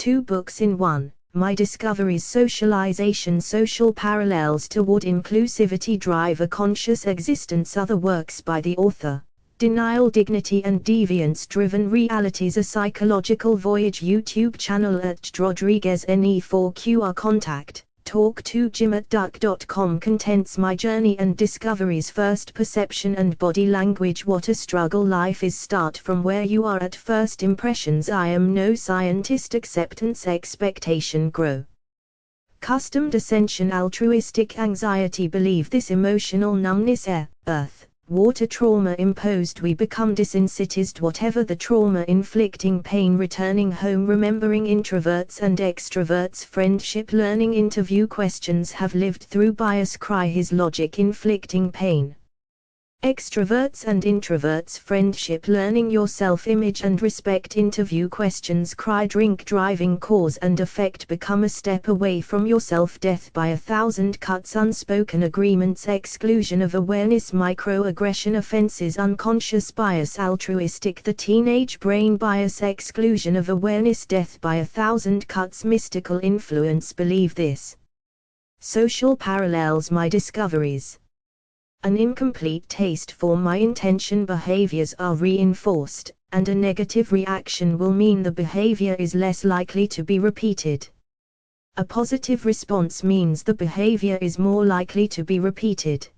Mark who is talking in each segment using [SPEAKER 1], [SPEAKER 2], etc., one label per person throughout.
[SPEAKER 1] 2 books in one. My discoveries: Socialization, Social Parallels Toward Inclusivity, Drive a Conscious Existence. Other works by the author: Denial, Dignity and Deviance Driven Realities, a Psychological Voyage. YouTube channel at Rodriguez NE4QR. Contact talk2jim@duck.com. Contents: my journey and discoveries. First, perception and body language. What a struggle life is. Start from where you are at first impressions. I am no scientist. Acceptance, expectation, grow. Custom, dissension, altruistic anxiety. Believe this, emotional numbness. Air, earth, water. Trauma imposed, we become desensitized. Whatever the trauma, inflicting pain. Returning home, remembering introverts and extroverts. Friendship, learning. Interview questions, have lived through bias. Cry, his logic, inflicting pain. Extroverts and introverts. Friendship, learning your self-image and respect. Interview questions. Cry, drink, driving. Cause and effect, become a step away from yourself. Death by 1,000 cuts. Unspoken agreements, exclusion of awareness. Microaggression, offenses. Unconscious bias, altruistic, the teenage brain. Bias, exclusion of awareness. Death by 1,000 cuts. Mystical influence, believe this. Social parallels, my discoveries. An incomplete taste for my intention. Behaviors are reinforced, and a negative reaction will mean the behavior is less likely to be repeated. A positive response means the behavior is more likely to be repeated.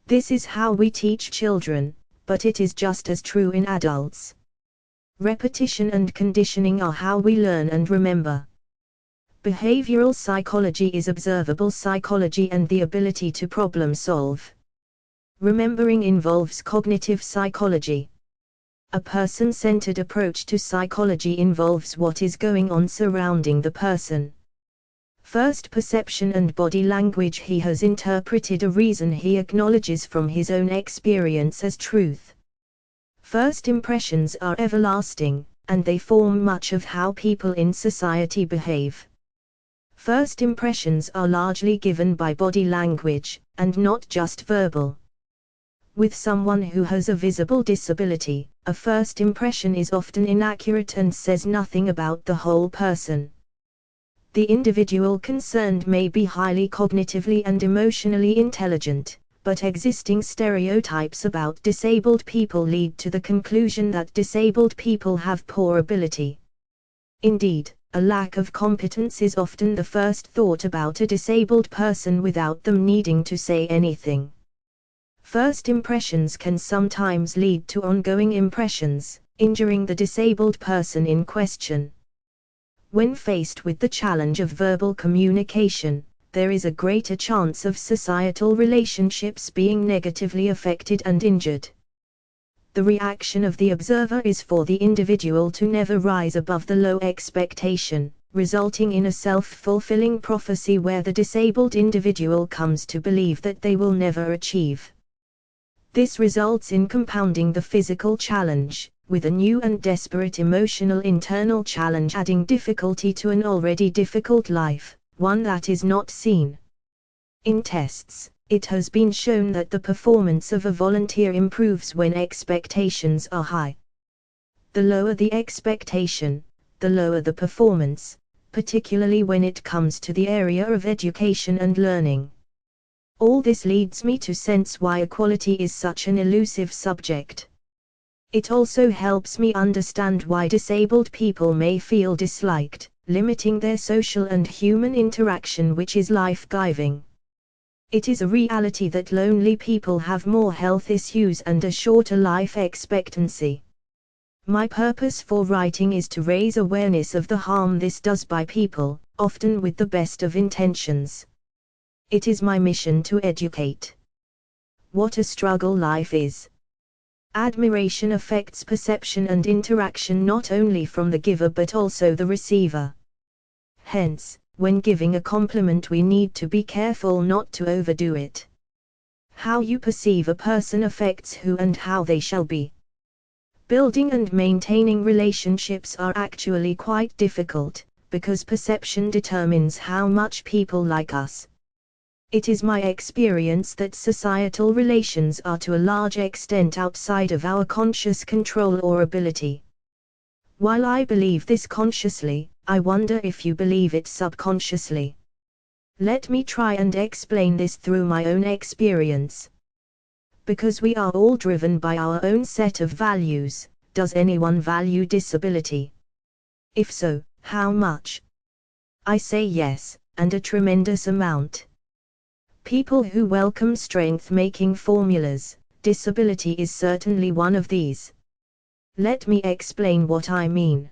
[SPEAKER 1] This is how we teach children, but it is just as true in adults. Repetition and conditioning are how we learn and remember. Behavioral psychology is observable psychology and the ability to problem solve. Remembering involves cognitive psychology. A person-centered approach to psychology involves what is going on surrounding the person. First, perception and body language. He has interpreted a reason he acknowledges from his own experience as truth. First impressions are everlasting, and they form much of how people in society behave. First impressions are largely given by body language, and not just verbal. With someone who has a visible disability, a first impression is often inaccurate and says nothing about the whole person. The individual concerned may be highly cognitively and emotionally intelligent, but existing stereotypes about disabled people lead to the conclusion that disabled people have poor ability. Indeed, a lack of competence is often the first thought about a disabled person without them needing to say anything. First impressions can sometimes lead to ongoing impressions, injuring the disabled person in question. When faced with the challenge of verbal communication, there is a greater chance of societal relationships being negatively affected and injured. The reaction of the observer is for the individual to never rise above the low expectation, resulting in a self-fulfilling prophecy where the disabled individual comes to believe that they will never achieve. This results in compounding the physical challenge, with a new and desperate emotional internal challenge adding difficulty to an already difficult life, one that is not seen. In tests, it has been shown that the performance of a volunteer improves when expectations are high. The lower the expectation, the lower the performance, particularly when it comes to the area of education and learning. All this leads me to sense why equality is such an elusive subject. It also helps me understand why disabled people may feel disliked, limiting their social and human interaction, which is life-giving. It is a reality that lonely people have more health issues and a shorter life expectancy. My purpose for writing is to raise awareness of the harm this does by people, often with the best of intentions. It is my mission to educate. What a struggle life is. Admiration affects perception and interaction not only from the giver but also the receiver. Hence, when giving a compliment we need to be careful not to overdo it. How you perceive a person affects who and how they shall be. Building and maintaining relationships are actually quite difficult, because perception determines how much people like us. It is my experience that societal relations are to a large extent outside of our conscious control or ability. While I believe this consciously, I wonder if you believe it subconsciously. Let me try and explain this through my own experience. Because we are all driven by our own set of values, does anyone value disability? If so, how much? I say yes, and a tremendous amount. People who welcome strength-making formulas, disability is certainly one of these. Let me explain what I mean.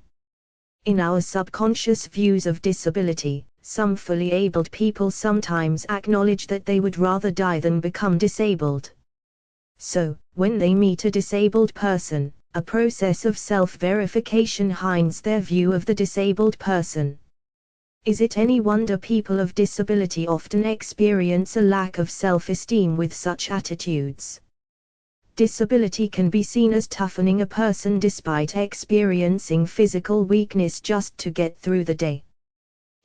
[SPEAKER 1] In our subconscious views of disability, some fully abled people sometimes acknowledge that they would rather die than become disabled. So, when they meet a disabled person, a process of self-verification hinds their view of the disabled person. Is it any wonder people of disability often experience a lack of self-esteem with such attitudes? Disability can be seen as toughening a person despite experiencing physical weakness just to get through the day.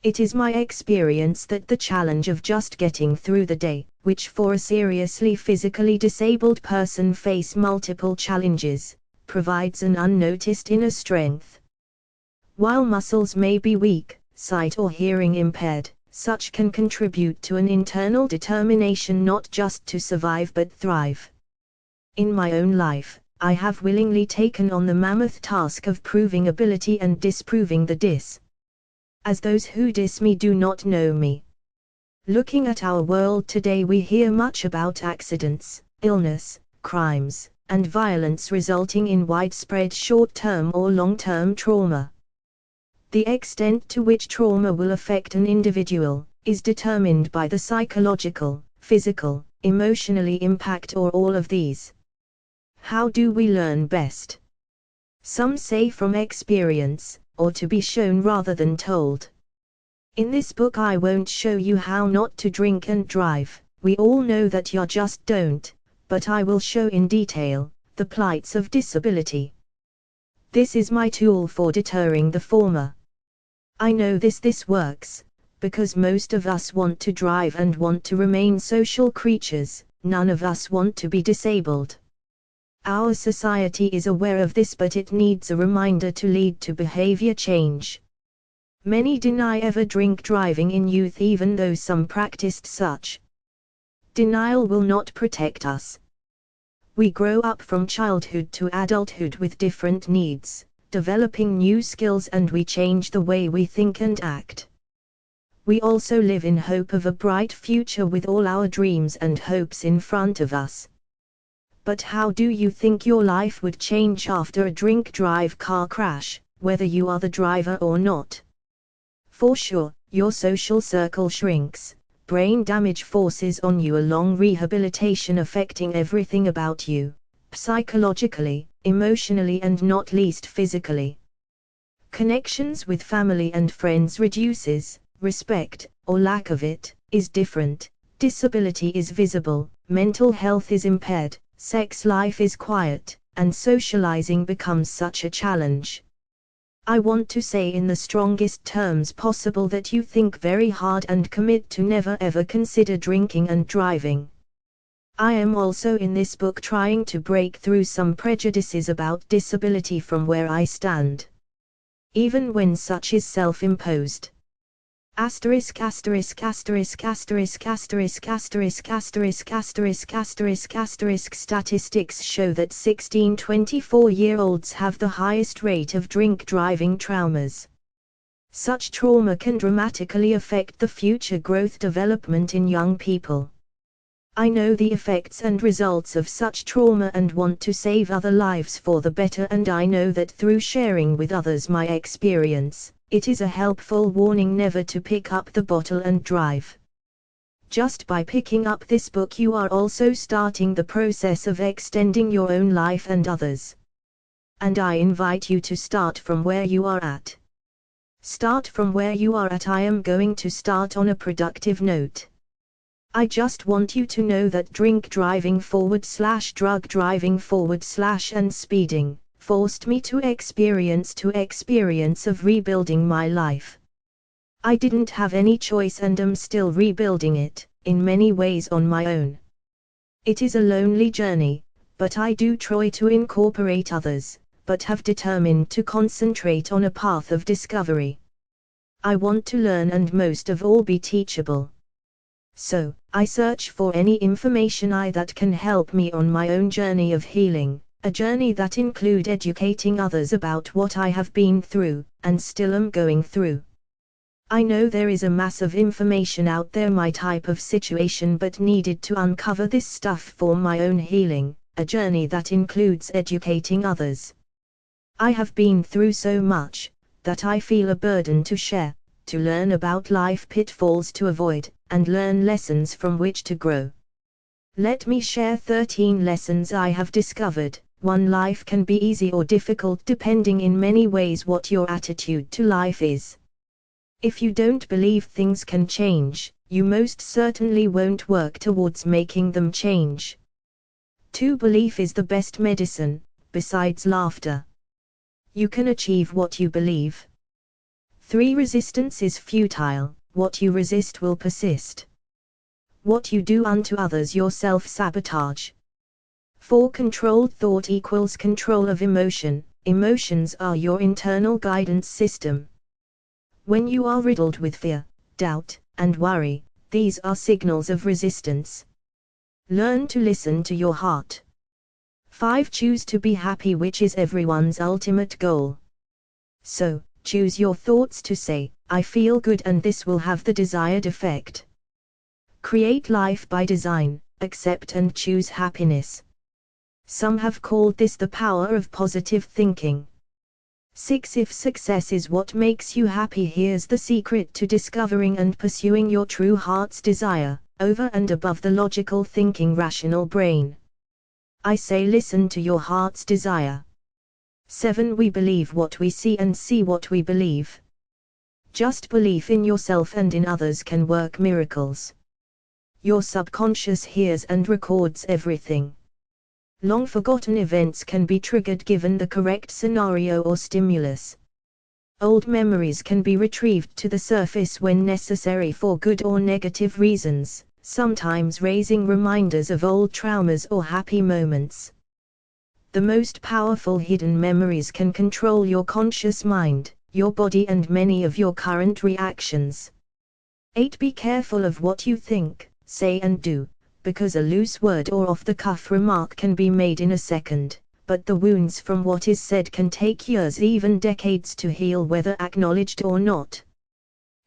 [SPEAKER 1] It is my experience that the challenge of just getting through the day, which for a seriously physically disabled person face multiple challenges, provides an unnoticed inner strength. While muscles may be weak, sight or hearing impaired, such can contribute to an internal determination not just to survive but thrive. In my own life, I have willingly taken on the mammoth task of proving ability and disproving the dis. As those who diss me do not know me. Looking at our world today, we hear much about accidents, illness, crimes, and violence resulting in widespread short-term or long-term trauma. The extent to which trauma will affect an individual is determined by the psychological, physical, emotionally impact or all of these. How do we learn best? Some say from experience, or to be shown rather than told. In this book I won't show you how not to drink and drive, we all know that you just don't, but I will show in detail the plights of disability. This is my tool for deterring the former. I know this works, because most of us want to drive and want to remain social creatures, none of us want to be disabled. Our society is aware of this, but it needs a reminder to lead to behavior change. Many deny ever drink driving in youth even though some practiced such. Denial will not protect us. We grow up from childhood to adulthood with different needs, developing new skills, and we change the way we think and act. We also live in hope of a bright future with all our dreams and hopes in front of us. But how do you think your life would change after a drink-drive car crash, whether you are the driver or not? For sure, your social circle shrinks, brain damage forces on you a long rehabilitation affecting everything about you, psychologically, emotionally and not least physically. Connections with family and friends reduces, respect, or lack of it, is different, disability is visible, mental health is impaired, sex life is quiet, and socializing becomes such a challenge. I want to say in the strongest terms possible that you think very hard and commit to never ever consider drinking and driving. I am also in this book trying to break through some prejudices about disability from where I stand. Even when such is self-imposed. Asterisk asterisk asterisk asterisk asterisk asterisk asterisk asterisk asterisk asterisk statistics show that 16-24-year-olds have the highest rate of drink driving traumas. Such trauma can dramatically affect the future growth development in young people. I know the effects and results of such trauma and want to save other lives for the better, and I know that through sharing with others my experience, it is a helpful warning never to pick up the bottle and drive. Just by picking up this book you are also starting the process of extending your own life and others. And I invite you to start from where you are at. Start from where you are at. I am going to start on a productive note. I just want you to know that drink driving / drug driving / and speeding forced me to experience of rebuilding my life. I didn't have any choice and am still rebuilding it, in many ways on my own. It is a lonely journey, but I do try to incorporate others, but have determined to concentrate on a path of discovery. I want to learn and most of all be teachable. So, I search for any information that can help me on my own journey of healing, a journey that includes educating others about what I have been through, and still am going through. I know there is a mass of information out there, my type of situation, but needed to uncover this stuff for my own healing, a journey that includes educating others. I have been through so much, that I feel a burden to share, to learn about life pitfalls to avoid, and learn lessons from which to grow. Let me share 13 lessons I have discovered. 1. Life can be easy or difficult depending in many ways what your attitude to life is. If you don't believe things can change, you most certainly won't work towards making them change. 2. Belief is the best medicine, besides laughter. You can achieve what you believe. 3. Resistance is futile, what you resist will persist. What you do unto others your self-sabotage. 4. Controlled thought equals control of emotion. Emotions are your internal guidance system. When you are riddled with fear, doubt, and worry, these are signals of resistance. Learn to listen to your heart. 5. Choose to be happy, which is everyone's ultimate goal. So, choose your thoughts to say, I feel good, and this will have the desired effect. Create life by design, accept and choose happiness. Some have called this the power of positive thinking. 6. If success is what makes you happy, here's the secret to discovering and pursuing your true heart's desire, over and above the logical thinking rational brain. I say listen to your heart's desire. 7. We believe what we see and see what we believe. Just belief in yourself and in others can work miracles. Your subconscious hears and records everything. Long forgotten events can be triggered given the correct scenario or stimulus. Old memories can be retrieved to the surface when necessary for good or negative reasons, sometimes raising reminders of old traumas or happy moments. The most powerful hidden memories can control your conscious mind, your body, and many of your current reactions. 8. Be careful of what you think, say and do, because a loose word or off-the-cuff remark can be made in a second, but the wounds from what is said can take years, even decades to heal, whether acknowledged or not.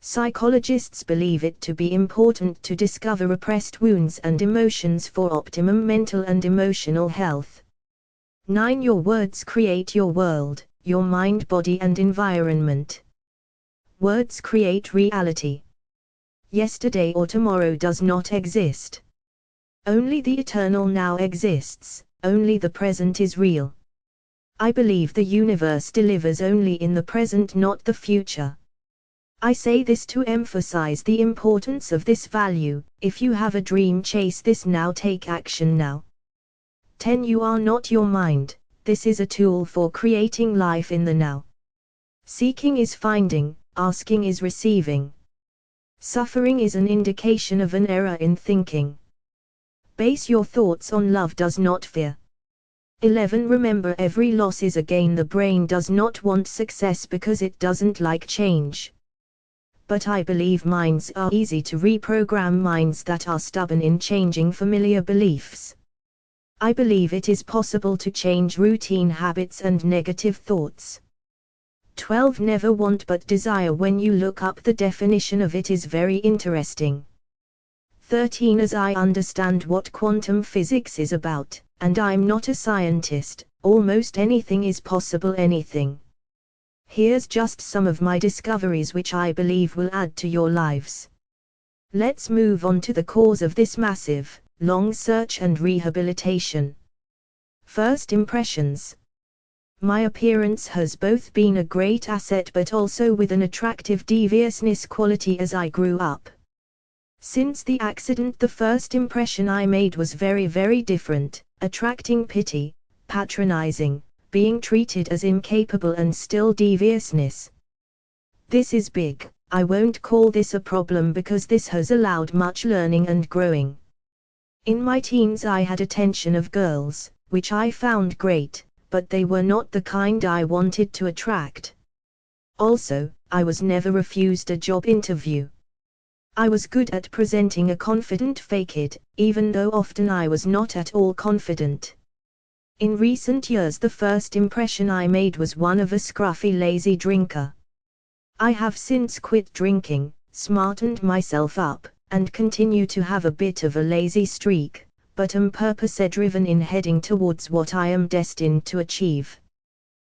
[SPEAKER 1] Psychologists believe it to be important to discover repressed wounds and emotions for optimum mental and emotional health. 9. Your words create your world, your mind, body, and environment. Words create reality. Yesterday or tomorrow does not exist. Only the eternal now exists, only the present is real. I believe the universe delivers only in the present, not the future. I say this to emphasize the importance of this value. If you have a dream, chase this now, take action now. 10. You are not your mind, this is a tool for creating life in the now. Seeking is finding, asking is receiving. Suffering is an indication of an error in thinking. Base your thoughts on love, does not fear. 11. Remember, every loss is a gain. The brain does not want success because it doesn't like change. But I believe minds are easy to reprogram, minds that are stubborn in changing familiar beliefs. I believe it is possible to change routine habits and negative thoughts. 12. Never want but desire. When you look up the definition of it is very interesting. 13. As I understand what quantum physics is about, and I'm not a scientist, almost anything is possible, anything. Here's just some of my discoveries which I believe will add to your lives. Let's move on to the cause of this massive, long search and rehabilitation. First impressions. My appearance has both been a great asset but also with an attractive deviousness quality as I grew up. Since the accident, the first impression I made was very, very different, attracting pity, patronizing, being treated as incapable, and still deviousness. This is big. I won't call this a problem because this has allowed much learning and growing. In my teens I had attention of girls, which I found great, but they were not the kind I wanted to attract. Also, I was never refused a job interview. I was good at presenting a confident fake it, even though often I was not at all confident. In recent years the first impression I made was one of a scruffy lazy drinker. I have since quit drinking, smartened myself up, and continue to have a bit of a lazy streak, but am purpose-driven in heading towards what I am destined to achieve.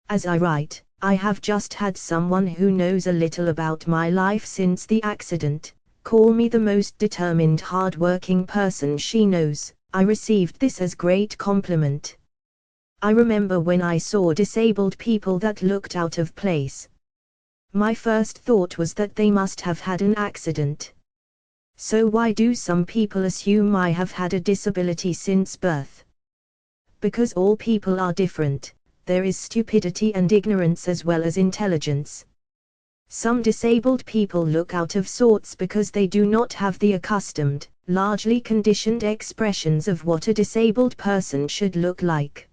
[SPEAKER 1] As I write, I have just had someone who knows a little about my life since the accident call me the most determined hard-working person she knows. I received this as great compliment. I remember when I saw disabled people that looked out of place. My first thought was that they must have had an accident. So why do some people assume I have had a disability since birth? Because all people are different, there is stupidity and ignorance as well as intelligence. Some disabled people look out of sorts because they do not have the accustomed, largely conditioned expressions of what a disabled person should look like.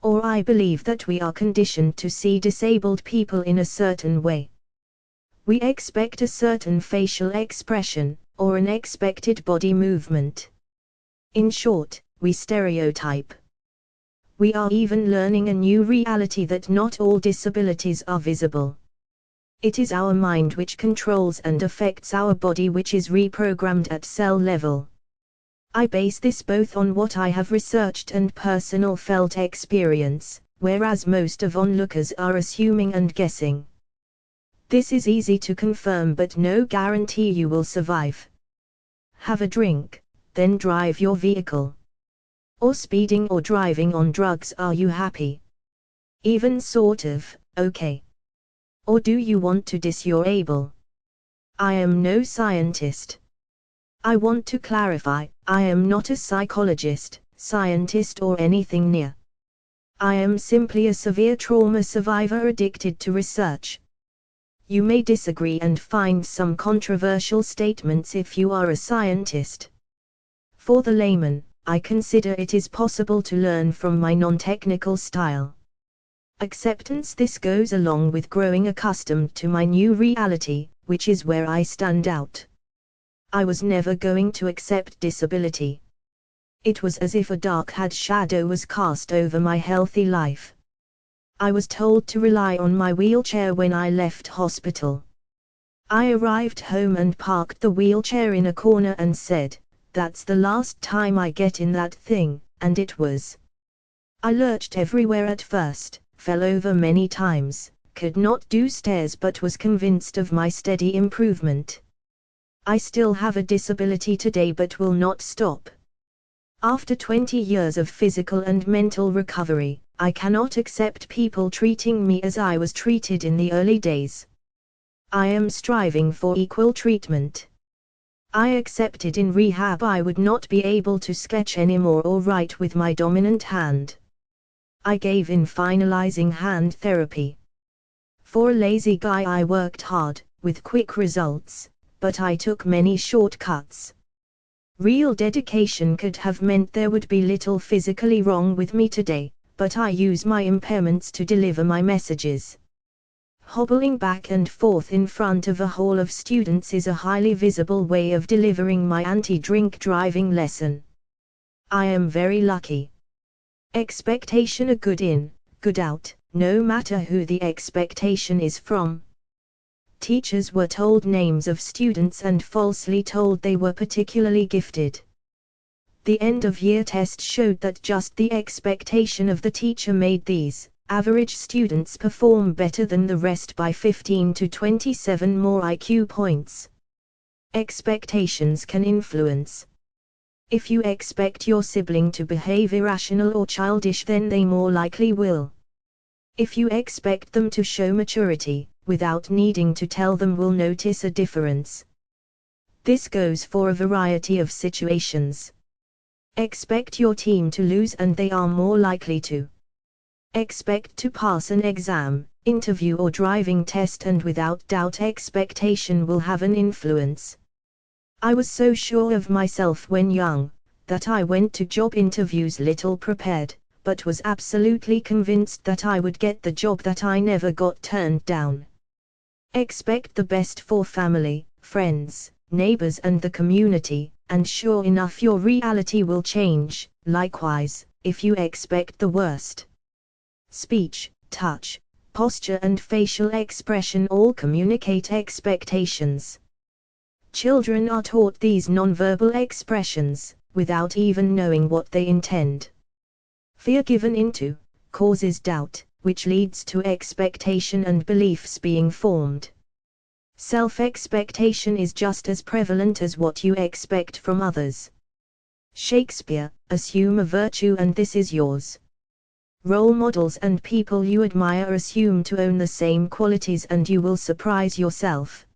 [SPEAKER 1] Or I believe that we are conditioned to see disabled people in a certain way. We expect a certain facial expression, or an expected body movement. In short, we stereotype. We are even learning a new reality that not all disabilities are visible. It is our mind which controls and affects our body, which is reprogrammed at cell level. I base this both on what I have researched and personal felt experience, whereas most of onlookers are assuming and guessing. This is easy to confirm but no guarantee you will survive. Have a drink, then drive your vehicle. Or speeding or driving on drugs, are you happy? Even sort of, okay. Or do you want to disable? I am no scientist. I want to clarify, I am not a psychologist, scientist or anything near. I am simply a severe trauma survivor addicted to research. You may disagree and find some controversial statements if you are a scientist. For the layman, I consider it is possible to learn from my non-technical style. Acceptance. This goes along with growing accustomed to my new reality, which is where I stand out. I was never going to accept disability. It was as if a dark shadow was cast over my healthy life. I was told to rely on my wheelchair when I left hospital. I arrived home and parked the wheelchair in a corner and said, "That's the last time I get in that thing," and it was. I lurched everywhere at first, fell over many times, could not do stairs but was convinced of my steady improvement. I still have a disability today but will not stop. After 20 years of physical and mental recovery, I cannot accept people treating me as I was treated in the early days. I am striving for equal treatment. I accepted in rehab I would not be able to sketch anymore or write with my dominant hand. I gave in finalizing hand therapy. For a lazy guy I worked hard, with quick results, but I took many shortcuts. Real dedication could have meant there would be little physically wrong with me today, but I use my impairments to deliver my messages. Hobbling back and forth in front of a hall of students is a highly visible way of delivering my anti-drink driving lesson. I am very lucky. Expectation: a good in, good out, no matter who the expectation is from. Teachers were told names of students and falsely told they were particularly gifted. The end-of-year test showed that just the expectation of the teacher made these average students perform better than the rest by 15 to 27 more IQ points. Expectations can influence. If you expect your sibling to behave irrational or childish, then they more likely will. If you expect them to show maturity, without needing to tell them, will notice a difference. This goes for a variety of situations. Expect your team to lose and they are more likely to. Expect to pass an exam, interview or driving test, and without doubt expectation will have an influence. I was so sure of myself when young, that I went to job interviews little prepared, but was absolutely convinced that I would get the job that I never got turned down. Expect the best for family, friends, neighbors and the community, and sure enough your reality will change. Likewise, if you expect the worst. Speech, touch, posture and facial expression all communicate expectations. Children are taught these nonverbal expressions, without even knowing what they intend. Fear given into, causes doubt, which leads to expectation and beliefs being formed. Self-expectation is just as prevalent as what you expect from others. Shakespeare, assume a virtue and this is yours. Role models and people you admire assume to own the same qualities and you will surprise yourself.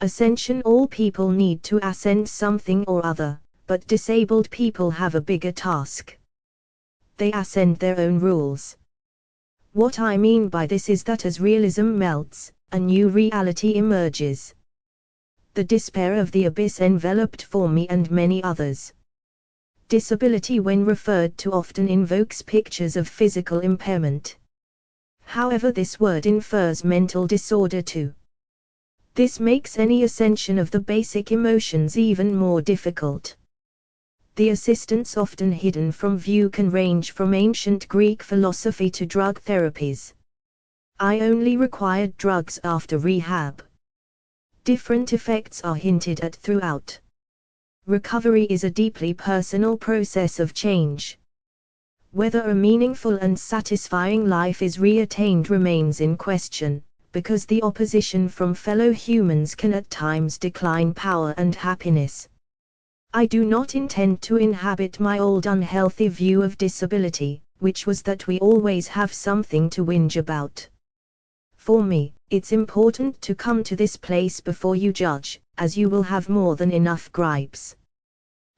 [SPEAKER 1] Ascension: all people need to ascend something or other, but disabled people have a bigger task. They ascend their own rules. What I mean by this is that as realism melts, a new reality emerges. The despair of the abyss enveloped for me and many others. Disability when referred to often invokes pictures of physical impairment. However, this word infers mental disorder too. This makes any ascension of the basic emotions even more difficult. The assistance often hidden from view can range from ancient Greek philosophy to drug therapies. I only required drugs after rehab. Different effects are hinted at throughout. Recovery is a deeply personal process of change. Whether a meaningful and satisfying life is reattained remains in question, because the opposition from fellow humans can at times decline power and happiness. I do not intend to inhabit my old unhealthy view of disability, which was that we always have something to whinge about. For me, it's important to come to this place before you judge, as you will have more than enough gripes.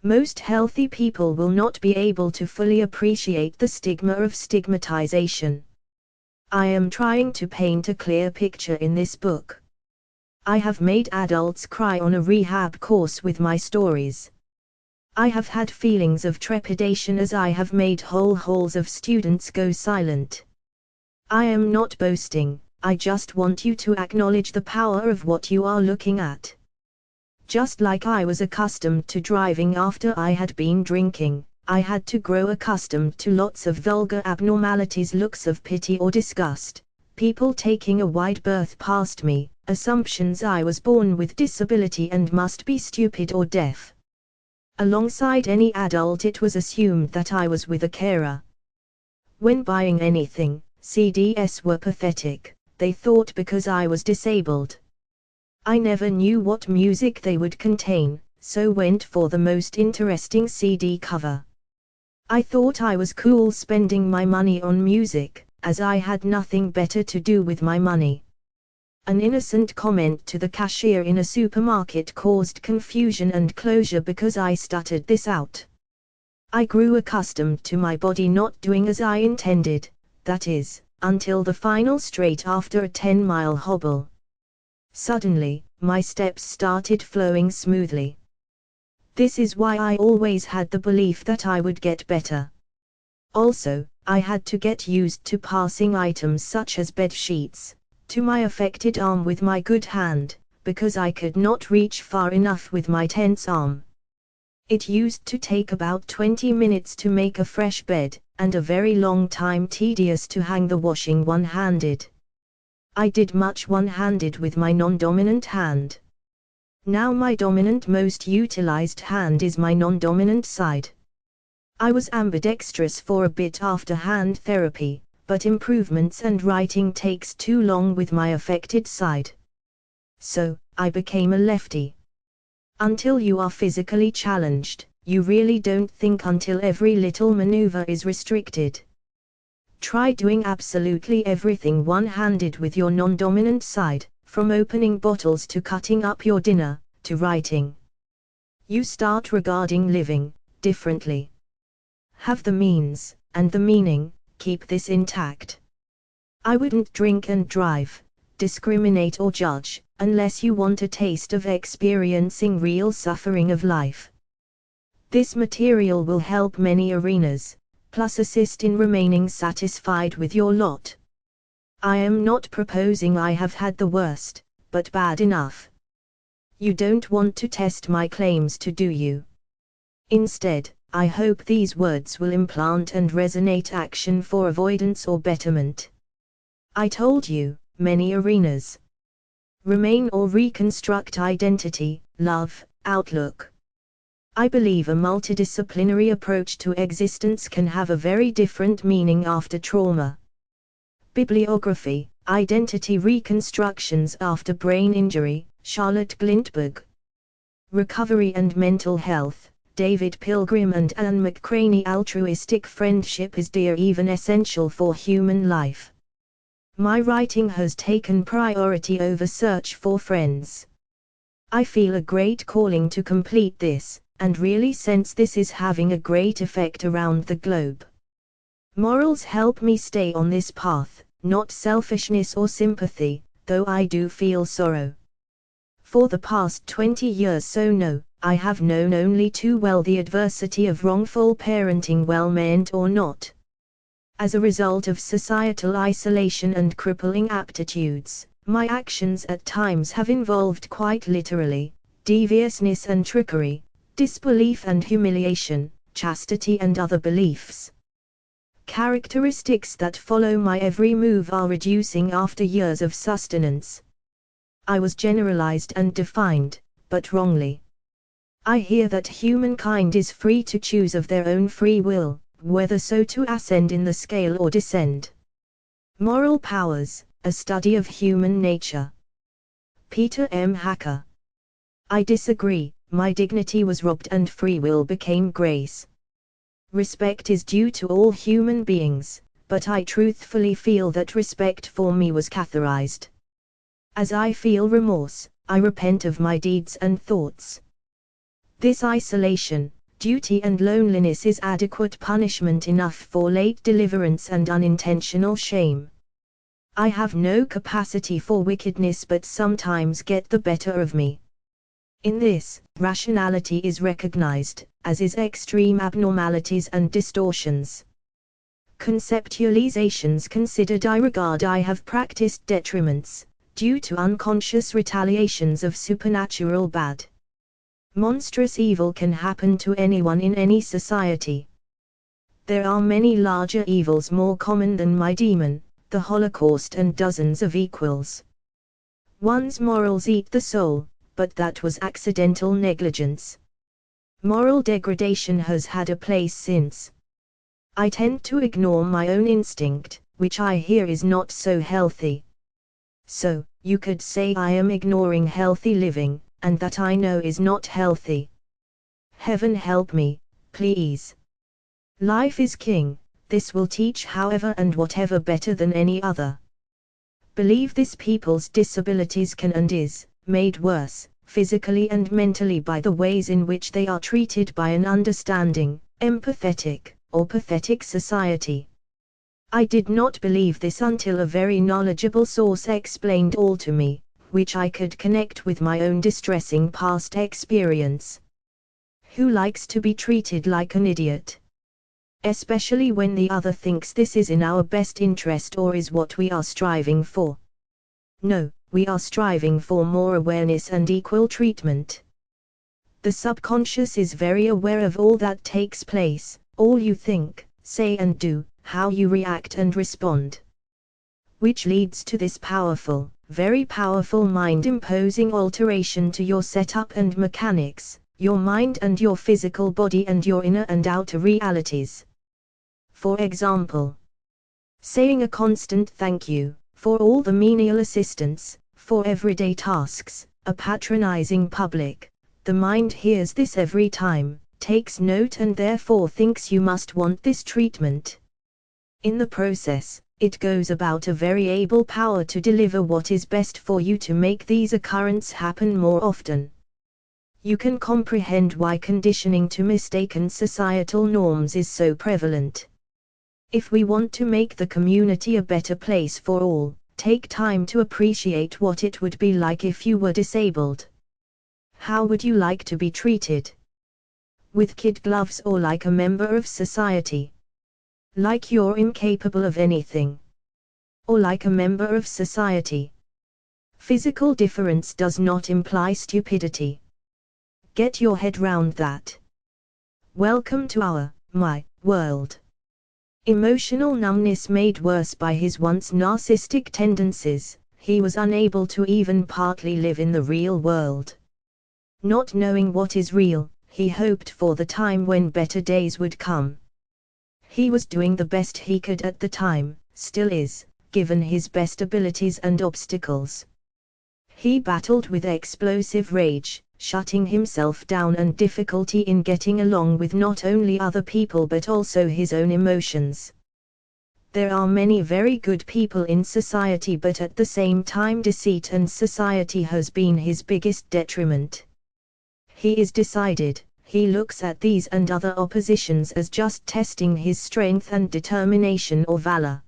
[SPEAKER 1] Most healthy people will not be able to fully appreciate the stigma of stigmatization. I am trying to paint a clear picture in this book. I have made adults cry on a rehab course with my stories. I have had feelings of trepidation as I have made whole halls of students go silent. I am not boasting, I just want you to acknowledge the power of what you are looking at. Just like I was accustomed to driving after I had been drinking, I had to grow accustomed to lots of vulgar abnormalities, looks of pity or disgust, people taking a wide berth past me, assumptions I was born with disability and must be stupid or deaf. Alongside any adult it was assumed that I was with a carer. When buying anything, CDs were pathetic, they thought because I was disabled. I never knew what music they would contain, so went for the most interesting CD cover. I thought I was cool spending my money on music, as I had nothing better to do with my money. An innocent comment to the cashier in a supermarket caused confusion and closure because I stuttered this out. I grew accustomed to my body not doing as I intended, that is, until the final straight after a 10-mile hobble. Suddenly, my steps started flowing smoothly. This is why I always had the belief that I would get better. Also, I had to get used to passing items such as bed sheets to my affected arm with my good hand, because I could not reach far enough with my tense arm. It used to take about 20 minutes to make a fresh bed, and a very long time tedious to hang the washing one-handed. I did much one-handed with my non-dominant hand. Now my dominant, most utilized hand is my non-dominant side. I was ambidextrous for a bit after hand therapy, but improvements and writing takes too long with my affected side. So, I became a lefty. Until you are physically challenged, you really don't think until every little maneuver is restricted. Try doing absolutely everything one-handed with your non-dominant side, from opening bottles to cutting up your dinner, to writing. You start regarding living differently. Have the means, and the meaning, keep this intact. I wouldn't drink and drive, discriminate or judge, unless you want a taste of experiencing real suffering of life. This material will help many arenas. plus assist in remaining satisfied with your lot. I am not proposing I have had the worst, but bad enough. You don't want to test my claims to do you. Instead, I hope these words will implant and resonate action for avoidance or betterment. I told you, many arenas. Remain or reconstruct identity, love, outlook. I believe a multidisciplinary approach to existence can have a very different meaning after trauma. Bibliography, Identity Reconstructions After Brain Injury, Charlotte Glintberg. Recovery and Mental Health, David Pilgrim and Anne McCraney. Altruistic friendship is dear, even essential for human life. My writing has taken priority over search for friends. I feel a great calling to complete this, and really sense this is having a great effect around the globe. Morals help me stay on this path, not selfishness or sympathy, though I do feel sorrow. For the past 20 years I have known only too well the adversity of wrongful parenting, well meant or not. As a result of societal isolation and crippling aptitudes, my actions at times have involved quite literally, deviousness and trickery, disbelief and humiliation, chastity and other beliefs. Characteristics that follow my every move are reducing after years of sustenance. I was generalized and defined, but wrongly. I hear that humankind is free to choose of their own free will, whether so to ascend in the scale or descend. Moral Powers, A Study of Human Nature. Peter M. Hacker. I disagree. My dignity was robbed and free will became grace. Respect is due to all human beings, but I truthfully feel that respect for me was catheterized. As I feel remorse, I repent of my deeds and thoughts. This isolation, duty and loneliness is adequate punishment enough for late deliverance and unintentional shame. I have no capacity for wickedness but sometimes get the better of me. In this, rationality is recognized, as is extreme abnormalities and distortions. Conceptualizations considered, I regard I have practiced detriments, due to unconscious retaliations of supernatural bad. Monstrous evil can happen to anyone in any society. There are many larger evils more common than my demon, the Holocaust and dozens of equals. One's morals eat the soul, but that was accidental negligence. Moral degradation has had a place since. I tend to ignore my own instinct, which I hear is not so healthy. So, you could say I am ignoring healthy living, and that I know is not healthy. Heaven help me, please. Life is king, this will teach however and whatever better than any other. Believe this: people's disabilities can and is made worse, physically and mentally, by the ways in which they are treated by an understanding, empathetic, or pathetic society. I did not believe this until a very knowledgeable source explained all to me, which I could connect with my own distressing past experience. Who likes to be treated like an idiot? Especially when the other thinks this is in our best interest or is what we are striving for. No, we are striving for more awareness and equal treatment. The subconscious is very aware of all that takes place, all you think, say and do, how you react and respond. Which leads to this powerful, very powerful mind-imposing alteration to your setup and mechanics, your mind and your physical body and your inner and outer realities. For example, saying a constant thank you, for all the menial assistance, for everyday tasks, a patronizing public. The mind hears this every time, takes note and therefore thinks you must want this treatment. In the process, it goes about a very able power to deliver what is best for you to make these occurrences happen more often. You can comprehend why conditioning to mistaken societal norms is so prevalent. If we want to make the community a better place for all, take time to appreciate what it would be like if you were disabled. How would you like to be treated? With kid gloves or like a member of society? Like you're incapable of anything. Or like a member of society. Physical difference does not imply stupidity. Get your head round that. Welcome to my world. Emotional numbness made worse by his once narcissistic tendencies, he was unable to even partly live in the real world. Not knowing what is real, he hoped for the time when better days would come. He was doing the best he could at the time, still is, given his best abilities and obstacles. He battled with explosive rage, shutting himself down and difficulty in getting along with not only other people but also his own emotions. There are many very good people in society, but at the same time deceit and society has been his biggest detriment. He is decided, he looks at these and other oppositions as just testing his strength and determination or valor.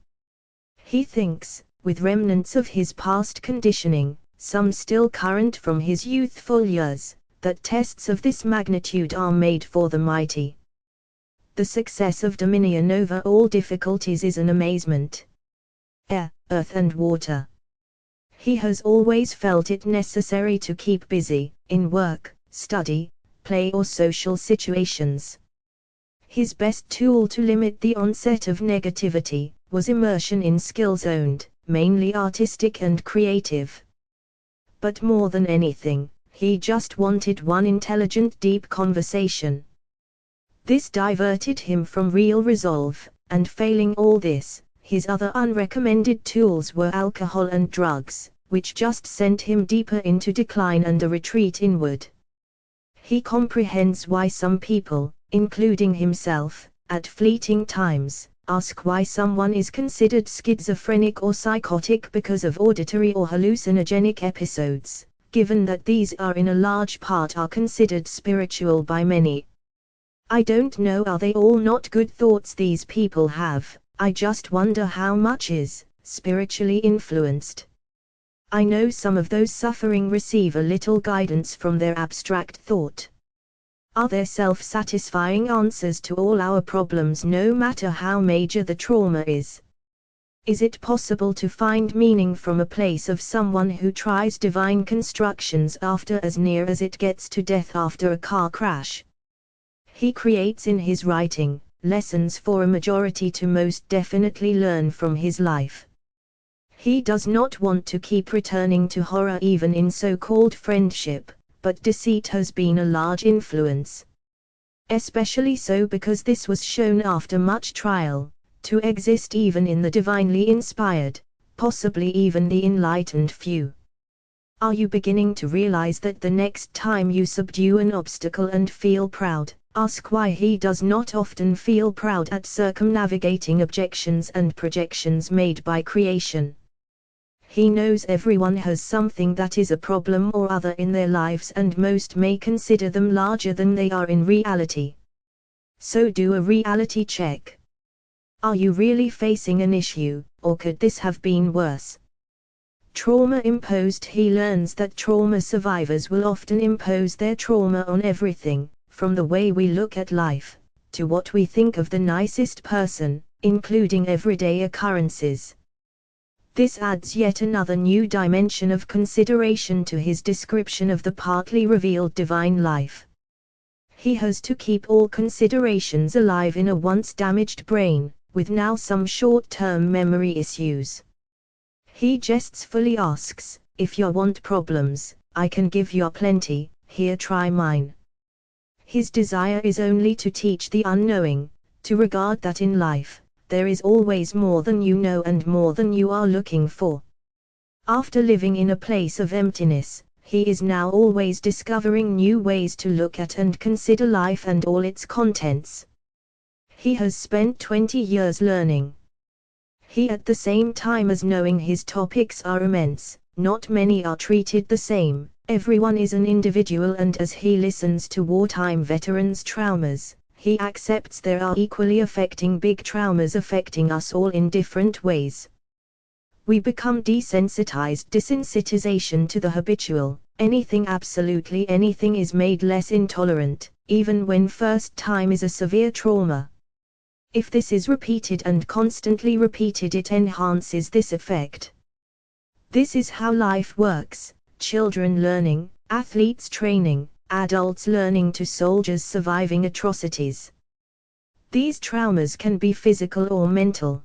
[SPEAKER 1] He thinks, with remnants of his past conditioning, some still current from his youthful years, that tests of this magnitude are made for the mighty. The success of dominion over all difficulties is an amazement. Air, earth and water. He has always felt it necessary to keep busy, in work, study, play or social situations. His best tool to limit the onset of negativity, was immersion in skills owned, mainly artistic and creative. But more than anything, he just wanted one intelligent deep conversation. This diverted him from real resolve, and failing all this, his other unrecommended tools were alcohol and drugs, which just sent him deeper into decline and a retreat inward. He comprehends why some people, including himself, at fleeting times, ask why someone is considered schizophrenic or psychotic because of auditory or hallucinogenic episodes, given that these are in a large part are considered spiritual by many. I don't know, are they all not good thoughts these people have? I just wonder how much is spiritually influenced. I know some of those suffering receive a little guidance from their abstract thought. Are there self-satisfying answers to all our problems no matter how major the trauma is? Is it possible to find meaning from a place of someone who tries divine constructions after as near as it gets to death after a car crash? He creates in his writing, lessons for a majority to most definitely learn from his life. He does not want to keep returning to horror even in so-called friendship, but deceit has been a large influence. Especially so because this was shown after much trial, to exist even in the divinely inspired, possibly even the enlightened few. Are you beginning to realize that the next time you subdue an obstacle and feel proud, ask why he does not often feel proud at circumnavigating objections and projections made by creation? He knows everyone has something that is a problem or other in their lives and most may consider them larger than they are in reality. So do a reality check. Are you really facing an issue, or could this have been worse? Trauma imposed. He learns that trauma survivors will often impose their trauma on everything, from the way we look at life, to what we think of the nicest person, including everyday occurrences. This adds yet another new dimension of consideration to his description of the partly revealed divine life. He has to keep all considerations alive in a once damaged brain, with now some short-term memory issues. He jestfully asks, if you want problems, I can give you plenty, here try mine. His desire is only to teach the unknowing, to regard that in life, there is always more than you know and more than you are looking for. After living in a place of emptiness, he is now always discovering new ways to look at and consider life and all its contents. He has spent 20 years learning. He at the same time as knowing his topics are immense, not many are treated the same, everyone is an individual and as he listens to wartime veterans' traumas, he accepts there are equally affecting big traumas affecting us all in different ways. We become desensitized. Desensitization to the habitual, anything, absolutely anything is made less intolerant, even when first time is a severe trauma. If this is repeated and constantly repeated, it enhances this effect. This is how life works: children learning, athletes training, adults learning to soldiers surviving atrocities. These traumas can be physical or mental.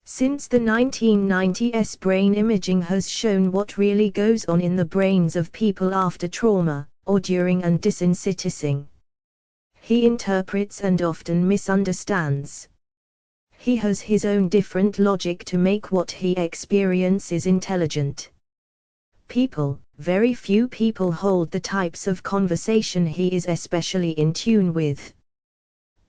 [SPEAKER 1] Since the 1990s, brain imaging has shown what really goes on in the brains of people after trauma, or during and desensitizing. He interprets and often misunderstands. He has his own different logic to make what he experiences intelligent. People, very few people hold the types of conversation he is especially in tune with.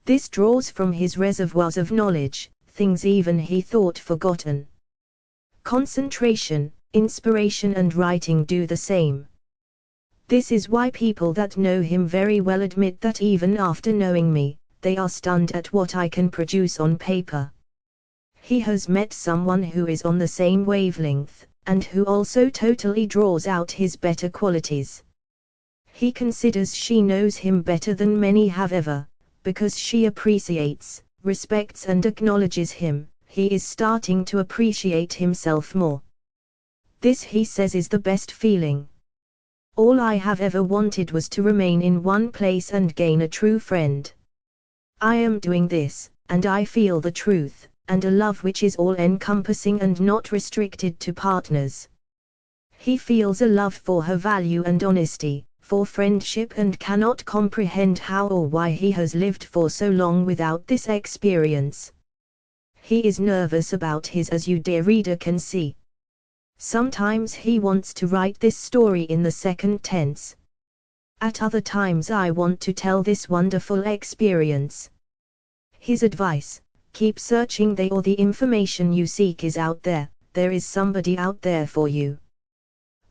[SPEAKER 1] This draws from his reservoirs of knowledge, things even he thought forgotten. Concentration, inspiration and writing do the same. This is why people that know him very well admit that even after knowing me, they are stunned at what I can produce on paper. He has met someone who is on the same wavelength, and who also totally draws out his better qualities. He considers she knows him better than many have ever, because she appreciates, respects and acknowledges him. He is starting to appreciate himself more. This, he says, is the best feeling. All I have ever wanted was to remain in one place and gain a true friend. I am doing this, and I feel the truth, and a love which is all-encompassing and not restricted to partners. He feels a love for her value and honesty, for friendship, and cannot comprehend how or why he has lived for so long without this experience. He is nervous about his, as you, dear reader, can see. Sometimes he wants to write this story in the second tense. At other times I want to tell this wonderful experience. His advice: keep searching. They or the information you seek is out there. There is somebody out there for you.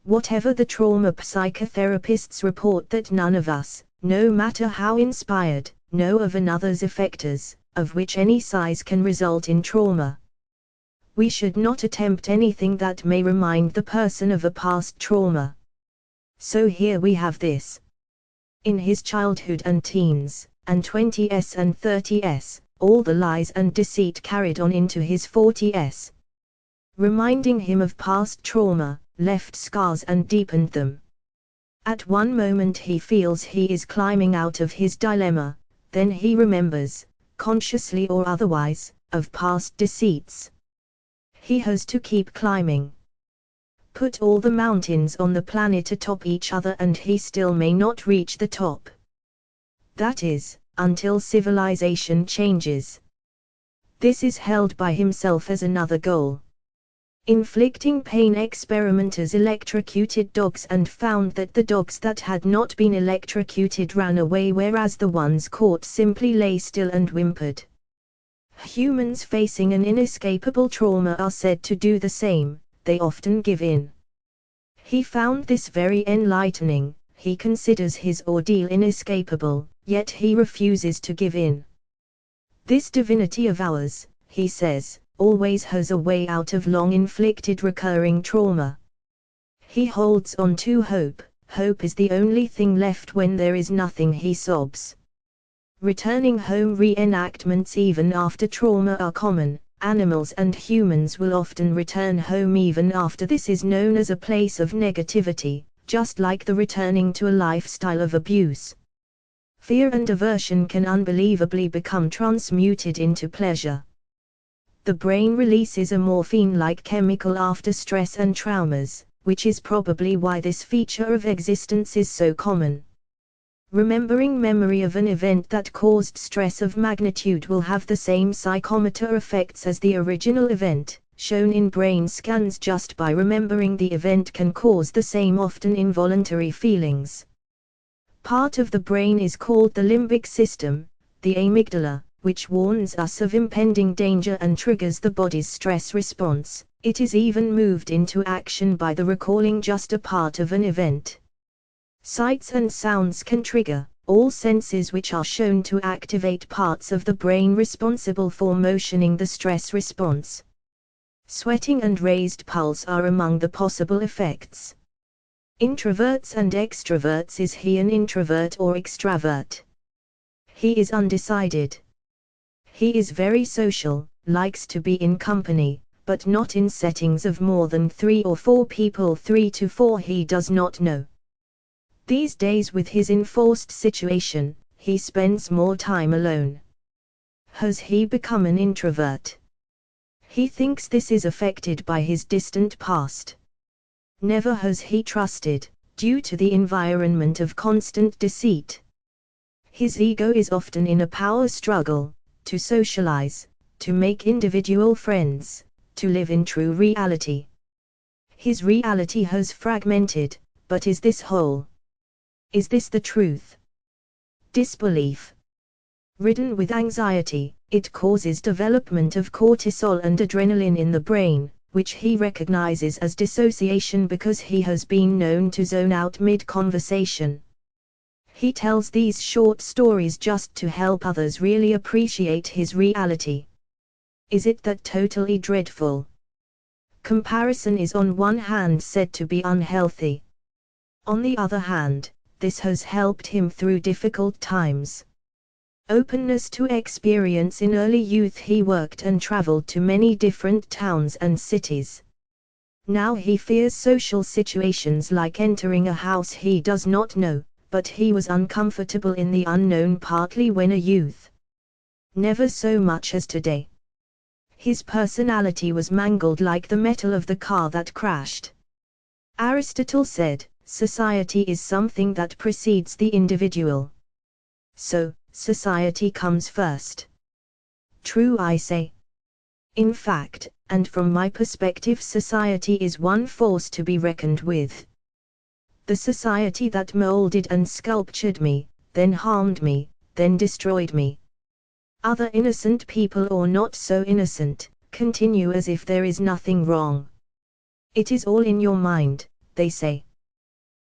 [SPEAKER 1] Whatever the trauma, psychotherapists report that none of us, no matter how inspired, know of another's effectors, of which any size can result in trauma. We should not attempt anything that may remind the person of a past trauma. So here we have this. In his childhood and teens, and 20s and 30s, all the lies and deceit carried on into his 40s. Reminding him of past trauma, left scars and deepened them. At one moment he feels he is climbing out of his dilemma, then he remembers, consciously or otherwise, of past deceits. He has to keep climbing. Put all the mountains on the planet atop each other and he still may not reach the top. That is, until civilization changes. This is held by himself as another goal. Inflicting pain, experimenters electrocuted dogs and found that the dogs that had not been electrocuted ran away, whereas the ones caught simply lay still and whimpered. Humans facing an inescapable trauma are said to do the same. They often give in. He found this very enlightening. He considers his ordeal inescapable, yet he refuses to give in. This divinity of ours, he says, always has a way out of long-inflicted recurring trauma. He holds on to hope. Hope is the only thing left when there is nothing, he sobs. Returning home reenactments even after trauma are common. Animals and humans will often return home even after this is known as a place of negativity, just like the returning to a lifestyle of abuse. Fear and aversion can unbelievably become transmuted into pleasure. The brain releases a morphine-like chemical after stress and traumas, which is probably why this feature of existence is so common. Remembering memory of an event that caused stress of magnitude will have the same psychomotor effects as the original event, shown in brain scans. Just by remembering the event can cause the same often involuntary feelings. Part of the brain is called the limbic system, the amygdala, which warns us of impending danger and triggers the body's stress response. It is even moved into action by the recalling just a part of an event. Sights and sounds can trigger all senses, which are shown to activate parts of the brain responsible for motioning the stress response. Sweating and raised pulse are among the possible effects. Introverts and extroverts. Is he an introvert or extravert? He is undecided. He is very social, likes to be in company, but not in settings of more than 3 or 4 people. 3 to 4 he does not know. These days with his enforced situation, he spends more time alone. Has he become an introvert? He thinks this is affected by his distant past. Never has he trusted, due to the environment of constant deceit. His ego is often in a power struggle, to socialize, to make individual friends, to live in true reality. His reality has fragmented, but is this whole? Is this the truth? Disbelief. Ridden with anxiety, it causes development of cortisol and adrenaline in the brain, which he recognizes as dissociation because he has been known to zone out mid-conversation. He tells these short stories just to help others really appreciate his reality. Is it that totally dreadful? Comparison is on one hand said to be unhealthy. On the other hand, this has helped him through difficult times. Openness to experience. In early youth he worked and traveled to many different towns and cities. Now he fears social situations like entering a house he does not know, but he was uncomfortable in the unknown partly when a youth. Never so much as today. His personality was mangled like the metal of the car that crashed. Aristotle said, society is something that precedes the individual. So, society comes first. True, I say. In fact, and from my perspective, society is one force to be reckoned with. The society that molded and sculptured me, then harmed me, then destroyed me. Other innocent people or not so innocent, continue as if there is nothing wrong. It is all in your mind, they say.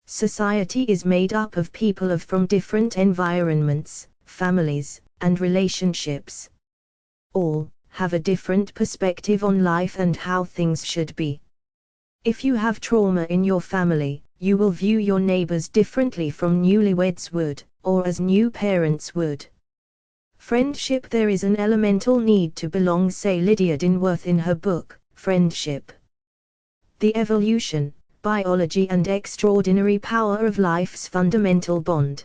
[SPEAKER 1] Society is made up of people from different environments, families, and relationships. All have a different perspective on life and how things should be. If you have trauma in your family, you will view your neighbors differently from newlyweds would, or as new parents would. Friendship. There is an elemental need to belong, say Lydia Dinworth in her book, Friendship. The evolution, biology and extraordinary power of life's fundamental bond.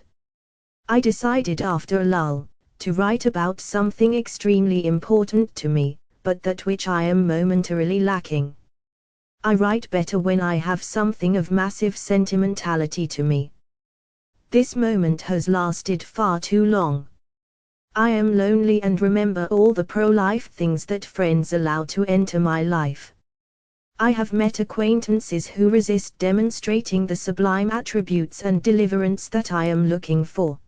[SPEAKER 1] I decided after a lull, to write about something extremely important to me, but that which I am momentarily lacking. I write better when I have something of massive sentimentality to me. This moment has lasted far too long. I am lonely and remember all the pro-life things that friends allow to enter my life. I have met acquaintances who resist demonstrating the sublime attributes and deliverance that I am looking for.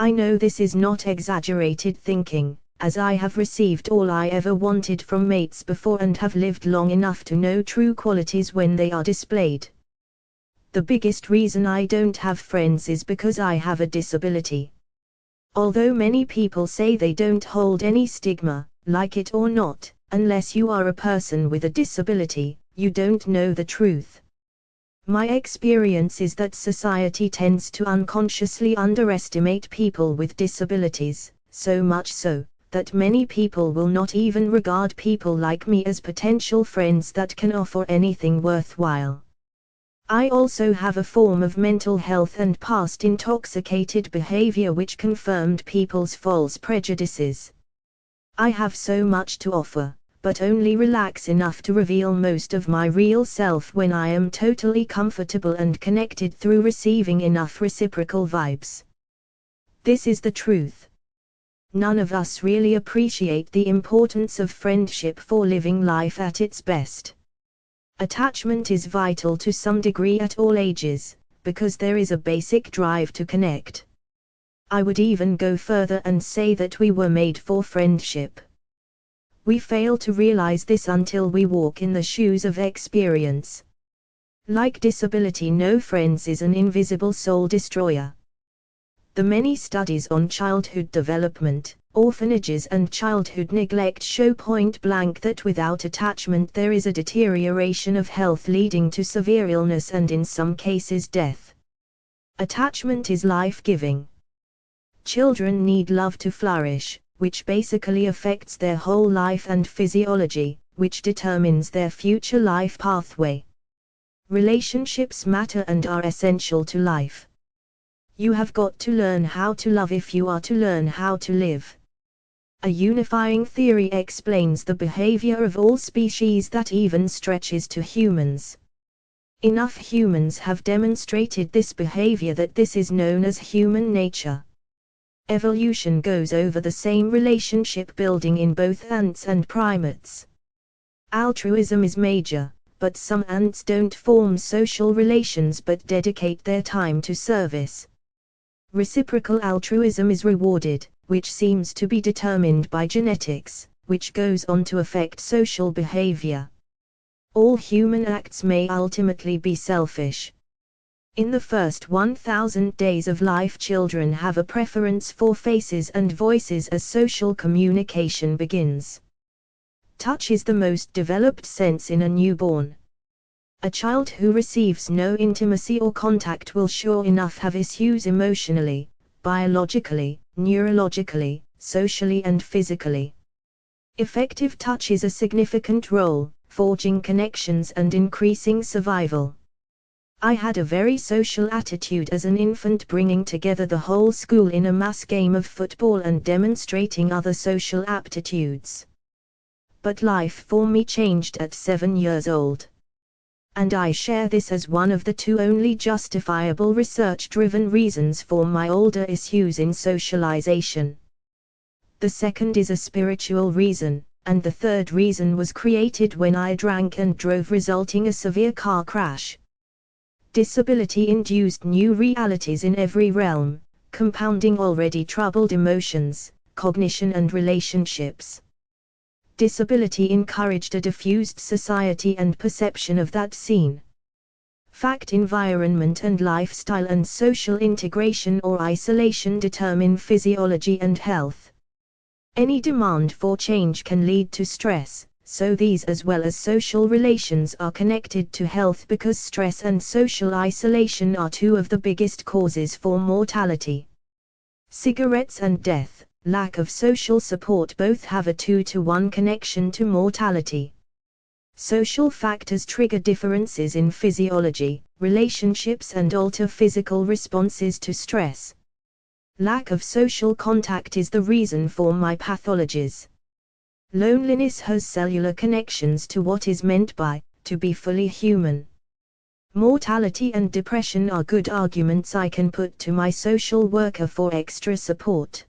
[SPEAKER 1] I know this is not exaggerated thinking, as I have received all I ever wanted from mates before and have lived long enough to know true qualities when they are displayed. The biggest reason I don't have friends is because I have a disability. Although many people say they don't hold any stigma, like it or not, unless you are a person with a disability, you don't know the truth. My experience is that society tends to unconsciously underestimate people with disabilities, so much so, that many people will not even regard people like me as potential friends that can offer anything worthwhile. I also have a form of mental health and past intoxicated behavior which confirmed people's false prejudices. I have so much to offer, but only relax enough to reveal most of my real self when I am totally comfortable and connected through receiving enough reciprocal vibes. This is the truth. None of us really appreciate the importance of friendship for living life at its best. Attachment is vital to some degree at all ages, because there is a basic drive to connect. I would even go further and say that we were made for friendship. We fail to realize this until we walk in the shoes of experience. Like disability, no friends is an invisible soul destroyer. The many studies on childhood development, orphanages and childhood neglect show point blank that without attachment there is a deterioration of health leading to severe illness and in some cases death. Attachment is life-giving. Children need love to flourish, which basically affects their whole life, and physiology, which determines their future life pathway. Relationships matter and are essential to life. You have got to learn how to love if you are to learn how to live. A unifying theory explains the behavior of all species that even stretches to humans. Enough humans have demonstrated this behavior that this is known as human nature. Evolution goes over the same relationship building in both ants and primates. Altruism is major, but some ants don't form social relations but dedicate their time to service. Reciprocal altruism is rewarded, which seems to be determined by genetics, which goes on to affect social behavior. All human acts may ultimately be selfish. In the first 1,000 days of life, children have a preference for faces and voices as social communication begins. Touch is the most developed sense in a newborn. A child who receives no intimacy or contact will sure enough have issues emotionally, biologically, neurologically, socially and physically. Effective touch is a significant role, forging connections and increasing survival. I had a very social attitude as an infant, bringing together the whole school in a mass game of football and demonstrating other social aptitudes. But life for me changed at 7 years old. And I share this as one of the two only justifiable research-driven reasons for my older issues in socialization. The second is a spiritual reason, and the third reason was created when I drank and drove, resulting in a severe car crash. Disability induced new realities in every realm, compounding already troubled emotions, cognition and relationships. Disability encouraged a diffused society and perception of that scene. Fact, environment and lifestyle and social integration or isolation determine physiology and health. Any demand for change can lead to stress, so these as well as social relations are connected to health, because stress and social isolation are two of the biggest causes for mortality. Cigarettes and death, lack of social support, both have a 2-to-1 connection to mortality. Social factors trigger differences in physiology, relationships and alter physical responses to stress. Lack of social contact is the reason for my pathologies. Loneliness has cellular connections to what is meant by, to be fully human. Mortality and depression are good arguments I can put to my social worker for extra support.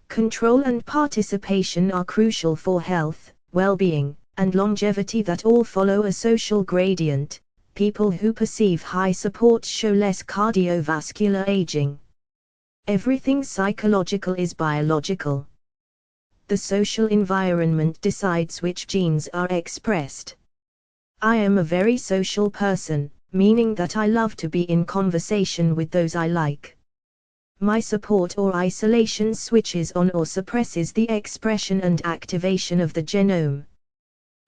[SPEAKER 1] Control and participation are crucial for health, well-being, and longevity that all follow a social gradient. People who perceive high support show less cardiovascular aging. Everything psychological is biological. The social environment decides which genes are expressed. I am a very social person, meaning that I love to be in conversation with those I like. My support or isolation switches on or suppresses the expression and activation of the genome.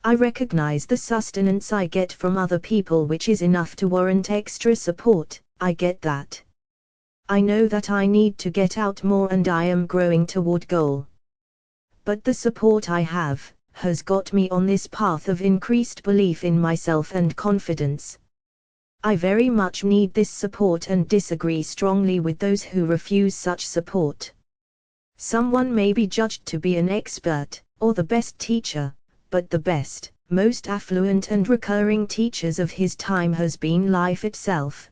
[SPEAKER 1] I recognize the sustenance I get from other people, which is enough to warrant extra support. I get that. I know that I need to get out more and I am growing toward goal. But the support I have has got me on this path of increased belief in myself and confidence. I very much need this support and disagree strongly with those who refuse such support. Someone may be judged to be an expert, or the best teacher, but the best, most affluent and recurring teachers of his time has been life itself.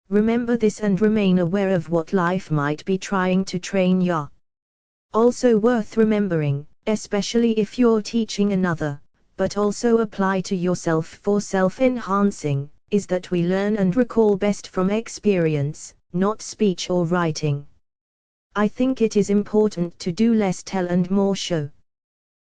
[SPEAKER 1] Remember this and remain aware of what life might be trying to train you. Also worth remembering, especially if you're teaching another, but also apply to yourself for self-enhancing, is that we learn and recall best from experience, not speech or writing. I think it is important to do less tell and more show.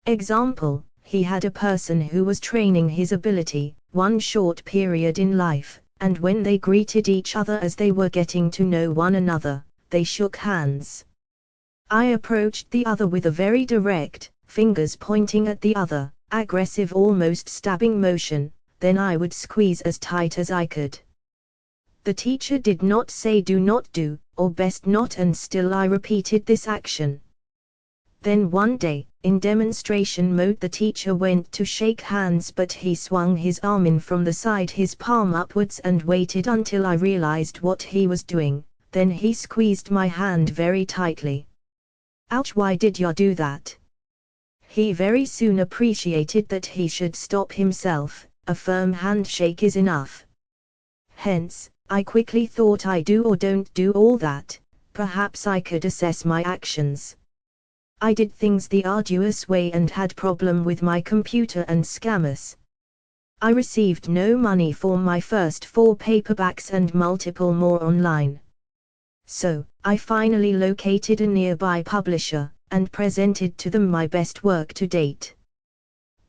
[SPEAKER 1] Example, he had a person who was training his ability, one short period in life, and when they greeted each other as they were getting to know one another, they shook hands. I approached the other with a very direct, fingers pointing at the other, aggressive, almost stabbing motion. Then I would squeeze as tight as I could. The teacher did not say do not do, or best not, and still I repeated this action. Then one day, in demonstration mode, the teacher went to shake hands, but he swung his arm in from the side, his palm upwards, and waited until I realized what he was doing. Then he squeezed my hand very tightly. Ouch, why did you do that? He very soon appreciated that he should stop himself. A firm handshake is enough. Hence, I quickly thought, I do or don't do all that. Perhaps I could assess my actions. I did things the arduous way and had problem with my computer and scammers. I received no money for my first 4 paperbacks and multiple more online. So, I finally located a nearby publisher, and presented to them my best work to date.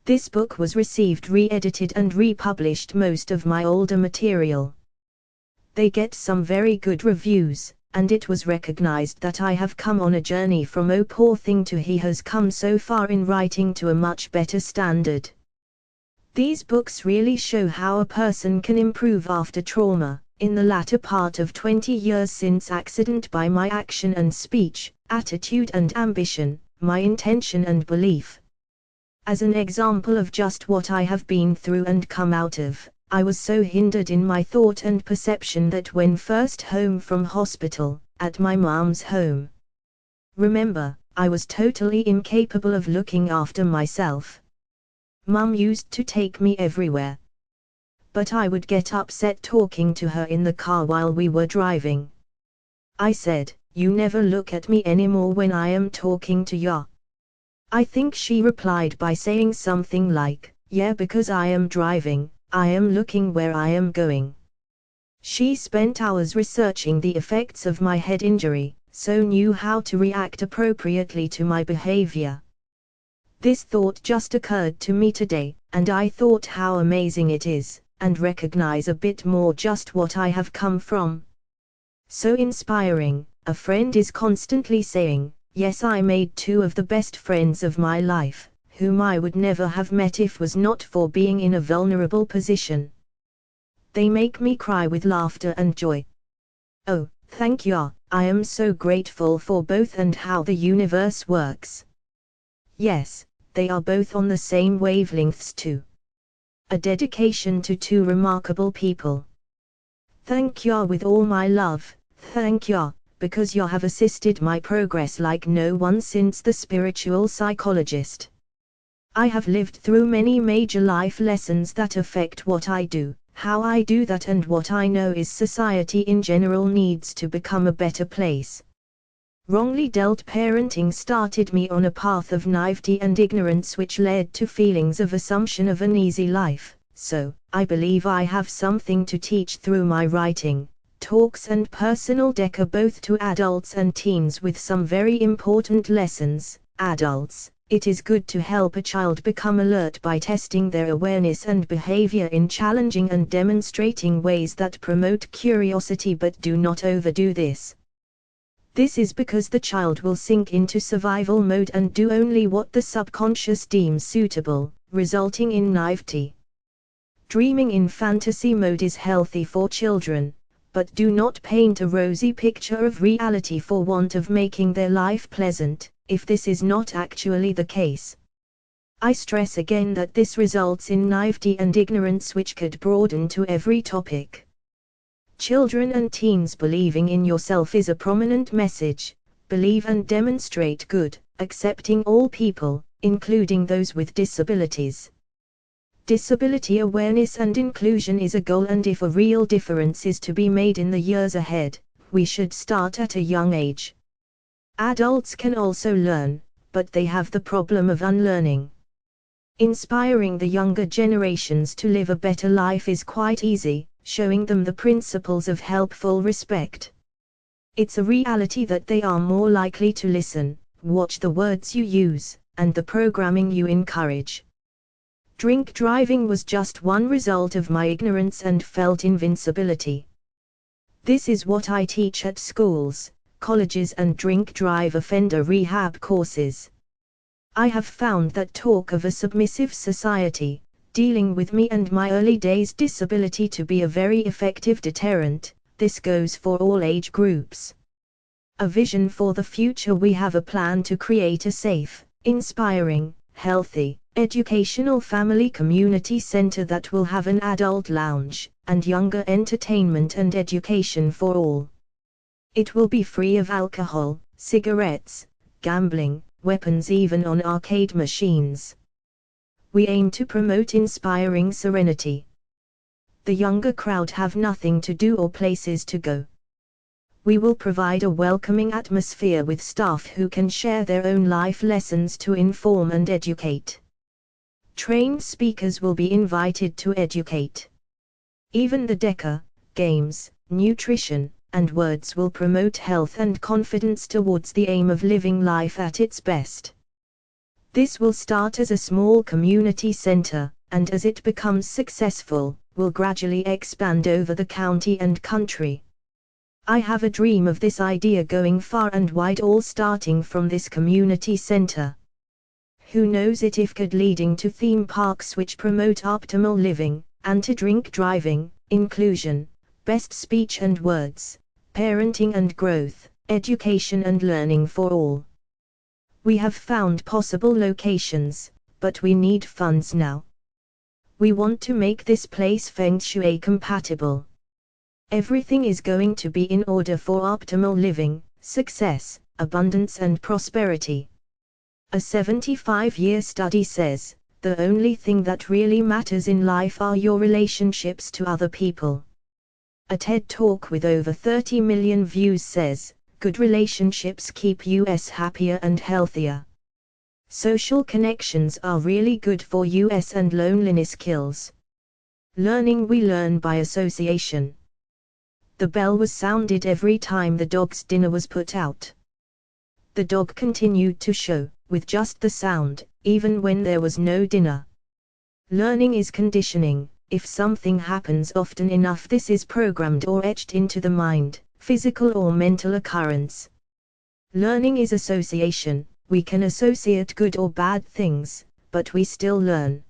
[SPEAKER 1] This book was received re-edited and republished most of my older material. They get some very good reviews, and it was recognized that I have come on a journey from oh poor thing to he has come so far in writing to a much better standard. These books really show how a person can improve after trauma. In the latter part of 20 years since accident, by my action and speech, attitude and ambition, my intention and belief. As an example of just what I have been through and come out of, I was so hindered in my thought and perception that when first home from hospital, at my mom's home. Remember, I was totally incapable of looking after myself. Mum used to take me everywhere. But I would get upset talking to her in the car while we were driving. I said, "You never look at me anymore when I am talking to ya." I think she replied by saying something like, "Yeah, because I am driving, I am looking where I am going." She spent hours researching the effects of my head injury, so knew how to react appropriately to my behavior. This thought just occurred to me today, and I thought how amazing it is, and recognize a bit more just what I have come from. So inspiring. A friend is constantly saying, yes, I made 2 of the best friends of my life, whom I would never have met if was not for being in a vulnerable position. They make me cry with laughter and joy. Oh, thank you, I am so grateful for both and how the universe works. Yes, they are both on the same wavelengths too. A dedication to 2 remarkable people. Thank you with all my love, thank you, because you have assisted my progress like no one since the spiritual psychologist. I have lived through many major life lessons that affect what I do, how I do that, and what I know is society in general needs to become a better place. Wrongly dealt parenting started me on a path of naivety and ignorance which led to feelings of assumption of an easy life, so, I believe I have something to teach through my writing, talks and personal decor both to adults and teens with some very important lessons. Adults, it is good to help a child become alert by testing their awareness and behavior in challenging and demonstrating ways that promote curiosity but do not overdo this. This is because the child will sink into survival mode and do only what the subconscious deems suitable, resulting in naivety. Dreaming in fantasy mode is healthy for children, but do not paint a rosy picture of reality for want of making their life pleasant, if this is not actually the case. I stress again that this results in naivety and ignorance which could broaden to every topic. Children and teens believing in yourself is a prominent message. Believe and demonstrate good, accepting all people, including those with disabilities. Disability awareness and inclusion is a goal, and if a real difference is to be made in the years ahead, we should start at a young age. Adults can also learn, but they have the problem of unlearning. Inspiring the younger generations to live a better life is quite easy, showing them the principles of helpful respect. It's a reality that they are more likely to listen, watch the words you use, and the programming you encourage. Drink driving was just one result of my ignorance and felt invincibility. This is what I teach at schools, colleges and drink drive offender rehab courses. I have found that talk of a submissive society, dealing with me and my early days disability to be a very effective deterrent. This goes for all age groups. A vision for the future. We have a plan to create a safe, inspiring, healthy, educational family community center that will have an adult lounge, and younger entertainment and education for all. It will be free of alcohol, cigarettes, gambling, weapons, even on arcade machines. We aim to promote inspiring serenity. The younger crowd have nothing to do or places to go. We will provide a welcoming atmosphere with staff who can share their own life lessons to inform and educate. Trained speakers will be invited to educate. Even the decor, games, nutrition, and words will promote health and confidence towards the aim of living life at its best. This will start as a small community center, and as it becomes successful, will gradually expand over the county and country. I have a dream of this idea going far and wide, all starting from this community center. Who knows it if could leading to theme parks which promote optimal living, anti-drink driving, inclusion, best speech and words, parenting and growth, education and learning for all. We have found possible locations, but we need funds now. We want to make this place Feng Shui compatible. Everything is going to be in order for optimal living, success, abundance and prosperity. A 75-year study says, the only thing that really matters in life are your relationships to other people. A TED Talk with over 30 million views says, good relationships keep us happier and healthier. Social connections are really good for us and loneliness kills. Learning, we learn by association. The bell was sounded every time the dog's dinner was put out. The dog continued to show, with just the sound, even when there was no dinner. Learning is conditioning. If something happens often enough, this is programmed or etched into the mind, physical or mental occurrence. Learning is association. We can associate good or bad things, but we still learn.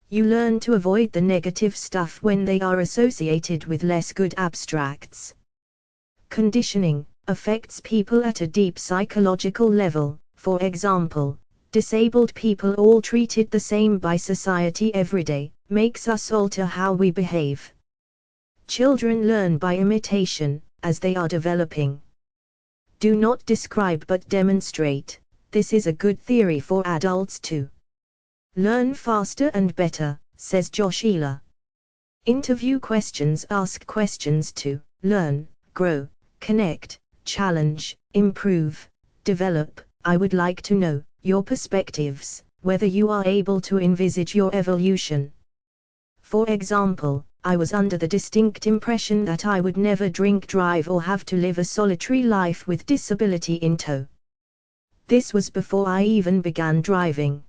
[SPEAKER 1] You learn to avoid the negative stuff when they are associated with less good abstracts. Conditioning affects people at a deep psychological level. For example, disabled people all treated the same by society every day, makes us alter how we behave. Children learn by imitation, as they are developing. Do not describe but demonstrate. This is a good theory for adults too. Learn faster and better, says Joshila. Interview questions. Ask questions to learn, grow, connect, challenge, improve, develop. I would like to know your perspectives, whether you are able to envisage your evolution. For example, I was under the distinct impression that I would never drink, drive or have to live a solitary life with disability in tow. This was before I even began driving.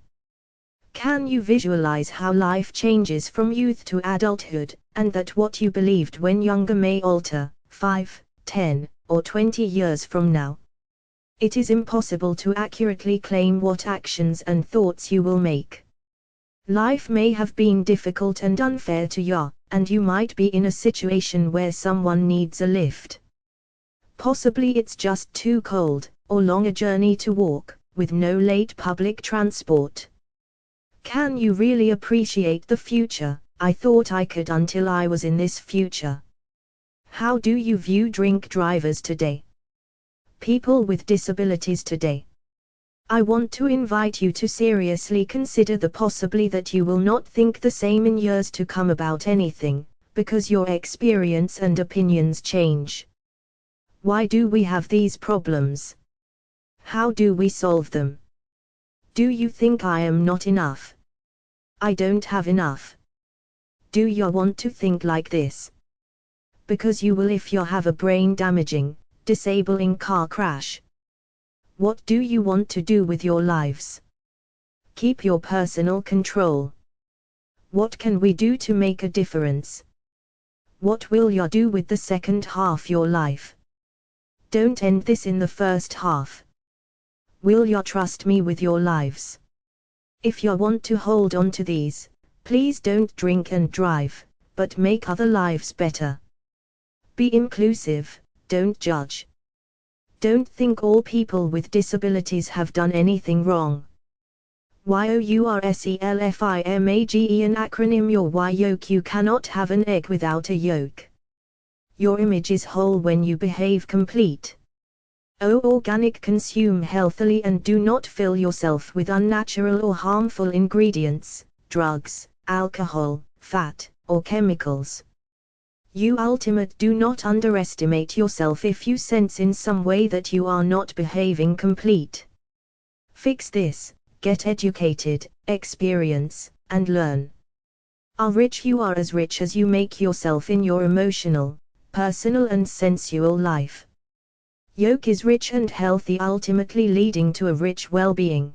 [SPEAKER 1] Can you visualize how life changes from youth to adulthood, and that what you believed when younger may alter, 5, 10, or 20 years from now? It is impossible to accurately claim what actions and thoughts you will make. Life may have been difficult and unfair to you, and you might be in a situation where someone needs a lift. Possibly it's just too cold, or long a journey to walk, with no late public transport. Can you really appreciate the future? I thought I could until I was in this future. How do you view drink drivers today? People with disabilities today? I want to invite you to seriously consider the possibility that you will not think the same in years to come about anything, because your experience and opinions change. Why do we have these problems? How do we solve them? Do you think I am not enough? I don't have enough. Do you want to think like this? Because you will if you have a brain damaging, disabling car crash. What do you want to do with your lives? Keep your personal control. What can we do to make a difference? What will you do with the second half your life? Don't end this in the first half. Will you trust me with your lives? If you want to hold on to these, please don't drink and drive, but make other lives better. Be inclusive, don't judge. don't think all people with disabilities have done anything wrong. YOURSELFIMAGE, an acronym. Your YOQ cannot have an egg without a yolk. Your image is whole when you behave complete. O organic, consume healthily and do not fill yourself with unnatural or harmful ingredients, drugs, alcohol, fat, or chemicals. You ultimate, do not underestimate yourself if you sense in some way that you are not behaving complete. Fix this, get educated, experience, and learn. Are rich. You are as rich as you make yourself in your emotional, personal and sensual life. Yoke is rich and healthy, ultimately leading to a rich well-being.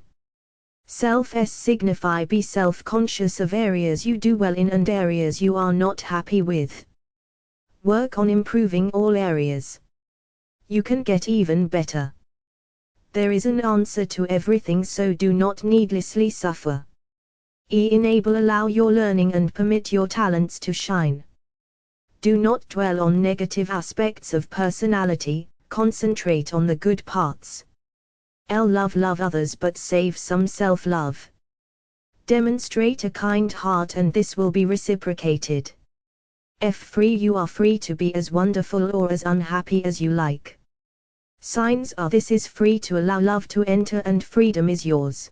[SPEAKER 1] Self-s signify be self-conscious of areas you do well in and areas you are not happy with. Work on improving all areas. You can get even better. There is an answer to everything, so do not needlessly suffer. Enable, allow your learning and permit your talents to shine. Do not dwell on negative aspects of personality, concentrate on the good parts. Love others but save some self-love. Demonstrate a kind heart and this will be reciprocated. Free, you are free to be as wonderful or as unhappy as you like. Signs are this is free to allow love to enter and freedom is yours.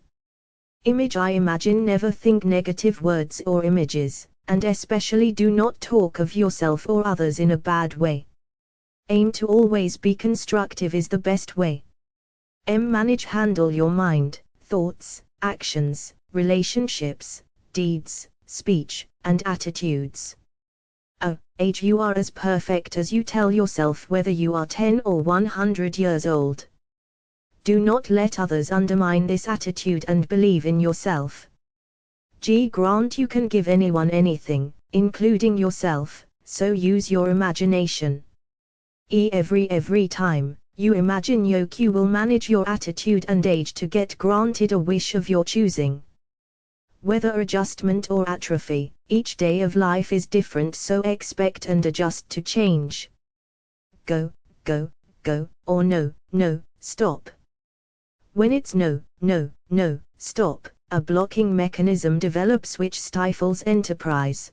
[SPEAKER 1] Image, I imagine, never think negative words or images, and especially do not talk of yourself or others in a bad way. Aim to always be constructive is the best way. Manage, handle your mind, thoughts, actions, relationships, deeds, speech, and attitudes. Age, you are as perfect as you tell yourself, whether you are 10 or 100 years old. Do not let others undermine this attitude and believe in yourself. Grant, you can give anyone anything, including yourself, so use your imagination. Every time you imagine yoke, you will manage your attitude and age to get granted a wish of your choosing. Whether adjustment or atrophy, each day of life is different, so expect and adjust to change. Go, go, go, or no, no, stop. When it's no, no, no, stop, a blocking mechanism develops which stifles enterprise.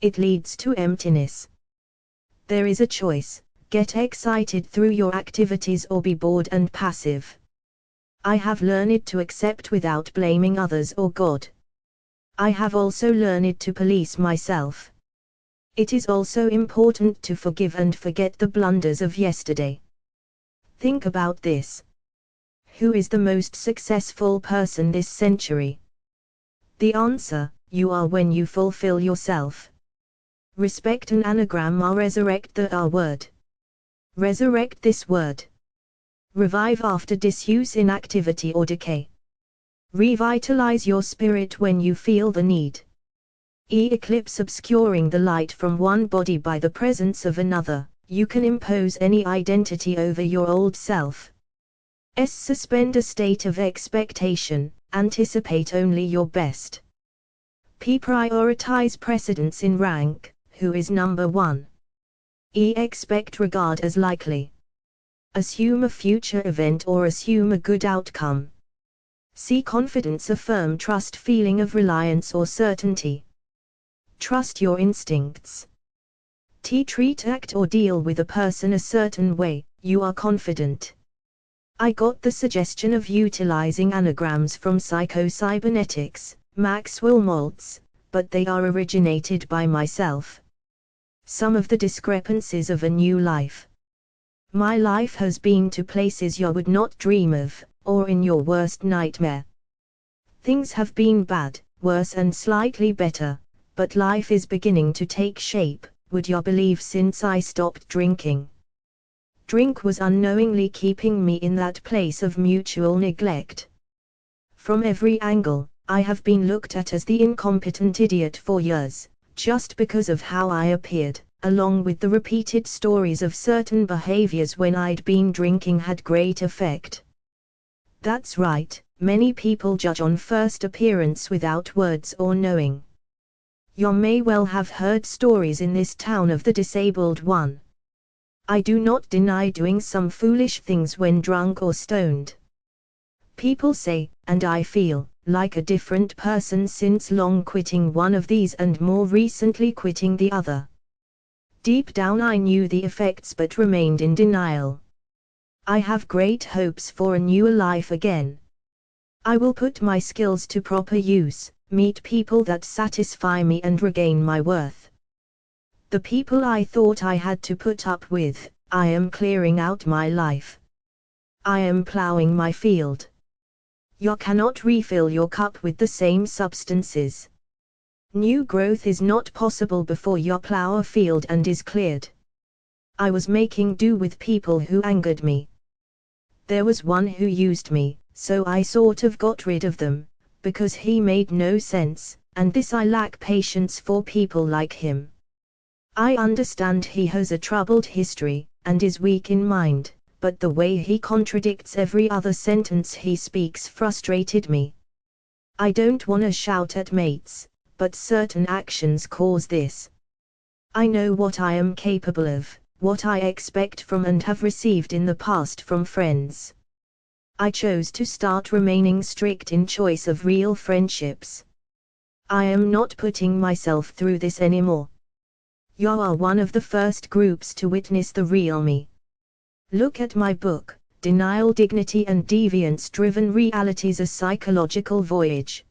[SPEAKER 1] It leads to emptiness. There is a choice: get excited through your activities or be bored and passive. I have learned to accept without blaming others or God. I have also learned to police myself. It is also important to forgive and forget the blunders of yesterday. Think about this. Who is the most successful person this century? The answer: you are when you fulfill yourself. Respect an anagram or resurrect the R word. Resurrect this word. Revive after disuse, inactivity or decay. Revitalize your spirit when you feel the need. Eclipse, obscuring the light from one body by the presence of another. You can impose any identity over your old self. Suspend a state of expectation, anticipate only your best. Prioritize precedence in rank, who is number one. Expect regard as likely. Assume a future event or assume a good outcome. See confidence, affirm trust, feeling of reliance or certainty. Trust your instincts. Treat, act or deal with a person a certain way, you are confident. I got the suggestion of utilizing anagrams from psycho-cybernetics, Maxwell Maltz, but they are originated by myself. Some of the discrepancies of a new life. My life has been to places you would not dream of, or in your worst nightmare. Things have been bad, worse and slightly better, but life is beginning to take shape, would you believe, since I stopped drinking. Drink was unknowingly keeping me in that place of mutual neglect. From every angle, I have been looked at as the incompetent idiot for years, just because of how I appeared, along with the repeated stories of certain behaviors when I'd been drinking had great effect. That's right, many people judge on first appearance without words or knowing. You may well have heard stories in this town of the disabled one. I do not deny doing some foolish things when drunk or stoned. People say, and I feel, like a different person since long quitting one of these and more recently quitting the other. Deep down I knew the effects but remained in denial. I have great hopes for a newer life again. I will put my skills to proper use, meet people that satisfy me and regain my worth. The people I thought I had to put up with, I am clearing out my life. I am plowing my field. You cannot refill your cup with the same substances. New growth is not possible before you plow a field and is cleared. I was making do with people who angered me. There was one who used me, so I sort of got rid of them, because he made no sense, and this I lack patience for people like him. I understand he has a troubled history, and is weak in mind, but the way he contradicts every other sentence he speaks frustrated me. I don't wanna shout at mates, but certain actions cause this. I know what I am capable of, what I expect from and have received in the past from friends. I chose to start remaining strict in choice of real friendships. I am not putting myself through this anymore. You are one of the first groups to witness the real me. Look at my book, Denial, Dignity and Deviance-Driven Realities: A Psychological Voyage.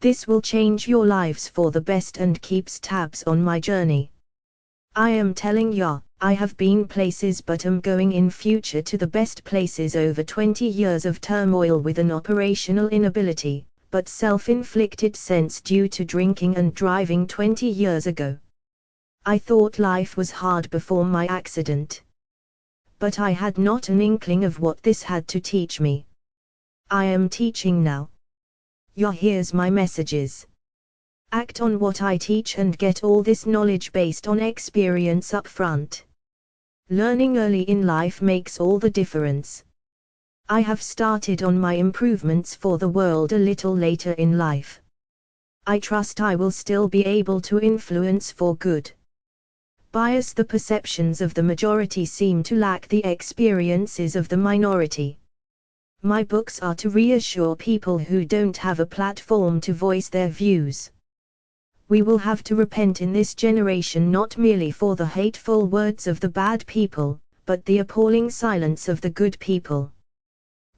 [SPEAKER 1] This will change your lives for the best and keeps tabs on my journey. I am telling ya, I have been places but am going in future to the best places. Over 20 years of turmoil with an operational inability, but self-inflicted sense due to drinking and driving 20 years ago. I thought life was hard before my accident. But I had not an inkling of what this had to teach me. I am teaching now. Here's my messages. Act on what I teach and get all this knowledge based on experience up front. Learning early in life makes all the difference. I have started on my improvements for the world a little later in life. I trust I will still be able to influence for good. Bias: the perceptions of the majority seem to lack the experiences of the minority. My books are to reassure people who don't have a platform to voice their views. We will have to repent in this generation not merely for the hateful words of the bad people, but the appalling silence of the good people.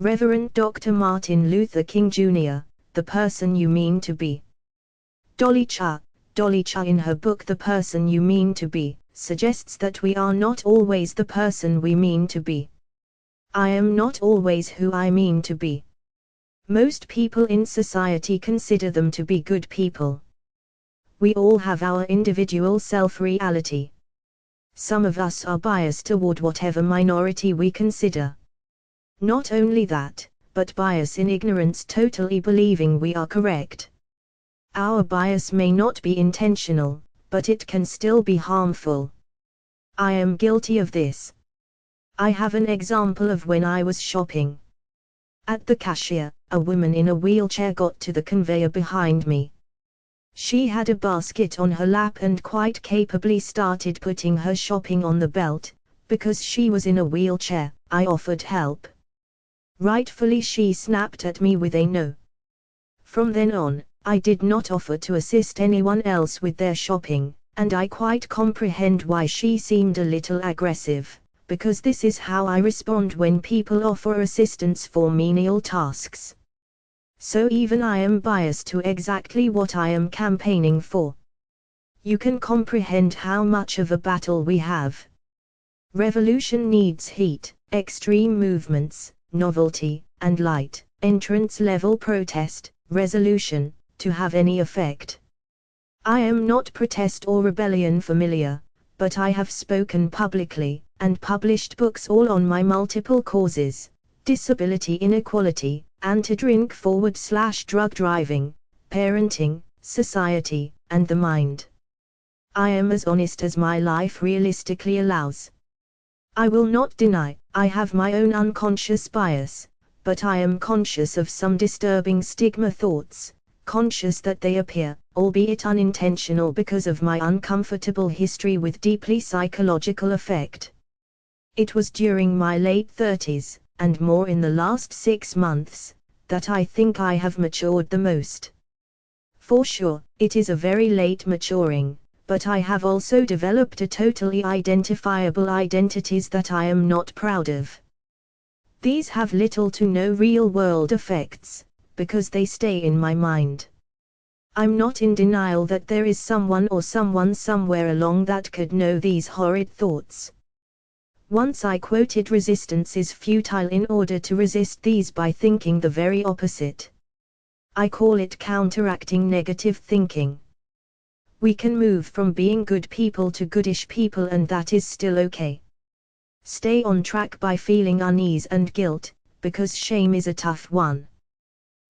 [SPEAKER 1] Reverend Dr. Martin Luther King Jr., The Person You Mean to Be. Dolly Cha in her book The Person You Mean to Be, suggests that we are not always the person we mean to be. I am not always who I mean to be. Most people in society consider them to be good people. We all have our individual self-reality. Some of us are biased toward whatever minority we consider. Not only that, but bias in ignorance, totally believing we are correct. Our bias may not be intentional, but it can still be harmful. I am guilty of this. I have an example of when I was shopping. At the cashier, a woman in a wheelchair got to the conveyor behind me. She had a basket on her lap and quite capably started putting her shopping on the belt. Because she was in a wheelchair, I offered help. Rightfully she snapped at me with a no. From then on, I did not offer to assist anyone else with their shopping, and I quite comprehend why she seemed a little aggressive, because this is how I respond when people offer assistance for menial tasks. So even I am biased to exactly what I am campaigning for. You can comprehend how much of a battle we have. Revolution needs heat, extreme movements, novelty, and light, entrance-level protest, resolution, to have any effect. I am not protest or rebellion familiar, but I have spoken publicly, and published books all on my multiple causes: disability, inequality, anti-drink / drug driving, parenting, society, and the mind. I am as honest as my life realistically allows. I will not deny, I have my own unconscious bias, but I am conscious of some disturbing stigma thoughts, conscious that they appear, albeit unintentional because of my uncomfortable history with deeply psychological effect. It was during my late 30s, and more in the last 6 months, that I think I have matured the most. For sure, it is a very late maturing, but I have also developed a totally identifiable identities that I am not proud of. These have little to no real-world effects, because they stay in my mind. I'm not in denial that there is someone or someone somewhere along that could know these horrid thoughts. Once I quoted resistance is futile in order to resist these by thinking the very opposite. I call it counteracting negative thinking. We can move from being good people to goodish people, and that is still okay. Stay on track by feeling unease and guilt, because shame is a tough one.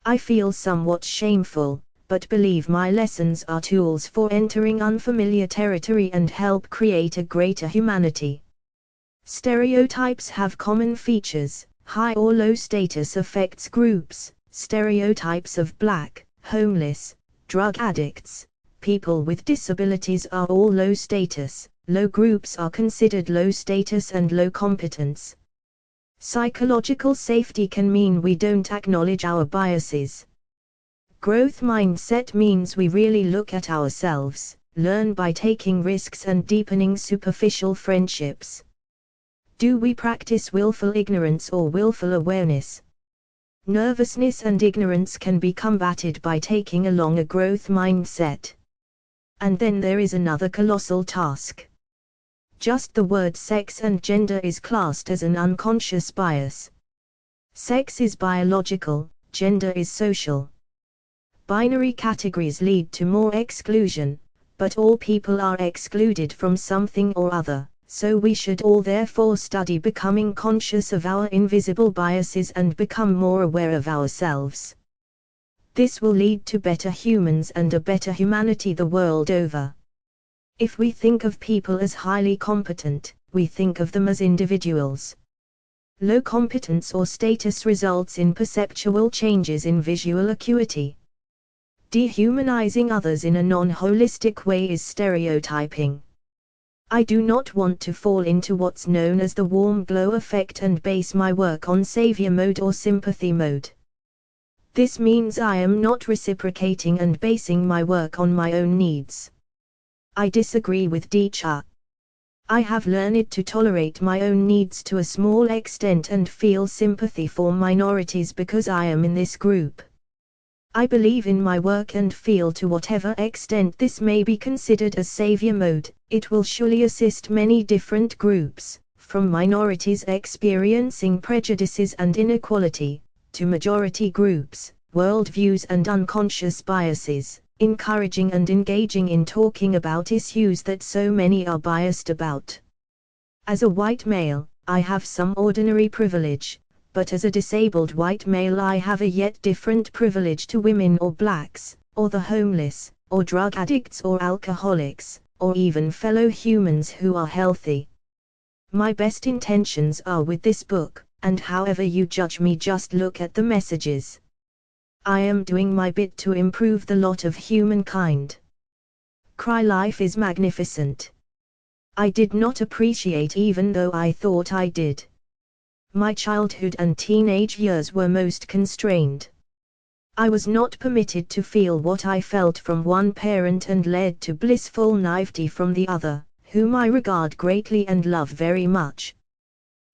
[SPEAKER 1] I feel somewhat shameful, but believe my lessons are tools for entering unfamiliar territory and help create a greater humanity. Stereotypes have common features. High or low status affects groups. Stereotypes of black, homeless, drug addicts, people with disabilities are all low status. Low groups are considered low status and low competence. Psychological safety can mean we don't acknowledge our biases. Growth mindset means we really look at ourselves, learn by taking risks and deepening superficial friendships. Do we practice willful ignorance or willful awareness? Nervousness and ignorance can be combated by taking along a growth mindset. And then there is another colossal task. Just the word sex and gender is classed as an unconscious bias. Sex is biological, gender is social. Binary categories lead to more exclusion, but all people are excluded from something or other. So we should all therefore study becoming conscious of our invisible biases and become more aware of ourselves. This will lead to better humans and a better humanity the world over. If we think of people as highly competent, we think of them as individuals. Low competence or status results in perceptual changes in visual acuity. Dehumanizing others in a non-holistic way is stereotyping. I do not want to fall into what's known as the warm glow effect and base my work on savior mode or sympathy mode. This means I am not reciprocating and basing my work on my own needs. I disagree with Deecha. I have learned to tolerate my own needs to a small extent and feel sympathy for minorities because I am in this group. I believe in my work and feel to whatever extent this may be considered as savior mode, it will surely assist many different groups, from minorities experiencing prejudices and inequality, to majority groups, worldviews and unconscious biases, encouraging and engaging in talking about issues that so many are biased about. As a white male, I have some ordinary privilege, but as a disabled white male I have a yet different privilege to women or blacks, or the homeless, or drug addicts or alcoholics, or even fellow humans who are healthy. My best intentions are with this book, and however you judge me, just look at the messages. I am doing my bit to improve the lot of humankind. Cry life is magnificent. I did not appreciate even though I thought I did. My childhood and teenage years were most constrained. I was not permitted to feel what I felt from one parent and led to blissful naivety from the other, whom I regard greatly and love very much.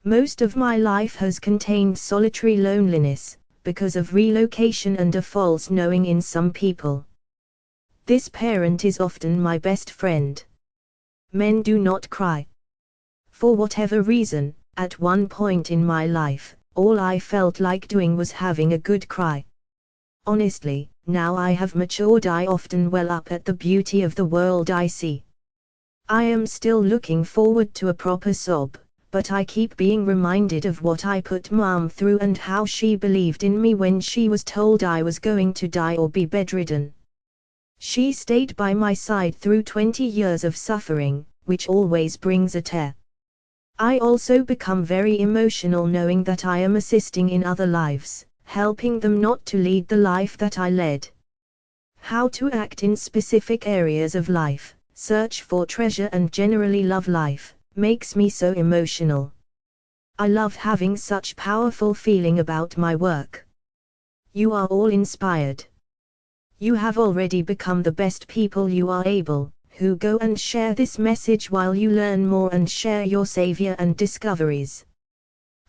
[SPEAKER 1] Most of my life has contained solitary loneliness, because of relocation and a false knowing in some people. This parent is often my best friend. Men do not cry. For whatever reason, at one point in my life, all I felt like doing was having a good cry. Honestly, now I have matured, I often well up at the beauty of the world I see. I am still looking forward to a proper sob, but I keep being reminded of what I put Mom through and how she believed in me when she was told I was going to die or be bedridden. She stayed by my side through 20 years of suffering, which always brings a tear. I also become very emotional knowing that I am assisting in other lives, helping them not to lead the life that I led. How to act in specific areas of life, search for treasure and generally love life, makes me so emotional. I love having such powerful feeling about my work. You are all inspired. You have already become the best people you are able, who go and share this message while you learn more and share your savior and discoveries.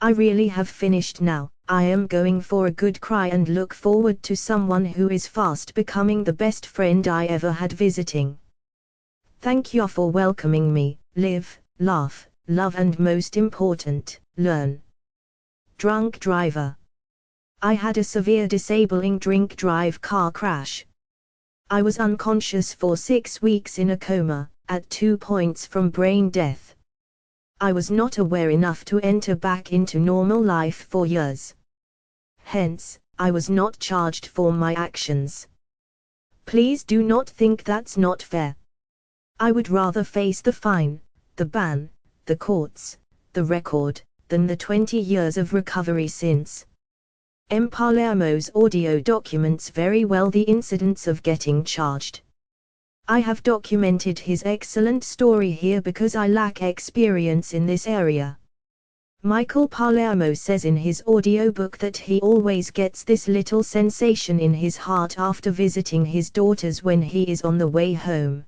[SPEAKER 1] I really have finished now. I am going for a good cry and look forward to someone who is fast becoming the best friend I ever had visiting. Thank you for welcoming me. Live, laugh, love and most important, learn. Drunk driver. I had a severe disabling drink drive car crash. I was unconscious for 6 weeks in a coma, at 2 points from brain death. I was not aware enough to enter back into normal life for years. Hence, I was not charged for my actions. Please do not think that's not fair. I would rather face the fine, the ban, the courts, the record, than the 20 years of recovery since. Palermo's audio documents very well the incidents of getting charged. I have documented his excellent story here because I lack experience in this area. Michael Palermo says in his audiobook that he always gets this little sensation in his heart after visiting his daughters when he is on the way home.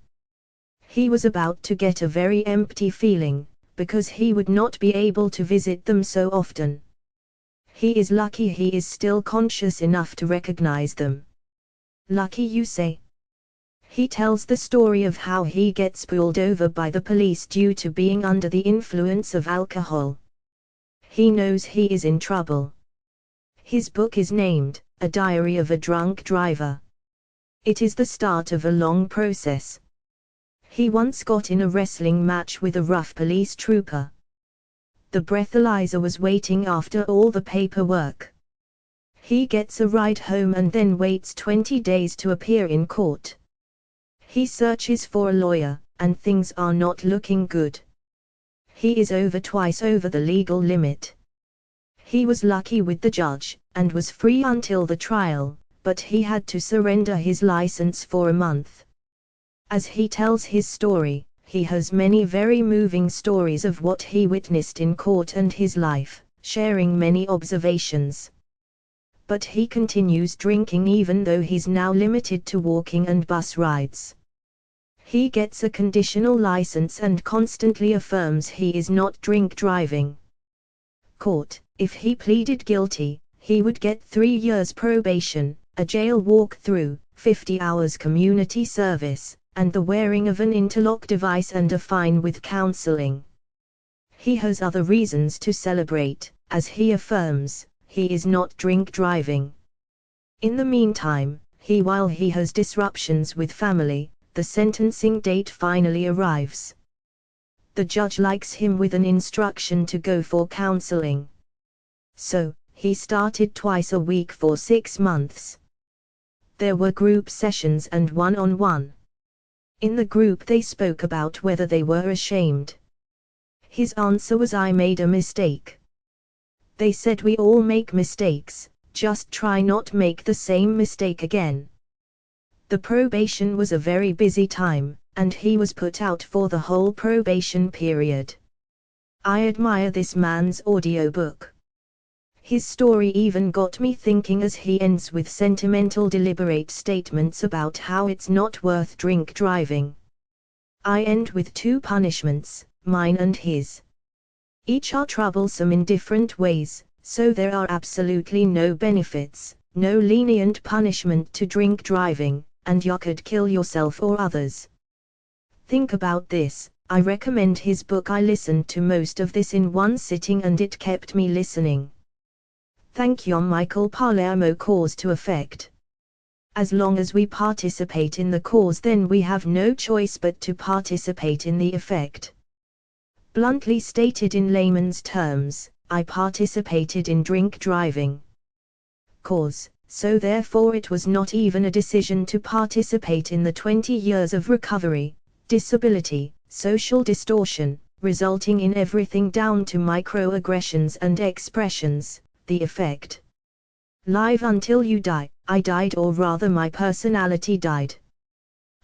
[SPEAKER 1] He was about to get a very empty feeling, because he would not be able to visit them so often. He is lucky he is still conscious enough to recognize them. Lucky, you say? He tells the story of how he gets pulled over by the police due to being under the influence of alcohol. He knows he is in trouble. His book is named, A Diary of a Drunk Driver. It is the start of a long process. He once got in a wrestling match with a rough police trooper. The breathalyzer was waiting after all the paperwork. He gets a ride home and then waits 20 days to appear in court. He searches for a lawyer, and things are not looking good. He is twice over the legal limit. He was lucky with the judge, and was free until the trial, but he had to surrender his license for a month. As he tells his story, he has many very moving stories of what he witnessed in court and his life, sharing many observations. But he continues drinking even though he's now limited to walking and bus rides. He gets a conditional license and constantly affirms he is not drink driving. Court, if he pleaded guilty, he would get 3 years probation, a jail walk-through, 50 hours community service, and the wearing of an interlock device and a fine with counseling. He has other reasons to celebrate, as he affirms, he is not drink driving. In the meantime, while he has disruptions with family, the sentencing date finally arrives. The judge likes him with an instruction to go for counseling. So, he started twice a week for 6 months. There were group sessions and one-on-one. In the group they spoke about whether they were ashamed. His answer was, I made a mistake. They said, we all make mistakes, just try not make the same mistake again. The probation was a very busy time, and he was put out for the whole probation period. I admire this man's audiobook. His story even got me thinking as he ends with sentimental deliberate statements about how it's not worth drink driving. I end with 2 punishments, mine and his. Each are troublesome in different ways, so there are absolutely no benefits, no lenient punishment to drink driving, and you could kill yourself or others. Think about this. I recommend his book. I listened to most of this in one sitting and it kept me listening. Thank you, Michael Palermo. Cause to effect. As long as we participate in the cause, then we have no choice but to participate in the effect. Bluntly stated in layman's terms, I participated in drink driving. Cause, so therefore it was not even a decision to participate in the 20 years of recovery, disability, social distortion, resulting in everything down to microaggressions and expressions, the effect. Live until you die. I died, or rather my personality died.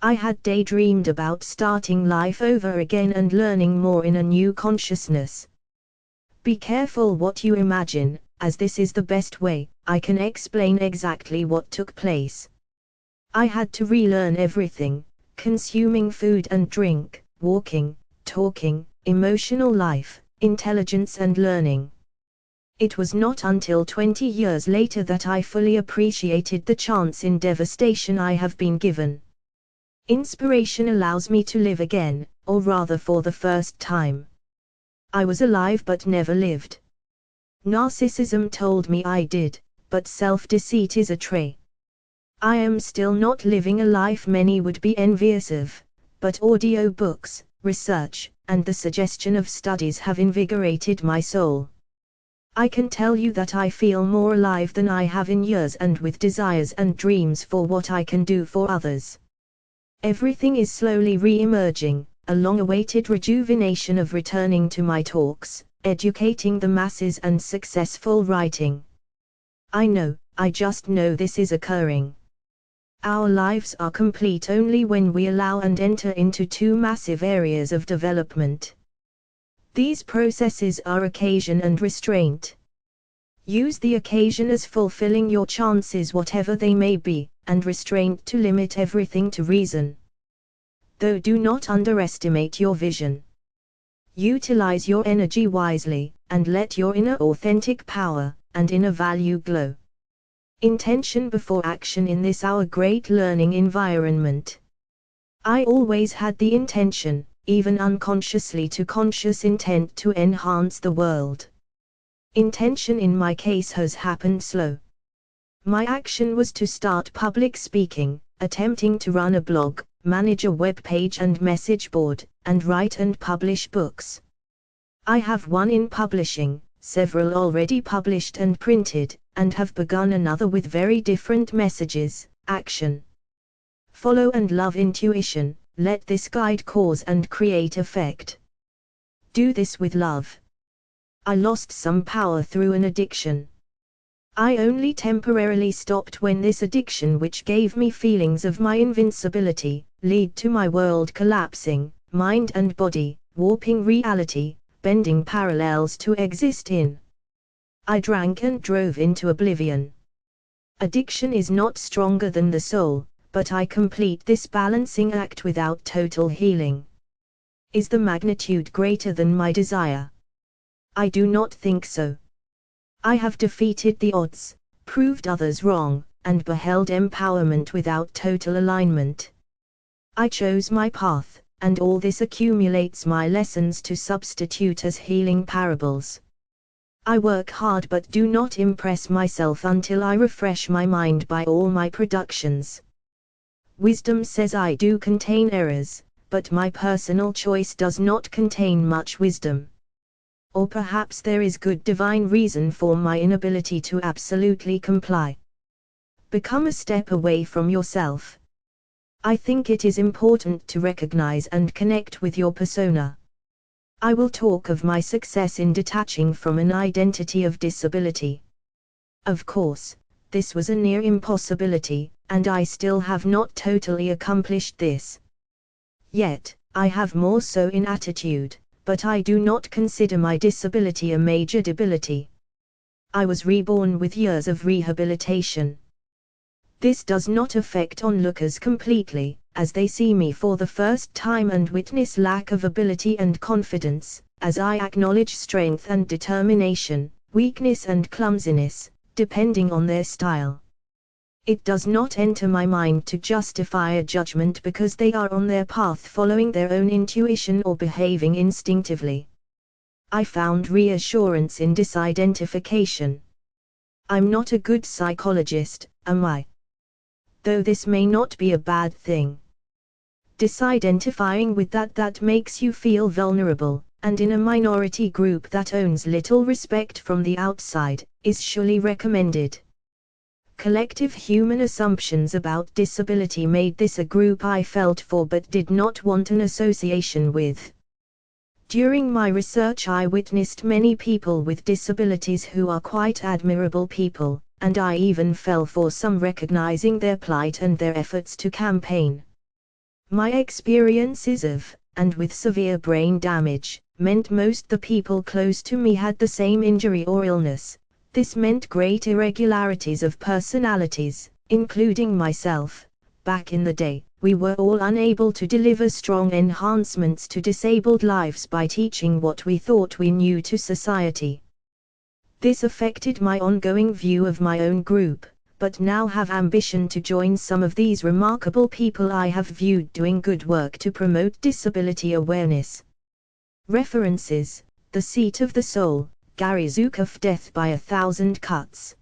[SPEAKER 1] I had daydreamed about starting life over again and learning more in a new consciousness. Be careful what you imagine, as this is the best way I can explain exactly what took place. I had to relearn everything: consuming food and drink, walking, talking, emotional life, intelligence and learning. It was not until 20 years later that I fully appreciated the chance in devastation I have been given. Inspiration allows me to live again, or rather for the first time. I was alive but never lived. Narcissism told me I did, but self-deceit is a trait. I am still not living a life many would be envious of, but audio books, research, and the suggestion of studies have invigorated my soul. I can tell you that I feel more alive than I have in years, and with desires and dreams for what I can do for others. Everything is slowly re-emerging, a long-awaited rejuvenation of returning to my talks, educating the masses and successful writing. I just know this is occurring. Our lives are complete only when we allow and enter into two massive areas of development. These processes are occasion and restraint. Use the occasion as fulfilling your chances whatever they may be, and restraint to limit everything to reason. Though do not underestimate your vision. Utilize your energy wisely, and let your inner authentic power and inner value glow. Intention before action in this our great learning environment. I always had the intention, even unconsciously to conscious intent, to enhance the world. Intention in my case has happened slow. My action was to start public speaking, attempting to run a blog, manage a web page and message board, and write and publish books. I have one in publishing, several already published and printed, and have begun another with very different messages. Action. Follow and love intuition, let this guide cause and create effect. Do this with love. I lost some power through an addiction. I only temporarily stopped when this addiction, which gave me feelings of my invincibility, led to my world collapsing, mind and body, warping reality, bending parallels to exist in. I drank and drove into oblivion. Addiction is not stronger than the soul, but I complete this balancing act without total healing. Is the magnitude greater than my desire? I do not think so. I have defeated the odds, proved others wrong, and beheld empowerment without total alignment. I chose my path, and all this accumulates my lessons to substitute as healing parables. I work hard but do not impress myself until I refresh my mind by all my productions. Wisdom says I do contain errors, but my personal choice does not contain much wisdom. Or perhaps there is good divine reason for my inability to absolutely comply. Become a step away from yourself. I think it is important to recognize and connect with your persona. I will talk of my success in detaching from an identity of disability. Of course, this was a near impossibility, and I still have not totally accomplished this. Yet, I have more so in attitude, but I do not consider my disability a major debility. I was reborn with years of rehabilitation. This does not affect onlookers completely, as they see me for the first time and witness lack of ability and confidence, as I acknowledge strength and determination, weakness and clumsiness, depending on their style. It does not enter my mind to justify a judgment because they are on their path following their own intuition or behaving instinctively. I found reassurance in disidentification. I'm not a good psychologist, am I? Though this may not be a bad thing. Disidentifying with that makes you feel vulnerable, and in a minority group that owns little respect from the outside, is surely recommended. Collective human assumptions about disability made this a group I felt for but did not want an association with. During my research I witnessed many people with disabilities who are quite admirable people, and I even fell for some recognizing their plight and their efforts to campaign. My experiences of, and with severe brain damage, meant most the people close to me had the same injury or illness. This meant great irregularities of personalities, including myself. Back in the day, we were all unable to deliver strong enhancements to disabled lives by teaching what we thought we knew to society. This affected my ongoing view of my own group, but now have ambition to join some of these remarkable people I have viewed doing good work to promote disability awareness. References: The Seat of the Soul, Gary Zukav, Death by 1,000 Cuts.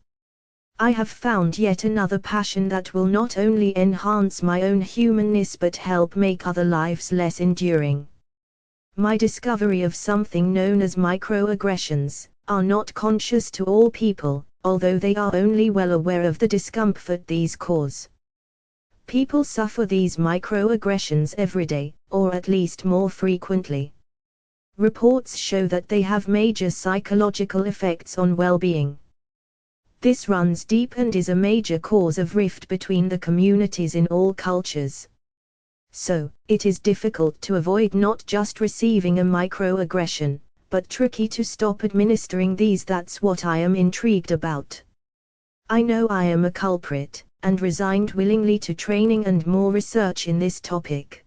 [SPEAKER 1] I have found yet another passion that will not only enhance my own humanness but help make other lives less enduring. My discovery of something known as microaggressions are not conscious to all people, although they are only well aware of the discomfort these cause. People suffer these microaggressions every day, or at least more frequently. Reports show that they have major psychological effects on well-being. This runs deep and is a major cause of rift between the communities in all cultures. So, it is difficult to avoid not just receiving a microaggression, but tricky to stop administering these. That's what I am intrigued about. I know I am a culprit, and resigned willingly to training and more research in this topic.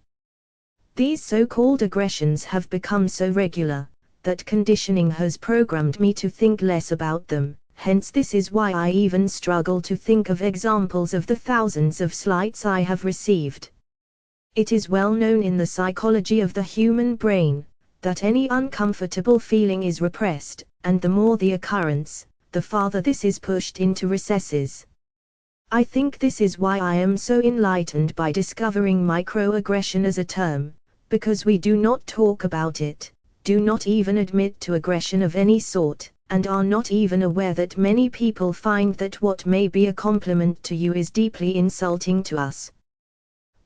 [SPEAKER 1] These so-called aggressions have become so regular, that conditioning has programmed me to think less about them. Hence this is why I even struggle to think of examples of the thousands of slights I have received. It is well known in the psychology of the human brain, that any uncomfortable feeling is repressed, and the more the occurrence, the farther this is pushed into recesses. I think this is why I am so enlightened by discovering microaggression as a term, because we do not talk about it, do not even admit to aggression of any sort, and are not even aware that many people find that what may be a compliment to you is deeply insulting to us.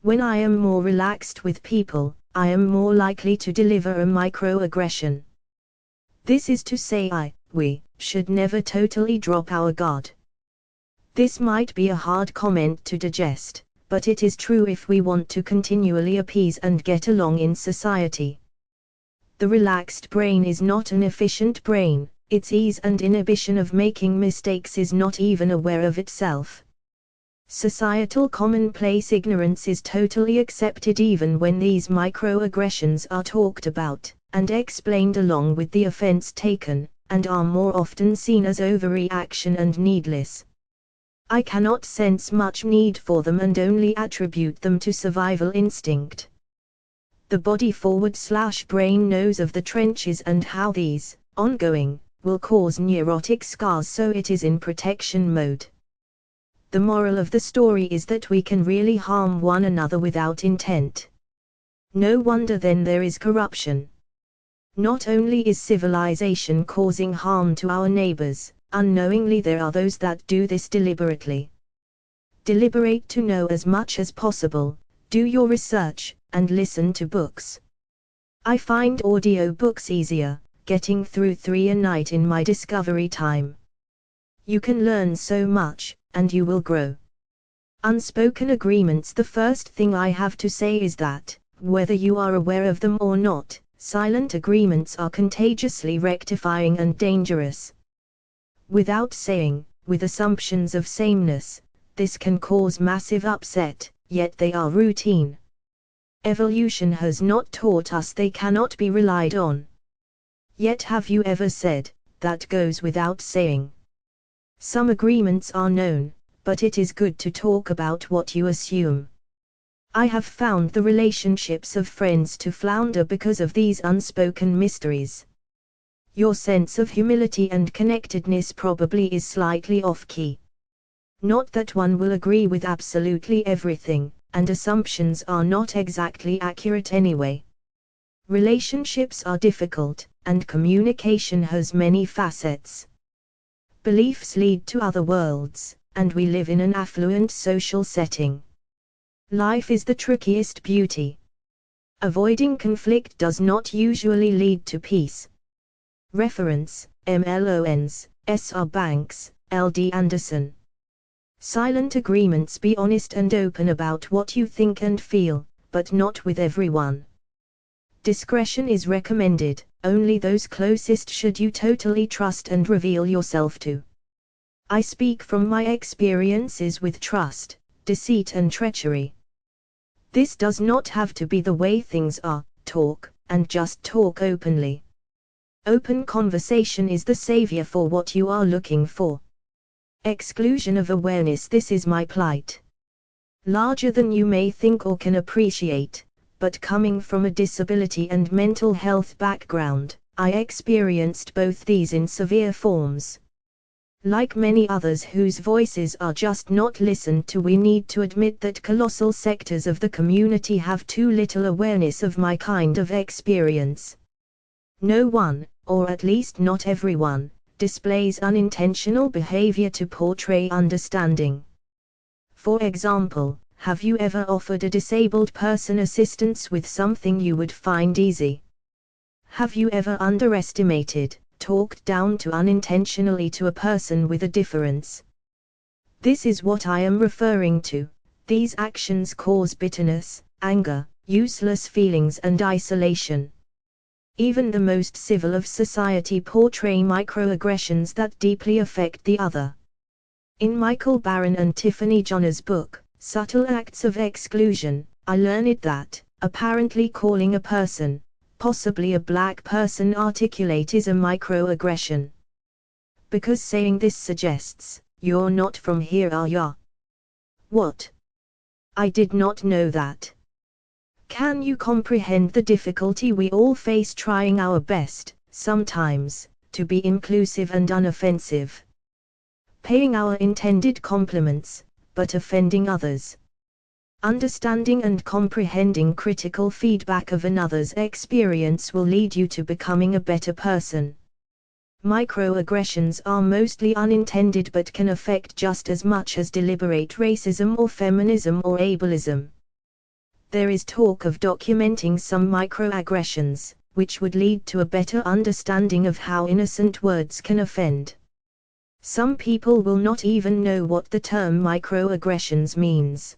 [SPEAKER 1] When I am more relaxed with people, I am more likely to deliver a microaggression. This is to say we should never totally drop our guard. This might be a hard comment to digest, but it is true if we want to continually appease and get along in society. The relaxed brain is not an efficient brain. Its ease and inhibition of making mistakes is not even aware of itself. Societal commonplace ignorance is totally accepted even when these microaggressions are talked about, and explained along with the offense taken, and are more often seen as overreaction and needless. I cannot sense much need for them and only attribute them to survival instinct. The body/brain knows of the trenches and how these, ongoing, will cause neurotic scars, so it is in protection mode. The moral of the story is that we can really harm one another without intent. No wonder then there is corruption. Not only is civilization causing harm to our neighbors, unknowingly there are those that do this deliberately. Deliberate to know as much as possible, do your research, and listen to books. I find audio books easier, getting through 3 a night in my discovery time. You can learn so much, and you will grow. Unspoken agreements. The first thing I have to say is that, whether you are aware of them or not, silent agreements are contagiously rectifying and dangerous. Without saying, with assumptions of sameness, this can cause massive upset, yet they are routine. Evolution has not taught us they cannot be relied on. Yet have you ever said, that goes without saying? Some agreements are known, but it is good to talk about what you assume. I have found the relationships of friends to flounder because of these unspoken mysteries. Your sense of humility and connectedness probably is slightly off-key. Not that one will agree with absolutely everything, and assumptions are not exactly accurate anyway. Relationships are difficult, and communication has many facets. Beliefs lead to other worlds, and we live in an affluent social setting. Life is the trickiest beauty. Avoiding conflict does not usually lead to peace. Reference: MLONs, S.R. Banks, L.D. Anderson. Silent agreements. Be honest and open about what you think and feel, but not with everyone. Discretion is recommended, only those closest should you totally trust and reveal yourself to. I speak from my experiences with trust, deceit and treachery. This does not have to be the way things are. Talk, and just talk openly. Open conversation is the savior for what you are looking for. Exclusion of awareness. This is my plight. Larger than you may think or can appreciate, but coming from a disability and mental health background, I experienced both these in severe forms. Like many others whose voices are just not listened to, we need to admit that colossal sectors of the community have too little awareness of my kind of experience. No one, or at least not everyone, displays unintentional behavior to portray understanding. For example, have you ever offered a disabled person assistance with something you would find easy? Have you ever underestimated, talked down to unintentionally to a person with a difference? This is what I am referring to. These actions cause bitterness, anger, useless feelings and isolation. Even the most civil of society portray microaggressions that deeply affect the other. In Michael Barron and Tiffany Johnner's book, Subtle Acts of Exclusion, I learned that, apparently calling a person, possibly a black person, articulate is a microaggression. Because saying this suggests, "You're not from here, are ya?" What? I did not know that. Can you comprehend the difficulty we all face trying our best, sometimes, to be inclusive and unoffensive? Paying our intended compliments, but offending others. Understanding and comprehending critical feedback of another's experience will lead you to becoming a better person. Microaggressions are mostly unintended but can affect just as much as deliberate racism or feminism or ableism. There is talk of documenting some microaggressions, which would lead to a better understanding of how innocent words can offend. Some people will not even know what the term microaggressions means.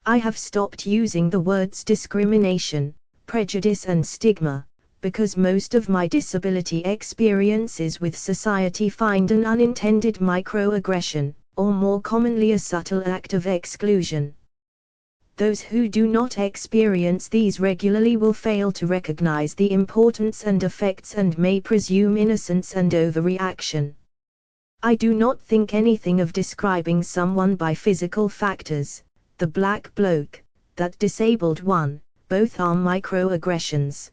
[SPEAKER 1] I have stopped using the words discrimination, prejudice and stigma, because most of my disability experiences with society find an unintended microaggression, or more commonly a subtle act of exclusion. Those who do not experience these regularly will fail to recognize the importance and effects and may presume innocence and overreaction. I do not think anything of describing someone by physical factors, the black bloke, that disabled one, both are microaggressions.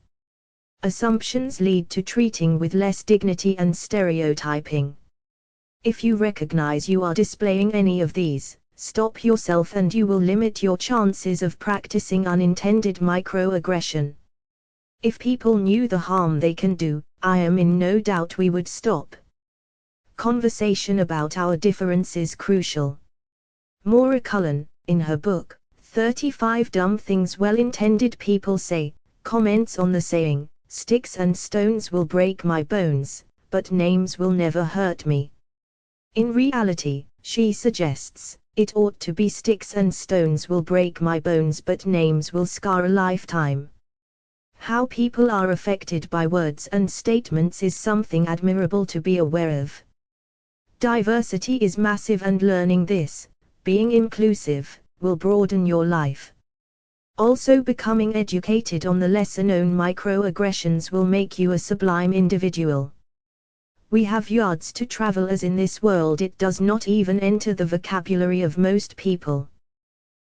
[SPEAKER 1] Assumptions lead to treating with less dignity and stereotyping. If you recognize you are displaying any of these, stop yourself and you will limit your chances of practicing unintended microaggression. If people knew the harm they can do, I am in no doubt we would stop. Conversation about our difference is crucial. Maura Cullen, in her book, 35 Dumb Things Well-Intended People Say, comments on the saying, "Sticks and stones will break my bones, but names will never hurt me." In reality, she suggests, it ought to be "Sticks and stones will break my bones but names will scar a lifetime." How people are affected by words and statements is something admirable to be aware of. Diversity is massive and learning this, being inclusive, will broaden your life. Also, becoming educated on the lesser-known microaggressions will make you a sublime individual. We have yards to travel, as in this world it does not even enter the vocabulary of most people.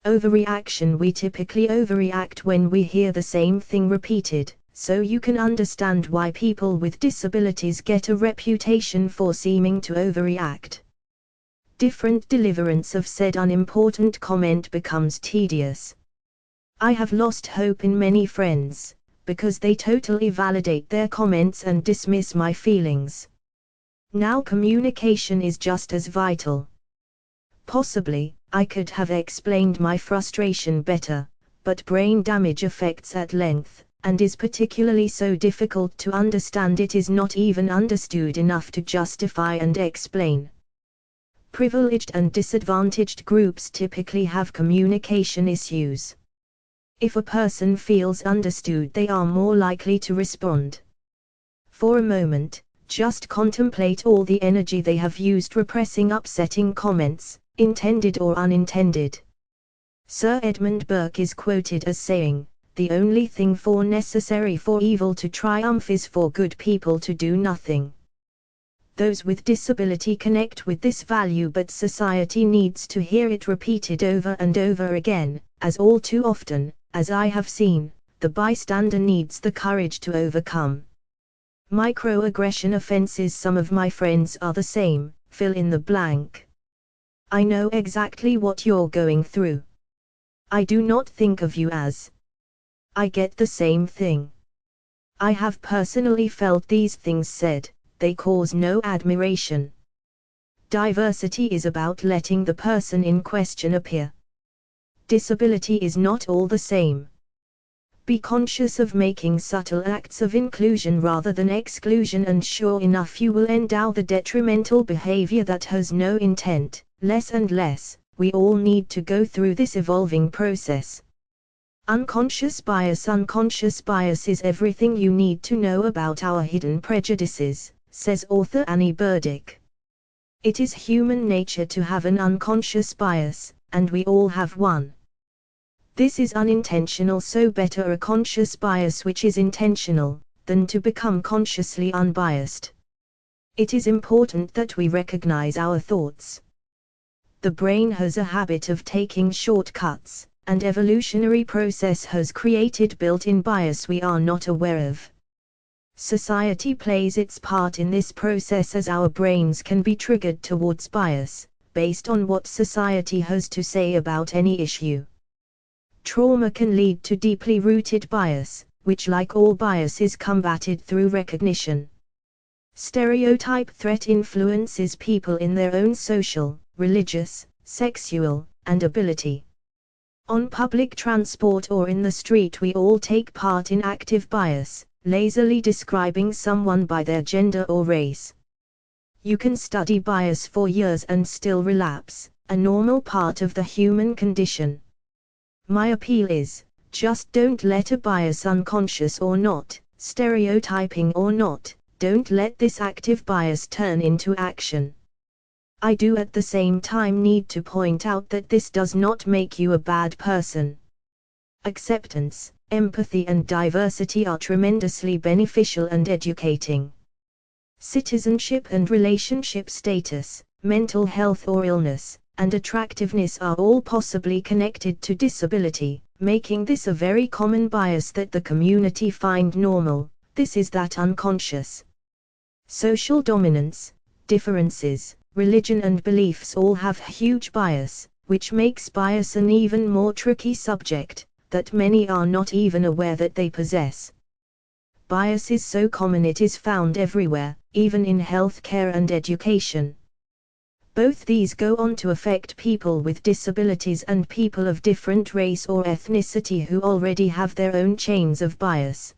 [SPEAKER 1] Overreaction: we typically overreact when we hear the same thing repeated, so you can understand why people with disabilities get a reputation for seeming to overreact. Different deliverance of said unimportant comment becomes tedious. I have lost hope in many friends, because they totally validate their comments and dismiss my feelings. Now communication is just as vital. Possibly, I could have explained my frustration better, but brain damage affects at length, and is particularly so difficult to understand it is not even understood enough to justify and explain. Privileged and disadvantaged groups typically have communication issues. If a person feels understood, they are more likely to respond. For a moment, just contemplate all the energy they have used repressing upsetting comments, intended or unintended. Sir Edmund Burke is quoted as saying, "The only thing necessary for evil to triumph is for good people to do nothing." Those with disability connect with this value, but society needs to hear it repeated over and over again, as all too often, as I have seen, the bystander needs the courage to overcome. Microaggression offenses. Some of my friends are the same, fill in the blank. I know exactly what you're going through. I do not think of you as. I get the same thing. I have personally felt these things said, they cause no admiration. Diversity is about letting the person in question appear. Disability is not all the same. Be conscious of making subtle acts of inclusion rather than exclusion, and sure enough you will endow the detrimental behavior that has no intent. Less and less, we all need to go through this evolving process. Unconscious bias. Unconscious bias is everything you need to know about our hidden prejudices, says author Annie Burdick. It is human nature to have an unconscious bias, and we all have one. This is unintentional, so better a conscious bias which is intentional, than to become consciously unbiased. It is important that we recognize our thoughts. The brain has a habit of taking shortcuts, and evolutionary process has created built-in bias we are not aware of. Society plays its part in this process, as our brains can be triggered towards bias, based on what society has to say about any issue. Trauma can lead to deeply rooted bias, which, like all bias, is combated through recognition. Stereotype threat influences people in their own social, religious, sexual, and ability. On public transport or in the street, we all take part in active bias, lazily describing someone by their gender or race. You can study bias for years and still relapse, a normal part of the human condition. My appeal is, just don't let a bias, unconscious or not, stereotyping or not, don't let this active bias turn into action. I do at the same time need to point out that this does not make you a bad person. Acceptance, empathy and diversity are tremendously beneficial and educating. Citizenship and relationship status, mental health or illness, and attractiveness are all possibly connected to disability, making this a very common bias that the community find normal. This is that unconscious. Social dominance, differences, religion and beliefs all have huge bias, which makes bias an even more tricky subject, that many are not even aware that they possess. Bias is so common it is found everywhere, even in healthcare and education. Both these go on to affect people with disabilities and people of different race or ethnicity who already have their own chains of bias.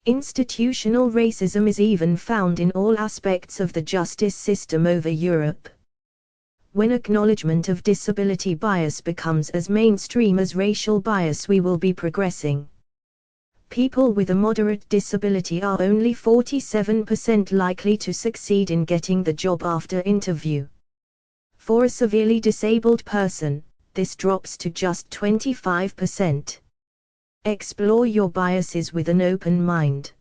[SPEAKER 1] Institutional racism is even found in all aspects of the justice system over Europe. When acknowledgement of disability bias becomes as mainstream as racial bias, we will be progressing. People with a moderate disability are only 47% likely to succeed in getting the job after interview. For a severely disabled person, this drops to just 25%. Explore your biases with an open mind.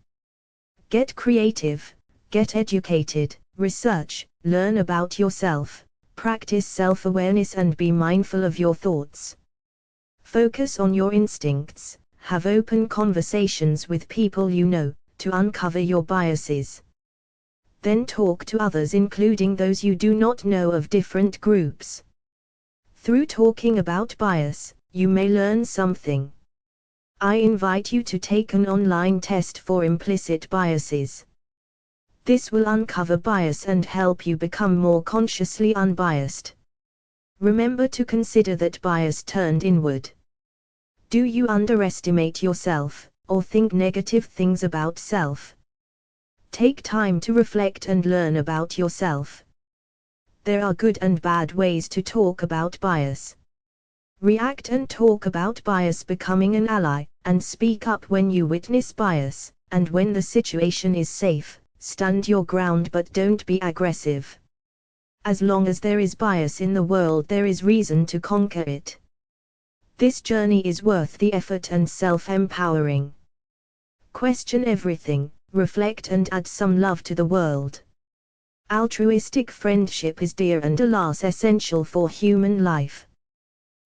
[SPEAKER 1] Get creative, get educated, research, learn about yourself, practice self-awareness and be mindful of your thoughts. Focus on your instincts, have open conversations with people you know, to uncover your biases. Then talk to others, including those you do not know of different groups. Through talking about bias, you may learn something. I invite you to take an online test for implicit biases. This will uncover bias and help you become more consciously unbiased. Remember to consider that bias turned inward. Do you underestimate yourself, or think negative things about self? Take time to reflect and learn about yourself. There are good and bad ways to talk about bias. React and talk about bias, becoming an ally, and speak up when you witness bias, and when the situation is safe, stand your ground but don't be aggressive. As long as there is bias in the world, there is reason to conquer it. This journey is worth the effort and self-empowering. Question everything, reflect and add some love to the world. Altruistic friendship is dear and alas essential for human life.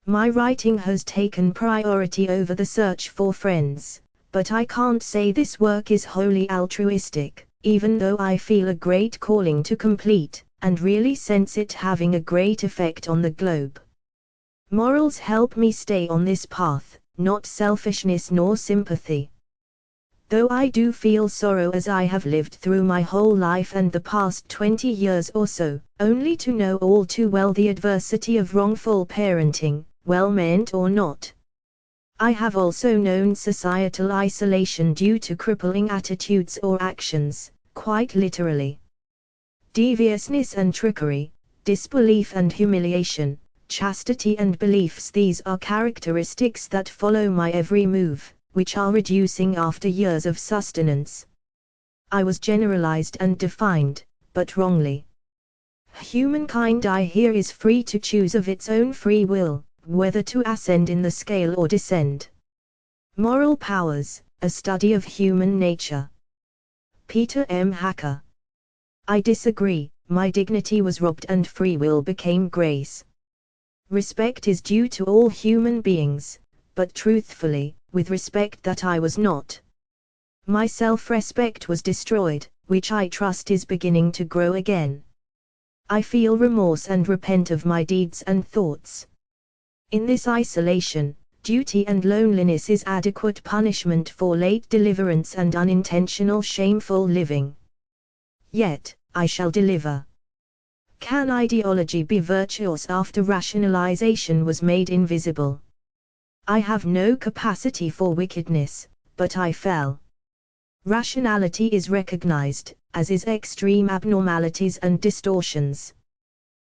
[SPEAKER 1] My writing has taken priority over the search for friends, but I can't say this work is wholly altruistic, even though I feel a great calling to complete, and really sense it having a great effect on the globe. Morals help me stay on this path, not selfishness nor sympathy. Though I do feel sorrow as I have lived through my whole life and the past 20 years or so, only to know all too well the adversity of wrongful parenting, well meant or not. I have also known societal isolation due to crippling attitudes or actions, quite literally. Deviousness and trickery, disbelief and humiliation, chastity and beliefs, these are characteristics that follow my every move, which are reducing after years of sustenance. I was generalized and defined, but wrongly. Humankind, I hear, is free to choose of its own free will, whether to ascend in the scale or descend. Moral Powers, a Study of Human Nature. Peter M. Hacker. I disagree, my dignity was robbed and free will became grace. Respect is due to all human beings, but truthfully, with respect that I was not. My self-respect was destroyed, which I trust is beginning to grow again. I feel remorse and repent of my deeds and thoughts. In this isolation, duty and loneliness is adequate punishment for late deliverance and unintentional shameful living. Yet, I shall deliver. Can ideology be virtuous after rationalization was made invisible? I have no capacity for wickedness, but I fell. Rationality is recognized, as is extreme abnormalities and distortions.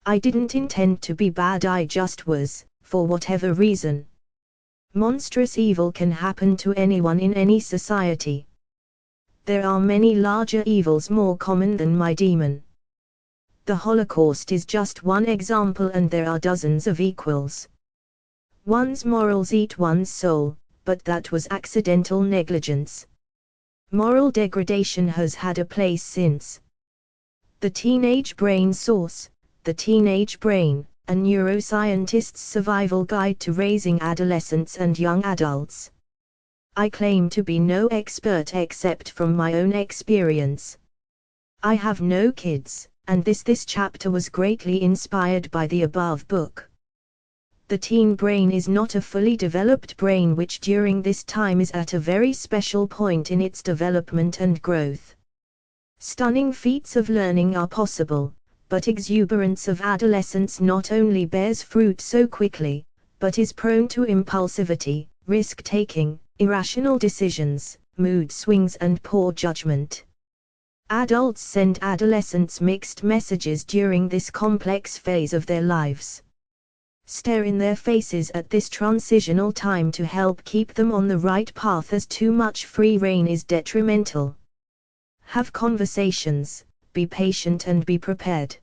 [SPEAKER 1] I didn't intend to be bad, I just was, for whatever reason. Monstrous evil can happen to anyone in any society. There are many larger evils more common than my demon. The Holocaust is just one example and there are dozens of equals. One's morals eat one's soul, but that was accidental negligence. Moral degradation has had a place since. The Teenage Brain Source, The Teenage Brain, a neuroscientist's survival guide to raising adolescents and young adults. I claim to be no expert except from my own experience. I have no kids, and this chapter was greatly inspired by the above book. The teen brain is not a fully developed brain which during this time is at a very special point in its development and growth. Stunning feats of learning are possible, but exuberance of adolescence not only bears fruit so quickly, but is prone to impulsivity, risk-taking, irrational decisions, mood swings and poor judgment. Adults send adolescents mixed messages during this complex phase of their lives. Stare in their faces at this transitional time to help keep them on the right path, as too much free rein is detrimental. Have conversations, be patient and be prepared.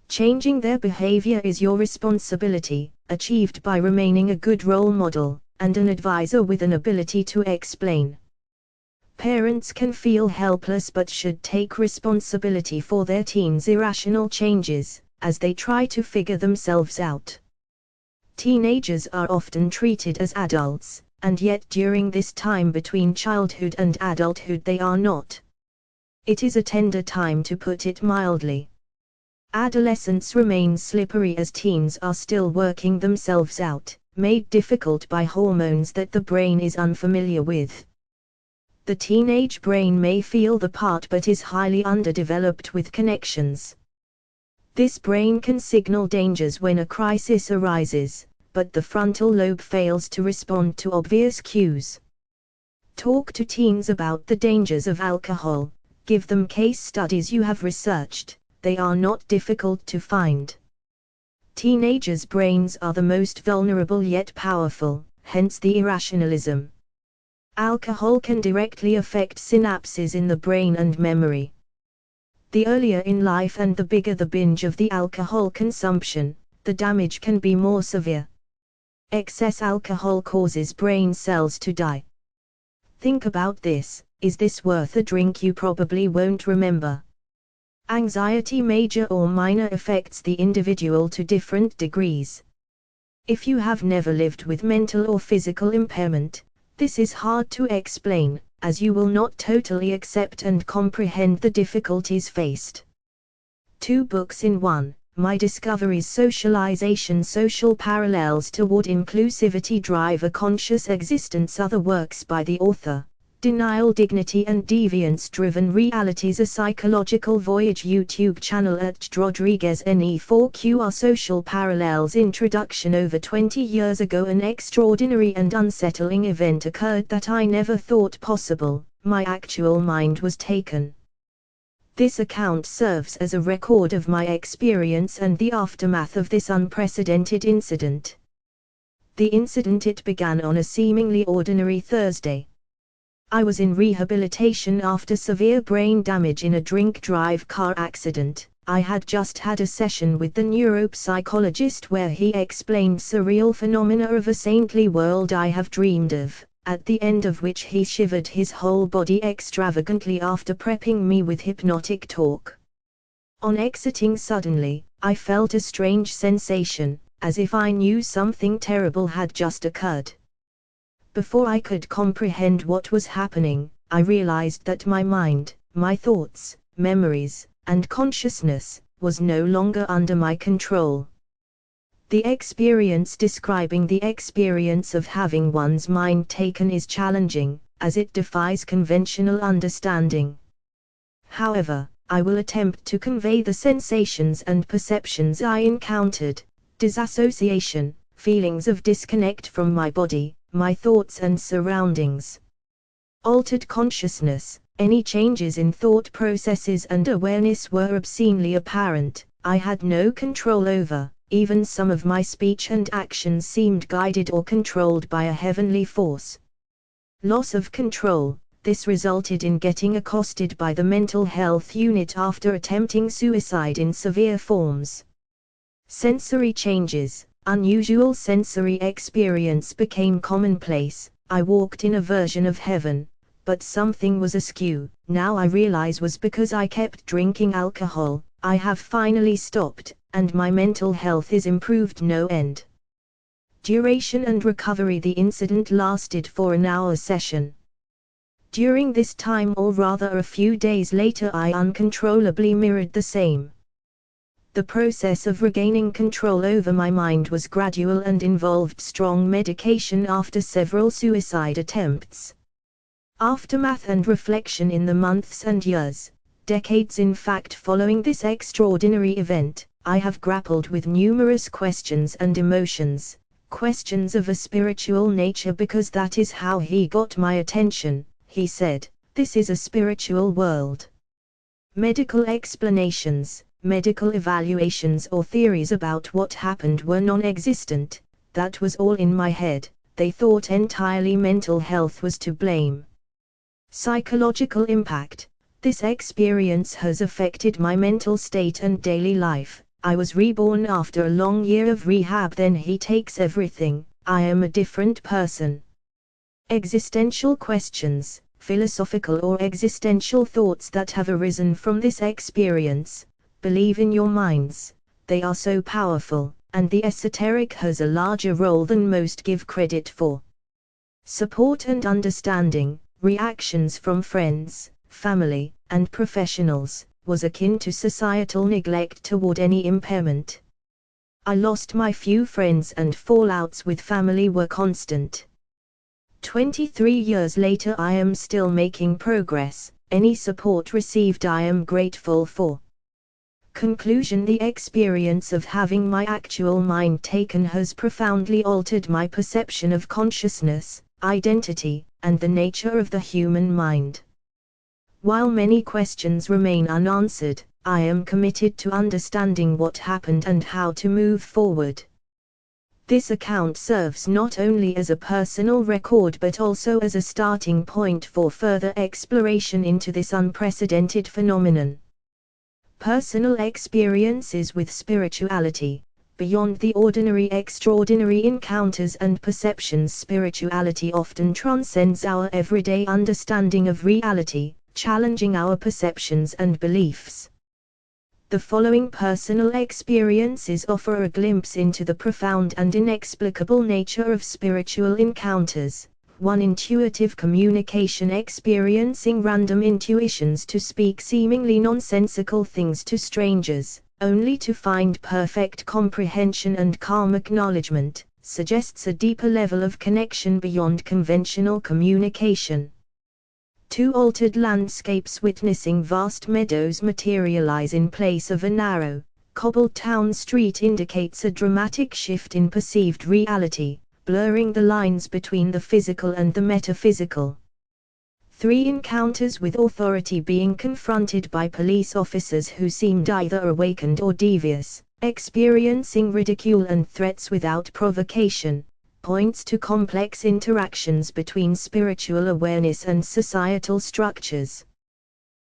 [SPEAKER 1] Changing their behavior is your responsibility, achieved by remaining a good role model, and an advisor with an ability to explain. Parents can feel helpless but should take responsibility for their teens' irrational changes, as they try to figure themselves out. Teenagers are often treated as adults, and yet during this time between childhood and adulthood they are not. It is a tender time, to put it mildly. Adolescence remains slippery as teens are still working themselves out, made difficult by hormones that the brain is unfamiliar with. The teenage brain may feel the part but is highly underdeveloped with connections. This brain can signal dangers when a crisis arises, but the frontal lobe fails to respond to obvious cues. Talk to teens about the dangers of alcohol, give them case studies you have researched, they are not difficult to find. Teenagers' brains are the most vulnerable yet powerful, hence the irrationalism. Alcohol can directly affect synapses in the brain and memory. The earlier in life and the bigger the binge of the alcohol consumption, the damage can be more severe. Excess alcohol causes brain cells to die. Think about this: is this worth a drink? You probably won't remember. Anxiety major or minor affects the individual to different degrees. If you have never lived with mental or physical impairment, this is hard to explain, as you will not totally accept and comprehend the difficulties faced. 2 books in 1, My Discoveries: Socialization, Social Parallels Toward Inclusivity, Drive a Conscious Existence. Other works by the author: Denial, Dignity and Deviance Driven Realities, a Psychological Voyage. YouTube channel at Rodriguez NE4QR. Social Parallels. Introduction. Over 20 years ago, an extraordinary and unsettling event occurred that I never thought possible. My actual mind was taken. This account serves as a record of my experience and the aftermath of this unprecedented incident. The incident: it began on a seemingly ordinary Thursday. I was in rehabilitation after severe brain damage in a drink-drive car accident. I had just had a session with the neuropsychologist where he explained surreal phenomena of a saintly world I have dreamed of, at the end of which he shivered his whole body extravagantly after prepping me with hypnotic talk. On exiting suddenly, I felt a strange sensation, as if I knew something terrible had just occurred. Before I could comprehend what was happening, I realized that my mind, my thoughts, memories, and consciousness, was no longer under my control. The experience: describing the experience of having one's mind taken is challenging, as it defies conventional understanding. However, I will attempt to convey the sensations and perceptions I encountered: disassociation, feelings of disconnect from my body, my thoughts and surroundings. Altered consciousness: any changes in thought processes and awareness were obscenely apparent. I had no control over, even some of my speech and actions seemed guided or controlled by a heavenly force. Loss of control: this resulted in getting accosted by the mental health unit after attempting suicide in severe forms. Sensory changes: unusual sensory experience became commonplace. I walked in a version of heaven, but something was askew. Now I realize was because I kept drinking alcohol. I have finally stopped, and my mental health is improved no end. Duration and recovery: the incident lasted for an hour session. During this time, or rather a few days later, I uncontrollably mirrored the same. The process of regaining control over my mind was gradual and involved strong medication after several suicide attempts. Aftermath and reflection: in the months and years, decades in fact, following this extraordinary event, I have grappled with numerous questions and emotions, questions of a spiritual nature, because that is how he got my attention. He said, "This is a spiritual world." Medical explanations, medical evaluations or theories about what happened were non-existent. That was all in my head. They thought entirely mental health was to blame. Psychological impact: this experience has affected my mental state and daily life. I was reborn after a long year of rehab. Then he takes everything. I am a different person. Existential questions: philosophical or existential thoughts that have arisen from this experience. Believe in your minds. They are so powerful, and the esoteric has a larger role than most give credit for. Support and understanding: reactions from friends, family, and professionals was akin to societal neglect toward any impairment. I lost my few friends, and fallouts with family were constant. 23 years later, I am still making progress. Any support received I am grateful for. Conclusion: the experience of having my actual mind taken has profoundly altered my perception of consciousness, identity, and the nature of the human mind. While many questions remain unanswered, I am committed to understanding what happened and how to move forward. This account serves not only as a personal record but also as a starting point for further exploration into this unprecedented phenomenon. Personal experiences with spirituality. Beyond the ordinary, extraordinary encounters and perceptions, spirituality often transcends our everyday understanding of reality, challenging our perceptions and beliefs. The following personal experiences offer a glimpse into the profound and inexplicable nature of spiritual encounters. 1. Intuitive communication. Experiencing random intuitions to speak seemingly nonsensical things to strangers, only to find perfect comprehension and calm acknowledgement, suggests a deeper level of connection beyond conventional communication. 2. Altered landscapes. Witnessing vast meadows materialize in place of a narrow, cobbled town street indicates a dramatic shift in perceived reality, blurring the lines between the physical and the metaphysical. 3. Encounters with authority. Being confronted by police officers who seemed either awakened or devious, experiencing ridicule and threats without provocation, points to complex interactions between spiritual awareness and societal structures.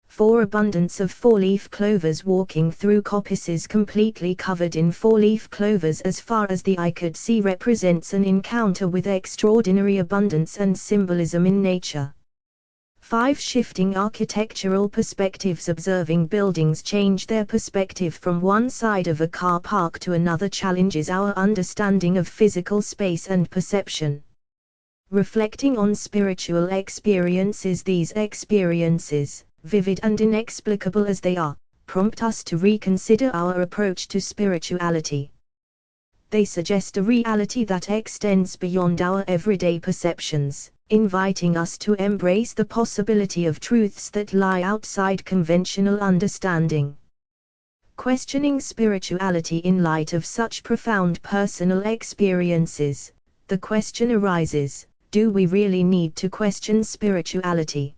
[SPEAKER 1] 4. Abundance of four-leaf clovers. Walking through coppices completely covered in four-leaf clovers as far as the eye could see represents an encounter with extraordinary abundance and symbolism in nature. 5. Shifting architectural perspectives. Observing buildings change their perspective from one side of a car park to another challenges our understanding of physical space and perception. Reflecting on spiritual experiences. These experiences, vivid and inexplicable as they are, prompt us to reconsider our approach to spirituality. They suggest a reality that extends beyond our everyday perceptions, inviting us to embrace the possibility of truths that lie outside conventional understanding. Questioning spirituality in light of such profound personal experiences, the question arises, do we really need to question spirituality?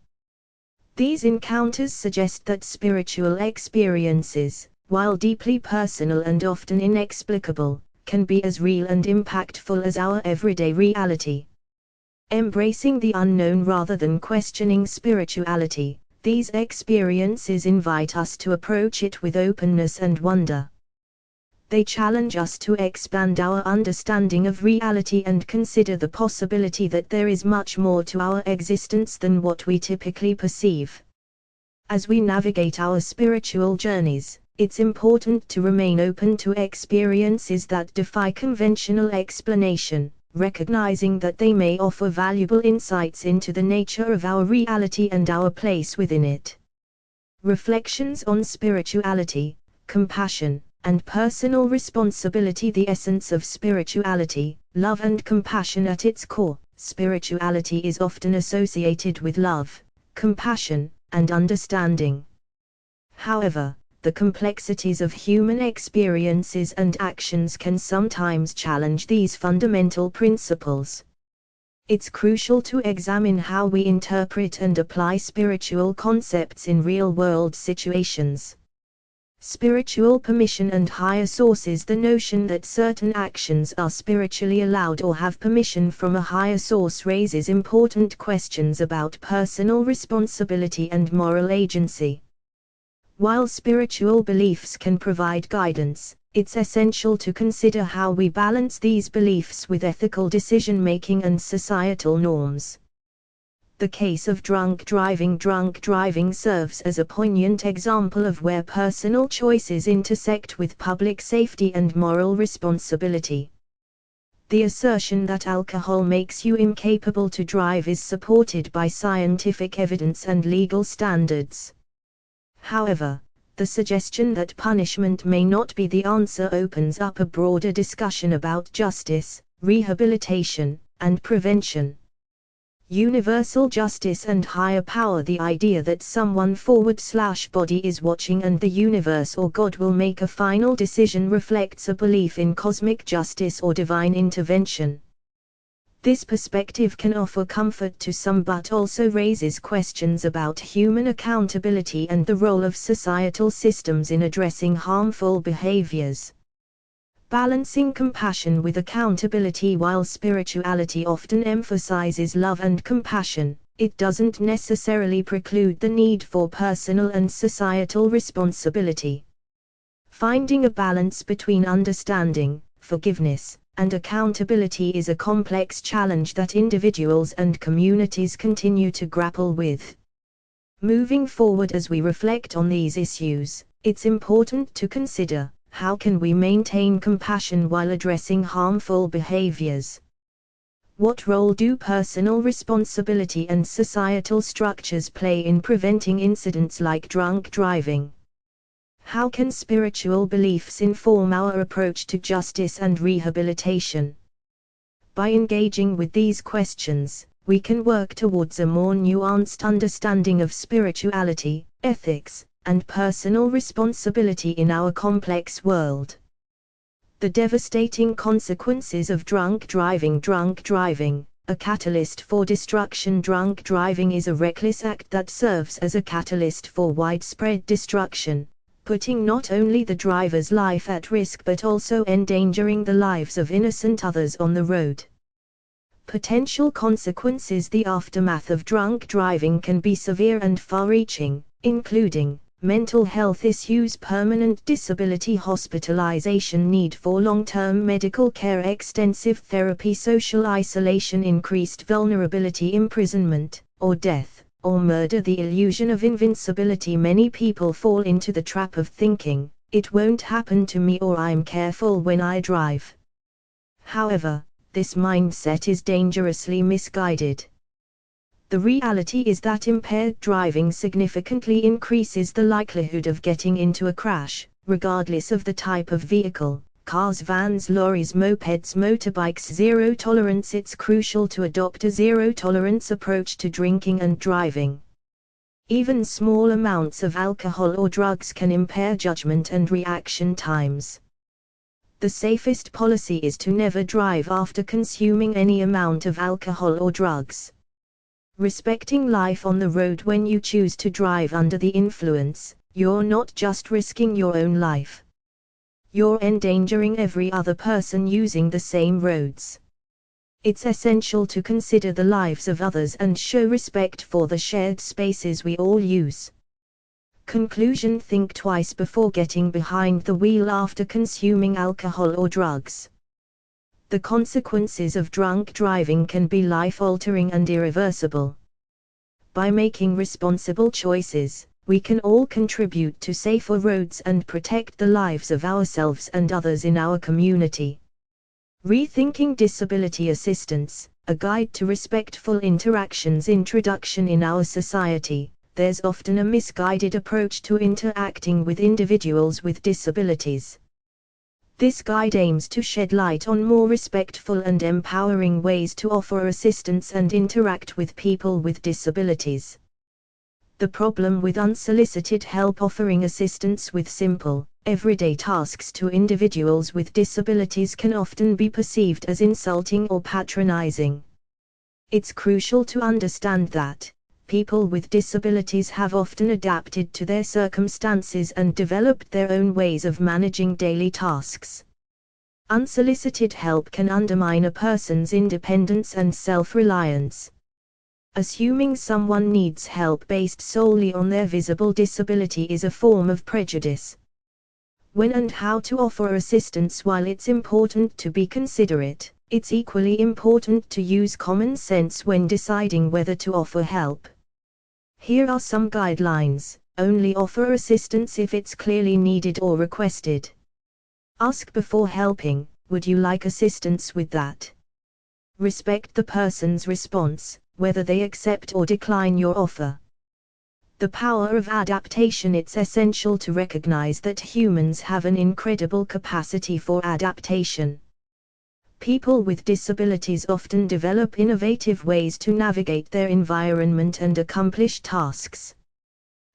[SPEAKER 1] These encounters suggest that spiritual experiences, while deeply personal and often inexplicable, can be as real and impactful as our everyday reality. Embracing the unknown rather than questioning spirituality, these experiences invite us to approach it with openness and wonder. They challenge us to expand our understanding of reality and consider the possibility that there is much more to our existence than what we typically perceive. As we navigate our spiritual journeys, it's important to remain open to experiences that defy conventional explanation, recognizing that they may offer valuable insights into the nature of our reality and our place within it. Reflections on spirituality, compassion, and personal responsibility. The essence of spirituality, love and compassion at its core. Spirituality is often associated with love, compassion, and understanding. However, the complexities of human experiences and actions can sometimes challenge these fundamental principles. It's crucial to examine how we interpret and apply spiritual concepts in real-world situations. Spiritual permission and higher sources. The notion that certain actions are spiritually allowed or have permission from a higher source raises important questions about personal responsibility and moral agency. While spiritual beliefs can provide guidance, it's essential to consider how we balance these beliefs with ethical decision-making and societal norms. The case of drunk driving serves as a poignant example of where personal choices intersect with public safety and moral responsibility. The assertion that alcohol makes you incapable to drive is supported by scientific evidence and legal standards. However, the suggestion that punishment may not be the answer opens up a broader discussion about justice, rehabilitation, and prevention. Universal justice and higher power. The idea that someone/body is watching and the universe or God will make a final decision reflects a belief in cosmic justice or divine intervention. This perspective can offer comfort to some but also raises questions about human accountability and the role of societal systems in addressing harmful behaviors. Balancing compassion with accountability. While spirituality often emphasizes love and compassion, it doesn't necessarily preclude the need for personal and societal responsibility. Finding a balance between understanding, forgiveness, and accountability is a complex challenge that individuals and communities continue to grapple with. Moving forward, as we reflect on these issues, it's important to consider, how can we maintain compassion while addressing harmful behaviors? What role do personal responsibility and societal structures play in preventing incidents like drunk driving? How can spiritual beliefs inform our approach to justice and rehabilitation? By engaging with these questions, we can work towards a more nuanced understanding of spirituality, ethics, and personal responsibility in our complex world. The devastating consequences of drunk driving. Drunk driving, a catalyst for destruction. Drunk driving is a reckless act that serves as a catalyst for widespread destruction, putting not only the driver's life at risk but also endangering the lives of innocent others on the road. Potential consequences. The aftermath of drunk driving can be severe and far-reaching, including mental health issues, permanent disability, hospitalization, need for long-term medical care, extensive therapy, social isolation, increased vulnerability, imprisonment, or death, or murder. The illusion of invincibility. Many people fall into the trap of thinking, "It won't happen to me," or "I'm careful when I drive." However, this mindset is dangerously misguided. The reality is that impaired driving significantly increases the likelihood of getting into a crash, regardless of the type of vehicle: cars, vans, lorries, mopeds, motorbikes. Zero tolerance. It's crucial to adopt a zero-tolerance approach to drinking and driving. Even small amounts of alcohol or drugs can impair judgment and reaction times. The safest policy is to never drive after consuming any amount of alcohol or drugs. Respecting life on the road. When you choose to drive under the influence, you're not just risking your own life. You're endangering every other person using the same roads. It's essential to consider the lives of others and show respect for the shared spaces we all use. Conclusion: think twice before getting behind the wheel after consuming alcohol or drugs. The consequences of drunk driving can be life-altering and irreversible. By making responsible choices, we can all contribute to safer roads and protect the lives of ourselves and others in our community. Rethinking Disability Assistance, a guide to respectful interactions. Introduction. In our society, there's often a misguided approach to interacting with individuals with disabilities. This guide aims to shed light on more respectful and empowering ways to offer assistance and interact with people with disabilities. The problem with unsolicited help. Offering assistance with simple, everyday tasks to individuals with disabilities can often be perceived as insulting or patronizing. It's crucial to understand that people with disabilities have often adapted to their circumstances and developed their own ways of managing daily tasks. Unsolicited help can undermine a person's independence and self-reliance. Assuming someone needs help based solely on their visible disability is a form of prejudice. When and how to offer assistance. While it's important to be considerate, it's equally important to use common sense when deciding whether to offer help. Here are some guidelines: only offer assistance if it's clearly needed or requested. Ask before helping, "Would you like assistance with that?" Respect the person's response, whether they accept or decline your offer. The power of adaptation. It's essential to recognize that humans have an incredible capacity for adaptation. People with disabilities often develop innovative ways to navigate their environment and accomplish tasks.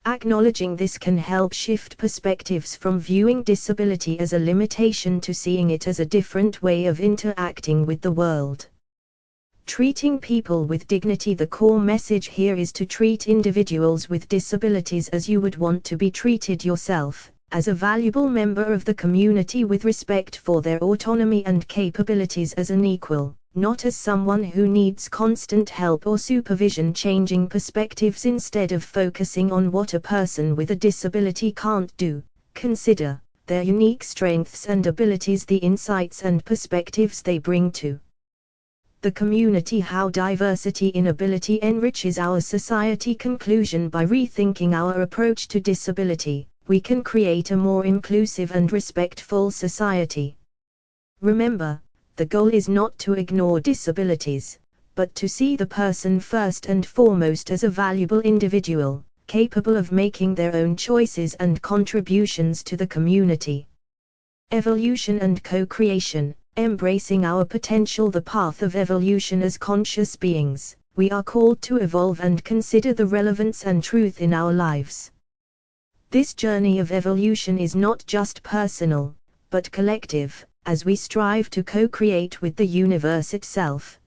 [SPEAKER 1] Acknowledging this can help shift perspectives from viewing disability as a limitation to seeing it as a different way of interacting with the world. Treating people with dignity. The core message here is to treat individuals with disabilities as you would want to be treated yourself, as a valuable member of the community with respect for their autonomy and capabilities, as an equal, not as someone who needs constant help or supervision. Changing perspectives. Instead of focusing on what a person with a disability can't do, consider their unique strengths and abilities, the insights and perspectives they bring to the community. How diversity in ability enriches our society. Conclusion. By rethinking our approach to disability, we can create a more inclusive and respectful society. Remember, the goal is not to ignore disabilities, but to see the person first and foremost as a valuable individual, capable of making their own choices and contributions to the community. Evolution and co-creation. Embracing our potential. The path of evolution. As conscious beings, we are called to evolve and consider the relevance and truth in our lives. This journey of evolution is not just personal, but collective, as we strive to co-create with the universe itself.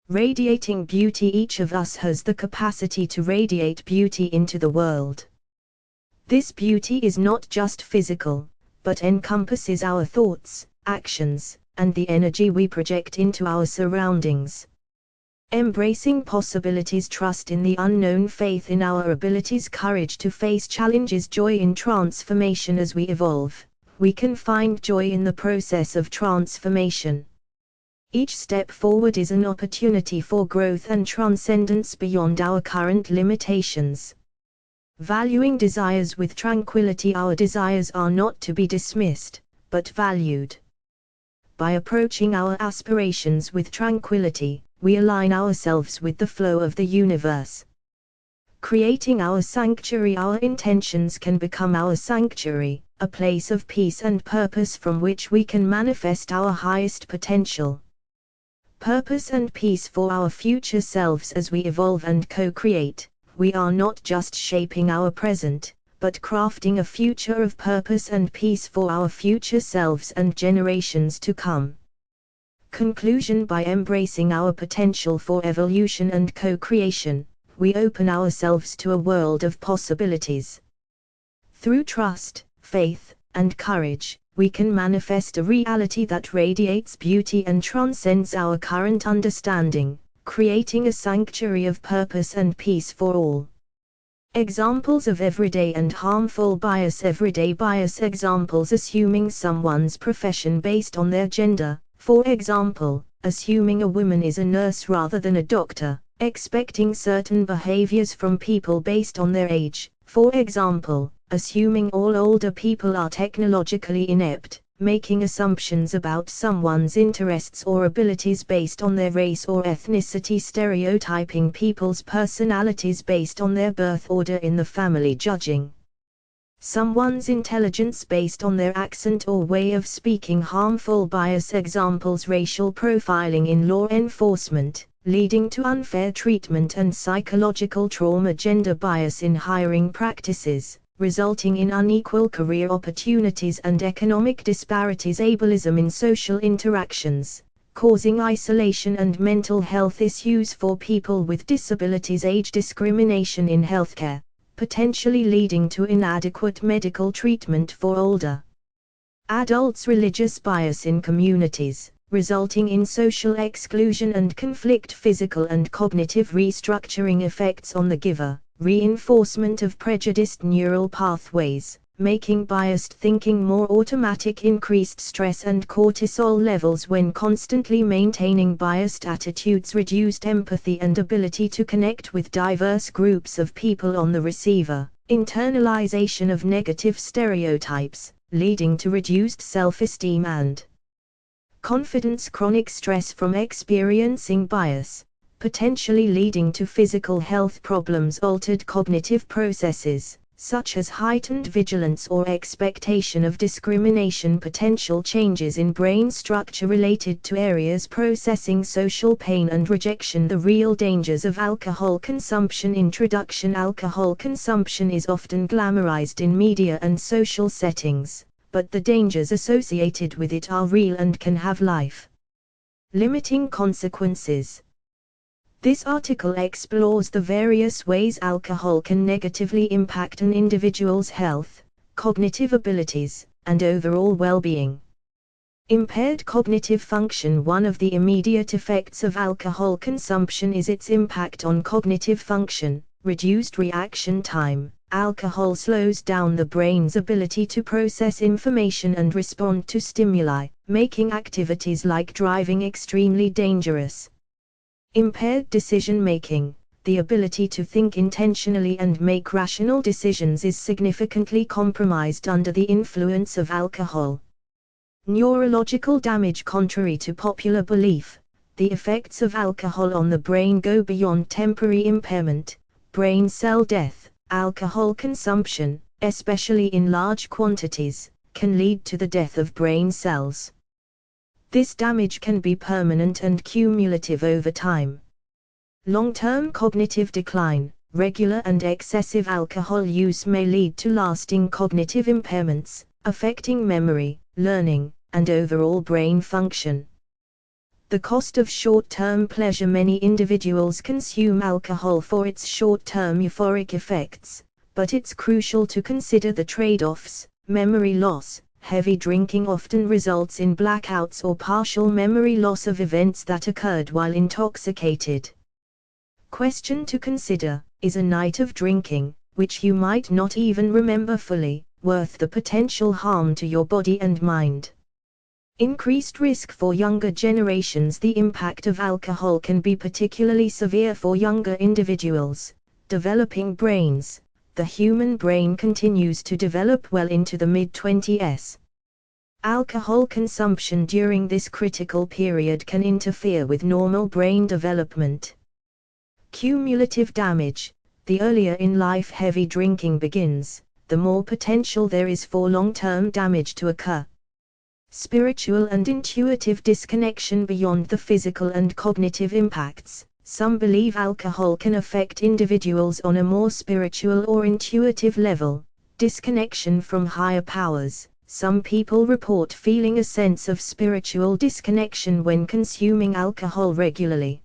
[SPEAKER 1] Radiating beauty. Each of us has the capacity to radiate beauty into the world. This beauty is not just physical, but encompasses our thoughts, actions, and the energy we project into our surroundings. Embracing possibilities. Trust in the unknown. Faith in our abilities. Courage to face challenges. Joy in transformation. As we evolve, we can find joy in the process of transformation. Each step forward is an opportunity for growth and transcendence beyond our current limitations. Valuing desires with tranquility. Our desires are not to be dismissed, but valued. By approaching our aspirations with tranquility, we align ourselves with the flow of the universe. Creating our sanctuary. Our intentions can become our sanctuary, a place of peace and purpose from which we can manifest our highest potential. Purpose and peace for our future selves. As we evolve and co-create, we are not just shaping our present, but crafting a future of purpose and peace for our future selves and generations to come. Conclusion. By embracing our potential for evolution and co-creation, we open ourselves to a world of possibilities. Through trust, faith, and courage, we can manifest a reality that radiates beauty and transcends our current understanding, creating a sanctuary of purpose and peace for all. Examples of everyday and harmful bias. Everyday bias examples. Assuming someone's profession based on their gender, for example, assuming a woman is a nurse rather than a doctor, expecting certain behaviors from people based on their age, for example, assuming all older people are technologically inept, making assumptions about someone's interests or abilities based on their race or ethnicity, stereotyping people's personalities based on their birth order in the family, judging someone's intelligence based on their accent or way of speaking. Harmful bias examples. Racial profiling in law enforcement, leading to unfair treatment and psychological trauma. Gender bias in hiring practices, resulting in unequal career opportunities and economic disparities. Ableism in social interactions, causing isolation and mental health issues for people with disabilities. Age discrimination in healthcare, potentially leading to inadequate medical treatment for older adults. Religious bias in communities, resulting in social exclusion and conflict. Physical and cognitive restructuring effects on the giver, reinforcement of prejudiced neural pathways, making biased thinking more automatic. Increased stress and cortisol levels when constantly maintaining biased attitudes. Reduced empathy and ability to connect with diverse groups of people on the receiver. Internalization of negative stereotypes, leading to reduced self-esteem and confidence. Chronic stress from experiencing bias, potentially leading to physical health problems. Altered cognitive processes, such as heightened vigilance or expectation of discrimination. Potential changes in brain structure related to areas processing social pain and rejection. The real dangers of alcohol consumption. Introduction. Alcohol consumption is often glamorized in media and social settings, but the dangers associated with it are real and can have life limiting consequences. This article explores the various ways alcohol can negatively impact an individual's health, cognitive abilities, and overall well-being. Impaired cognitive function. One of the immediate effects of alcohol consumption is its impact on cognitive function. Reduced reaction time. Alcohol slows down the brain's ability to process information and respond to stimuli, making activities like driving extremely dangerous. Impaired decision-making. The ability to think intentionally and make rational decisions is significantly compromised under the influence of alcohol. Neurological damage. Contrary to popular belief, the effects of alcohol on the brain go beyond temporary impairment, brain cell death. Alcohol consumption, especially in large quantities, can lead to the death of brain cells. This damage can be permanent and cumulative over time. Long-term cognitive decline. Regular and excessive alcohol use may lead to lasting cognitive impairments, affecting memory, learning, and overall brain function. The cost of short-term pleasure. Many individuals consume alcohol for its short-term euphoric effects, but it's crucial to consider the trade-offs. Memory loss. Heavy drinking often results in blackouts or partial memory loss of events that occurred while intoxicated. Question to consider: is a night of drinking, which you might not even remember fully, worth the potential harm to your body and mind? Increased risk for younger generations. The impact of alcohol can be particularly severe for younger individuals. Developing brains. The human brain continues to develop well into the mid-20s. Alcohol consumption during this critical period can interfere with normal brain development. Cumulative damage. The earlier in life heavy drinking begins, the more potential there is for long-term damage to occur. Spiritual and intuitive disconnection. Beyond the physical and cognitive impacts, some believe alcohol can affect individuals on a more spiritual or intuitive level. Disconnection from higher powers. Some people report feeling a sense of spiritual disconnection when consuming alcohol regularly.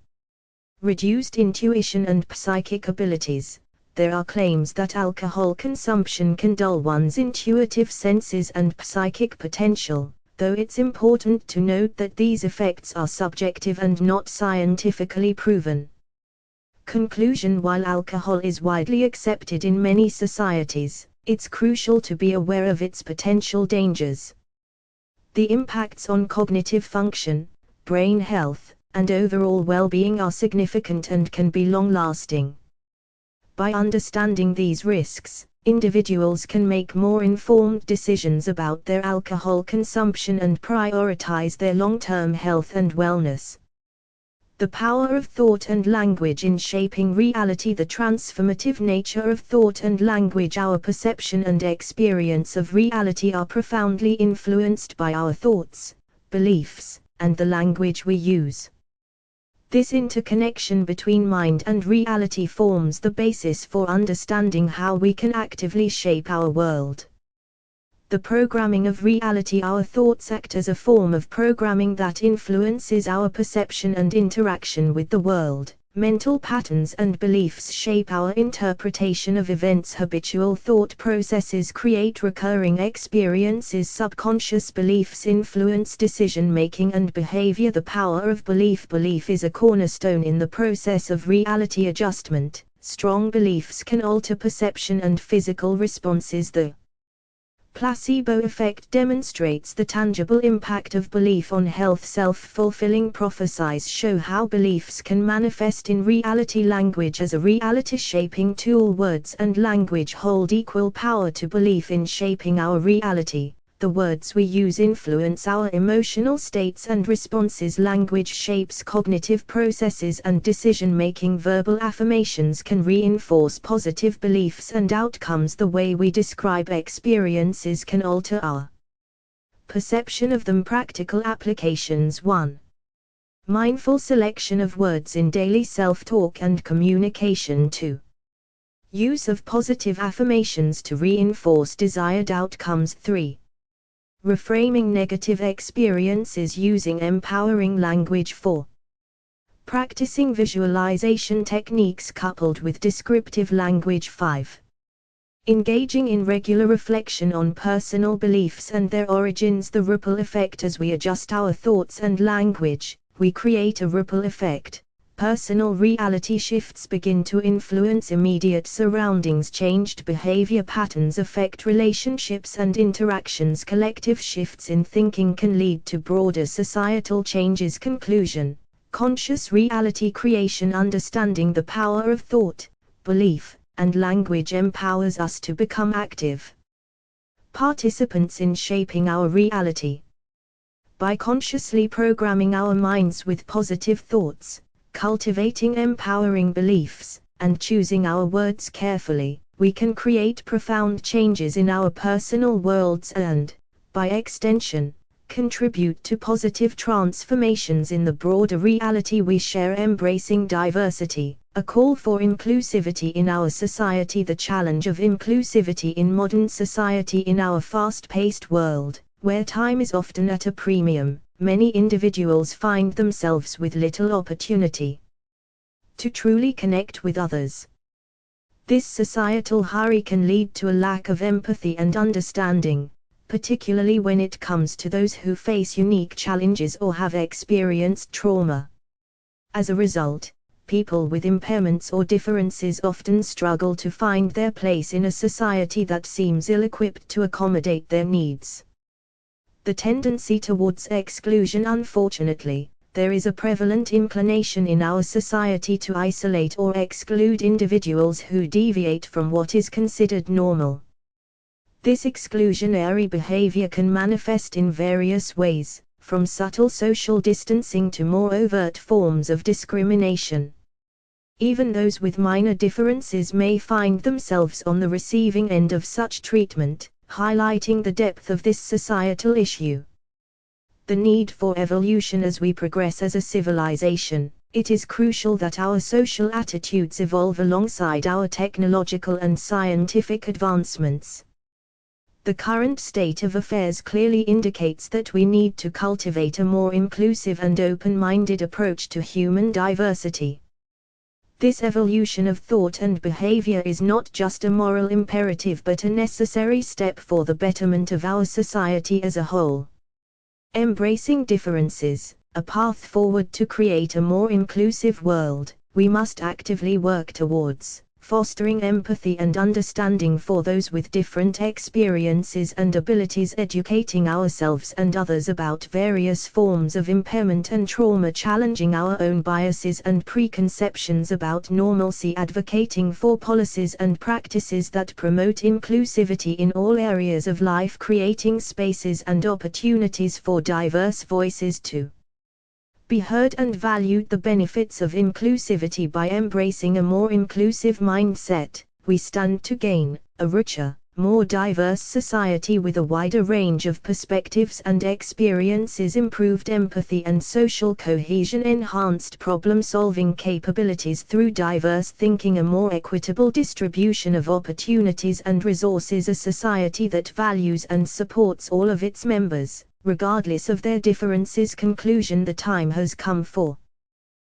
[SPEAKER 1] Reduced intuition and psychic abilities. There are claims that alcohol consumption can dull one's intuitive senses and psychic potential, though it's important to note that these effects are subjective and not scientifically proven. Conclusion: while alcohol is widely accepted in many societies, it's crucial to be aware of its potential dangers. The impacts on cognitive function, brain health, and overall well-being are significant and can be long-lasting. By understanding these risks, individuals can make more informed decisions about their alcohol consumption and prioritize their long-term health and wellness. The power of thought and language in shaping reality. The transformative nature of thought and language. Our perception and experience of reality are profoundly influenced by our thoughts, beliefs, and the language we use. This interconnection between mind and reality forms the basis for understanding how we can actively shape our world. The programming of reality. Our thoughts act as a form of programming that influences our perception and interaction with the world. Mental patterns and beliefs shape our interpretation of events. Habitual thought processes create recurring experiences. Subconscious beliefs influence decision-making and behavior. The power of belief. Belief is a cornerstone in the process of reality adjustment. Strong beliefs can alter perception and physical responses. The placebo effect demonstrates the tangible impact of belief on health. Self-fulfilling prophecies show how beliefs can manifest in reality. Language as a reality-shaping tool. Words and language hold equal power to belief in shaping our reality. The words we use influence our emotional states and responses. Language shapes cognitive processes and decision-making. Verbal affirmations can reinforce positive beliefs and outcomes. The way we describe experiences can alter our perception of them. Practical applications. 1. Mindful selection of words in daily self-talk and communication. 2. Use of positive affirmations to reinforce desired outcomes. 3. Reframing negative experiences using empowering language. 4. Practicing visualization techniques coupled with descriptive language. 5. Engaging in regular reflection on personal beliefs and their origins. The ripple effect. As we adjust our thoughts and language, we create a ripple effect. Personal reality shifts begin to influence immediate surroundings. Changed behavior patterns affect relationships and interactions. Collective shifts in thinking can lead to broader societal changes. Conclusion: conscious reality creation. Understanding the power of thought, belief, and language empowers us to become active participants in shaping our reality. By consciously programming our minds with positive thoughts, cultivating empowering beliefs, and choosing our words carefully, we can create profound changes in our personal worlds and, by extension, contribute to positive transformations in the broader reality we share. Embracing diversity, a call for inclusivity in our society. The challenge of inclusivity in modern society. In our fast-paced world, where time is often at a premium, many individuals find themselves with little opportunity to truly connect with others. This societal hurry can lead to a lack of empathy and understanding, particularly when it comes to those who face unique challenges or have experienced trauma. As a result, people with impairments or differences often struggle to find their place in a society that seems ill-equipped to accommodate their needs. The tendency towards exclusion. Unfortunately, there is a prevalent inclination in our society to isolate or exclude individuals who deviate from what is considered normal. This exclusionary behavior can manifest in various ways, from subtle social distancing to more overt forms of discrimination. Even those with minor differences may find themselves on the receiving end of such treatment, highlighting the depth of this societal issue. The need for evolution. As we progress as a civilization, it is crucial that our social attitudes evolve alongside our technological and scientific advancements. The current state of affairs clearly indicates that we need to cultivate a more inclusive and open-minded approach to human diversity. This evolution of thought and behavior is not just a moral imperative but a necessary step for the betterment of our society as a whole. Embracing differences, a path forward to create a more inclusive world. We must actively work towards fostering empathy and understanding for those with different experiences and abilities, educating ourselves and others about various forms of impairment and trauma, challenging our own biases and preconceptions about normalcy, advocating for policies and practices that promote inclusivity in all areas of life, creating spaces and opportunities for diverse voices to be heard and valued. The benefits of inclusivity. By embracing a more inclusive mindset, we stand to gain a richer, more diverse society with a wider range of perspectives and experiences, improved empathy and social cohesion, enhanced problem-solving capabilities through diverse thinking, a more equitable distribution of opportunities and resources, a society that values and supports all of its members, regardless of their differences. Conclusion: the time has come for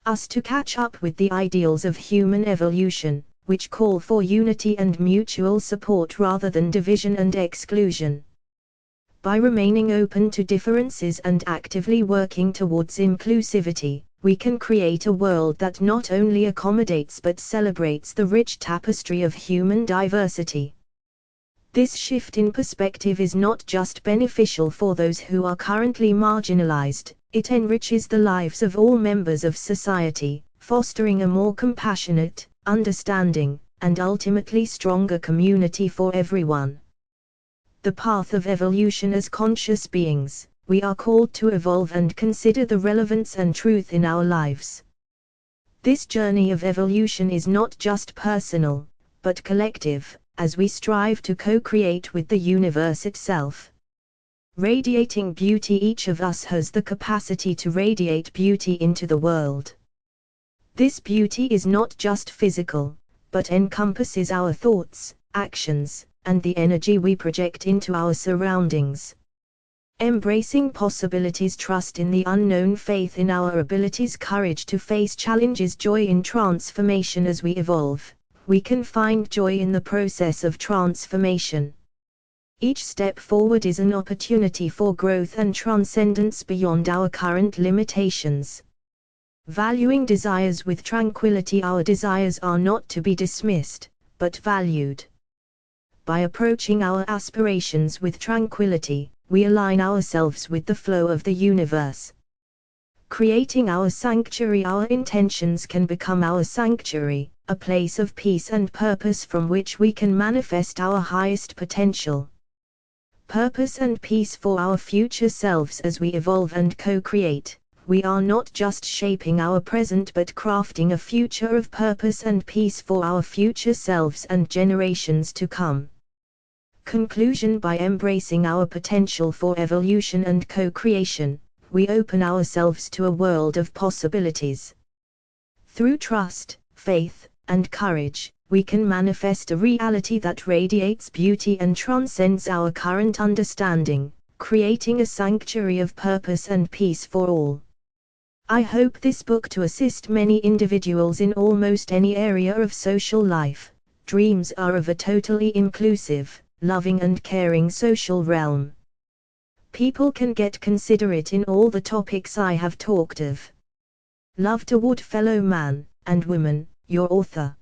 [SPEAKER 1] us to catch up with the ideals of human evolution, which call for unity and mutual support rather than division and exclusion. By remaining open to differences and actively working towards inclusivity, we can create a world that not only accommodates but celebrates the rich tapestry of human diversity. This shift in perspective is not just beneficial for those who are currently marginalized, it enriches the lives of all members of society, fostering a more compassionate, understanding, and ultimately stronger community for everyone. The path of evolution. As conscious beings, we are called to evolve and consider the relevance and truth in our lives. This journey of evolution is not just personal, but collective, as we strive to co-create with the universe itself. Radiating beauty. Each of us has the capacity to radiate beauty into the world. This beauty is not just physical, but encompasses our thoughts, actions, and the energy we project into our surroundings. Embracing possibilities, trust in the unknown, faith in our abilities, courage to face challenges, joy in transformation. As we evolve, we can find joy in the process of transformation. Each step forward is an opportunity for growth and transcendence beyond our current limitations. Valuing desires with tranquility. Our desires are not to be dismissed, but valued. By approaching our aspirations with tranquility, we align ourselves with the flow of the universe. Creating our sanctuary. Our intentions can become our sanctuary, a place of peace and purpose from which we can manifest our highest potential. Purpose and peace for our future selves. As we evolve and co-create, we are not just shaping our present but crafting a future of purpose and peace for our future selves and generations to come. Conclusion. By embracing our potential for evolution and co-creation, we open ourselves to a world of possibilities. Through trust, faith, and courage, we can manifest a reality that radiates beauty and transcends our current understanding, creating a sanctuary of purpose and peace for all. I hope this book to assist many individuals in almost any area of social life. Dreams are of a totally inclusive, loving and caring social realm. People can get considerate in all the topics I have talked of. Love toward fellow man and woman, your author.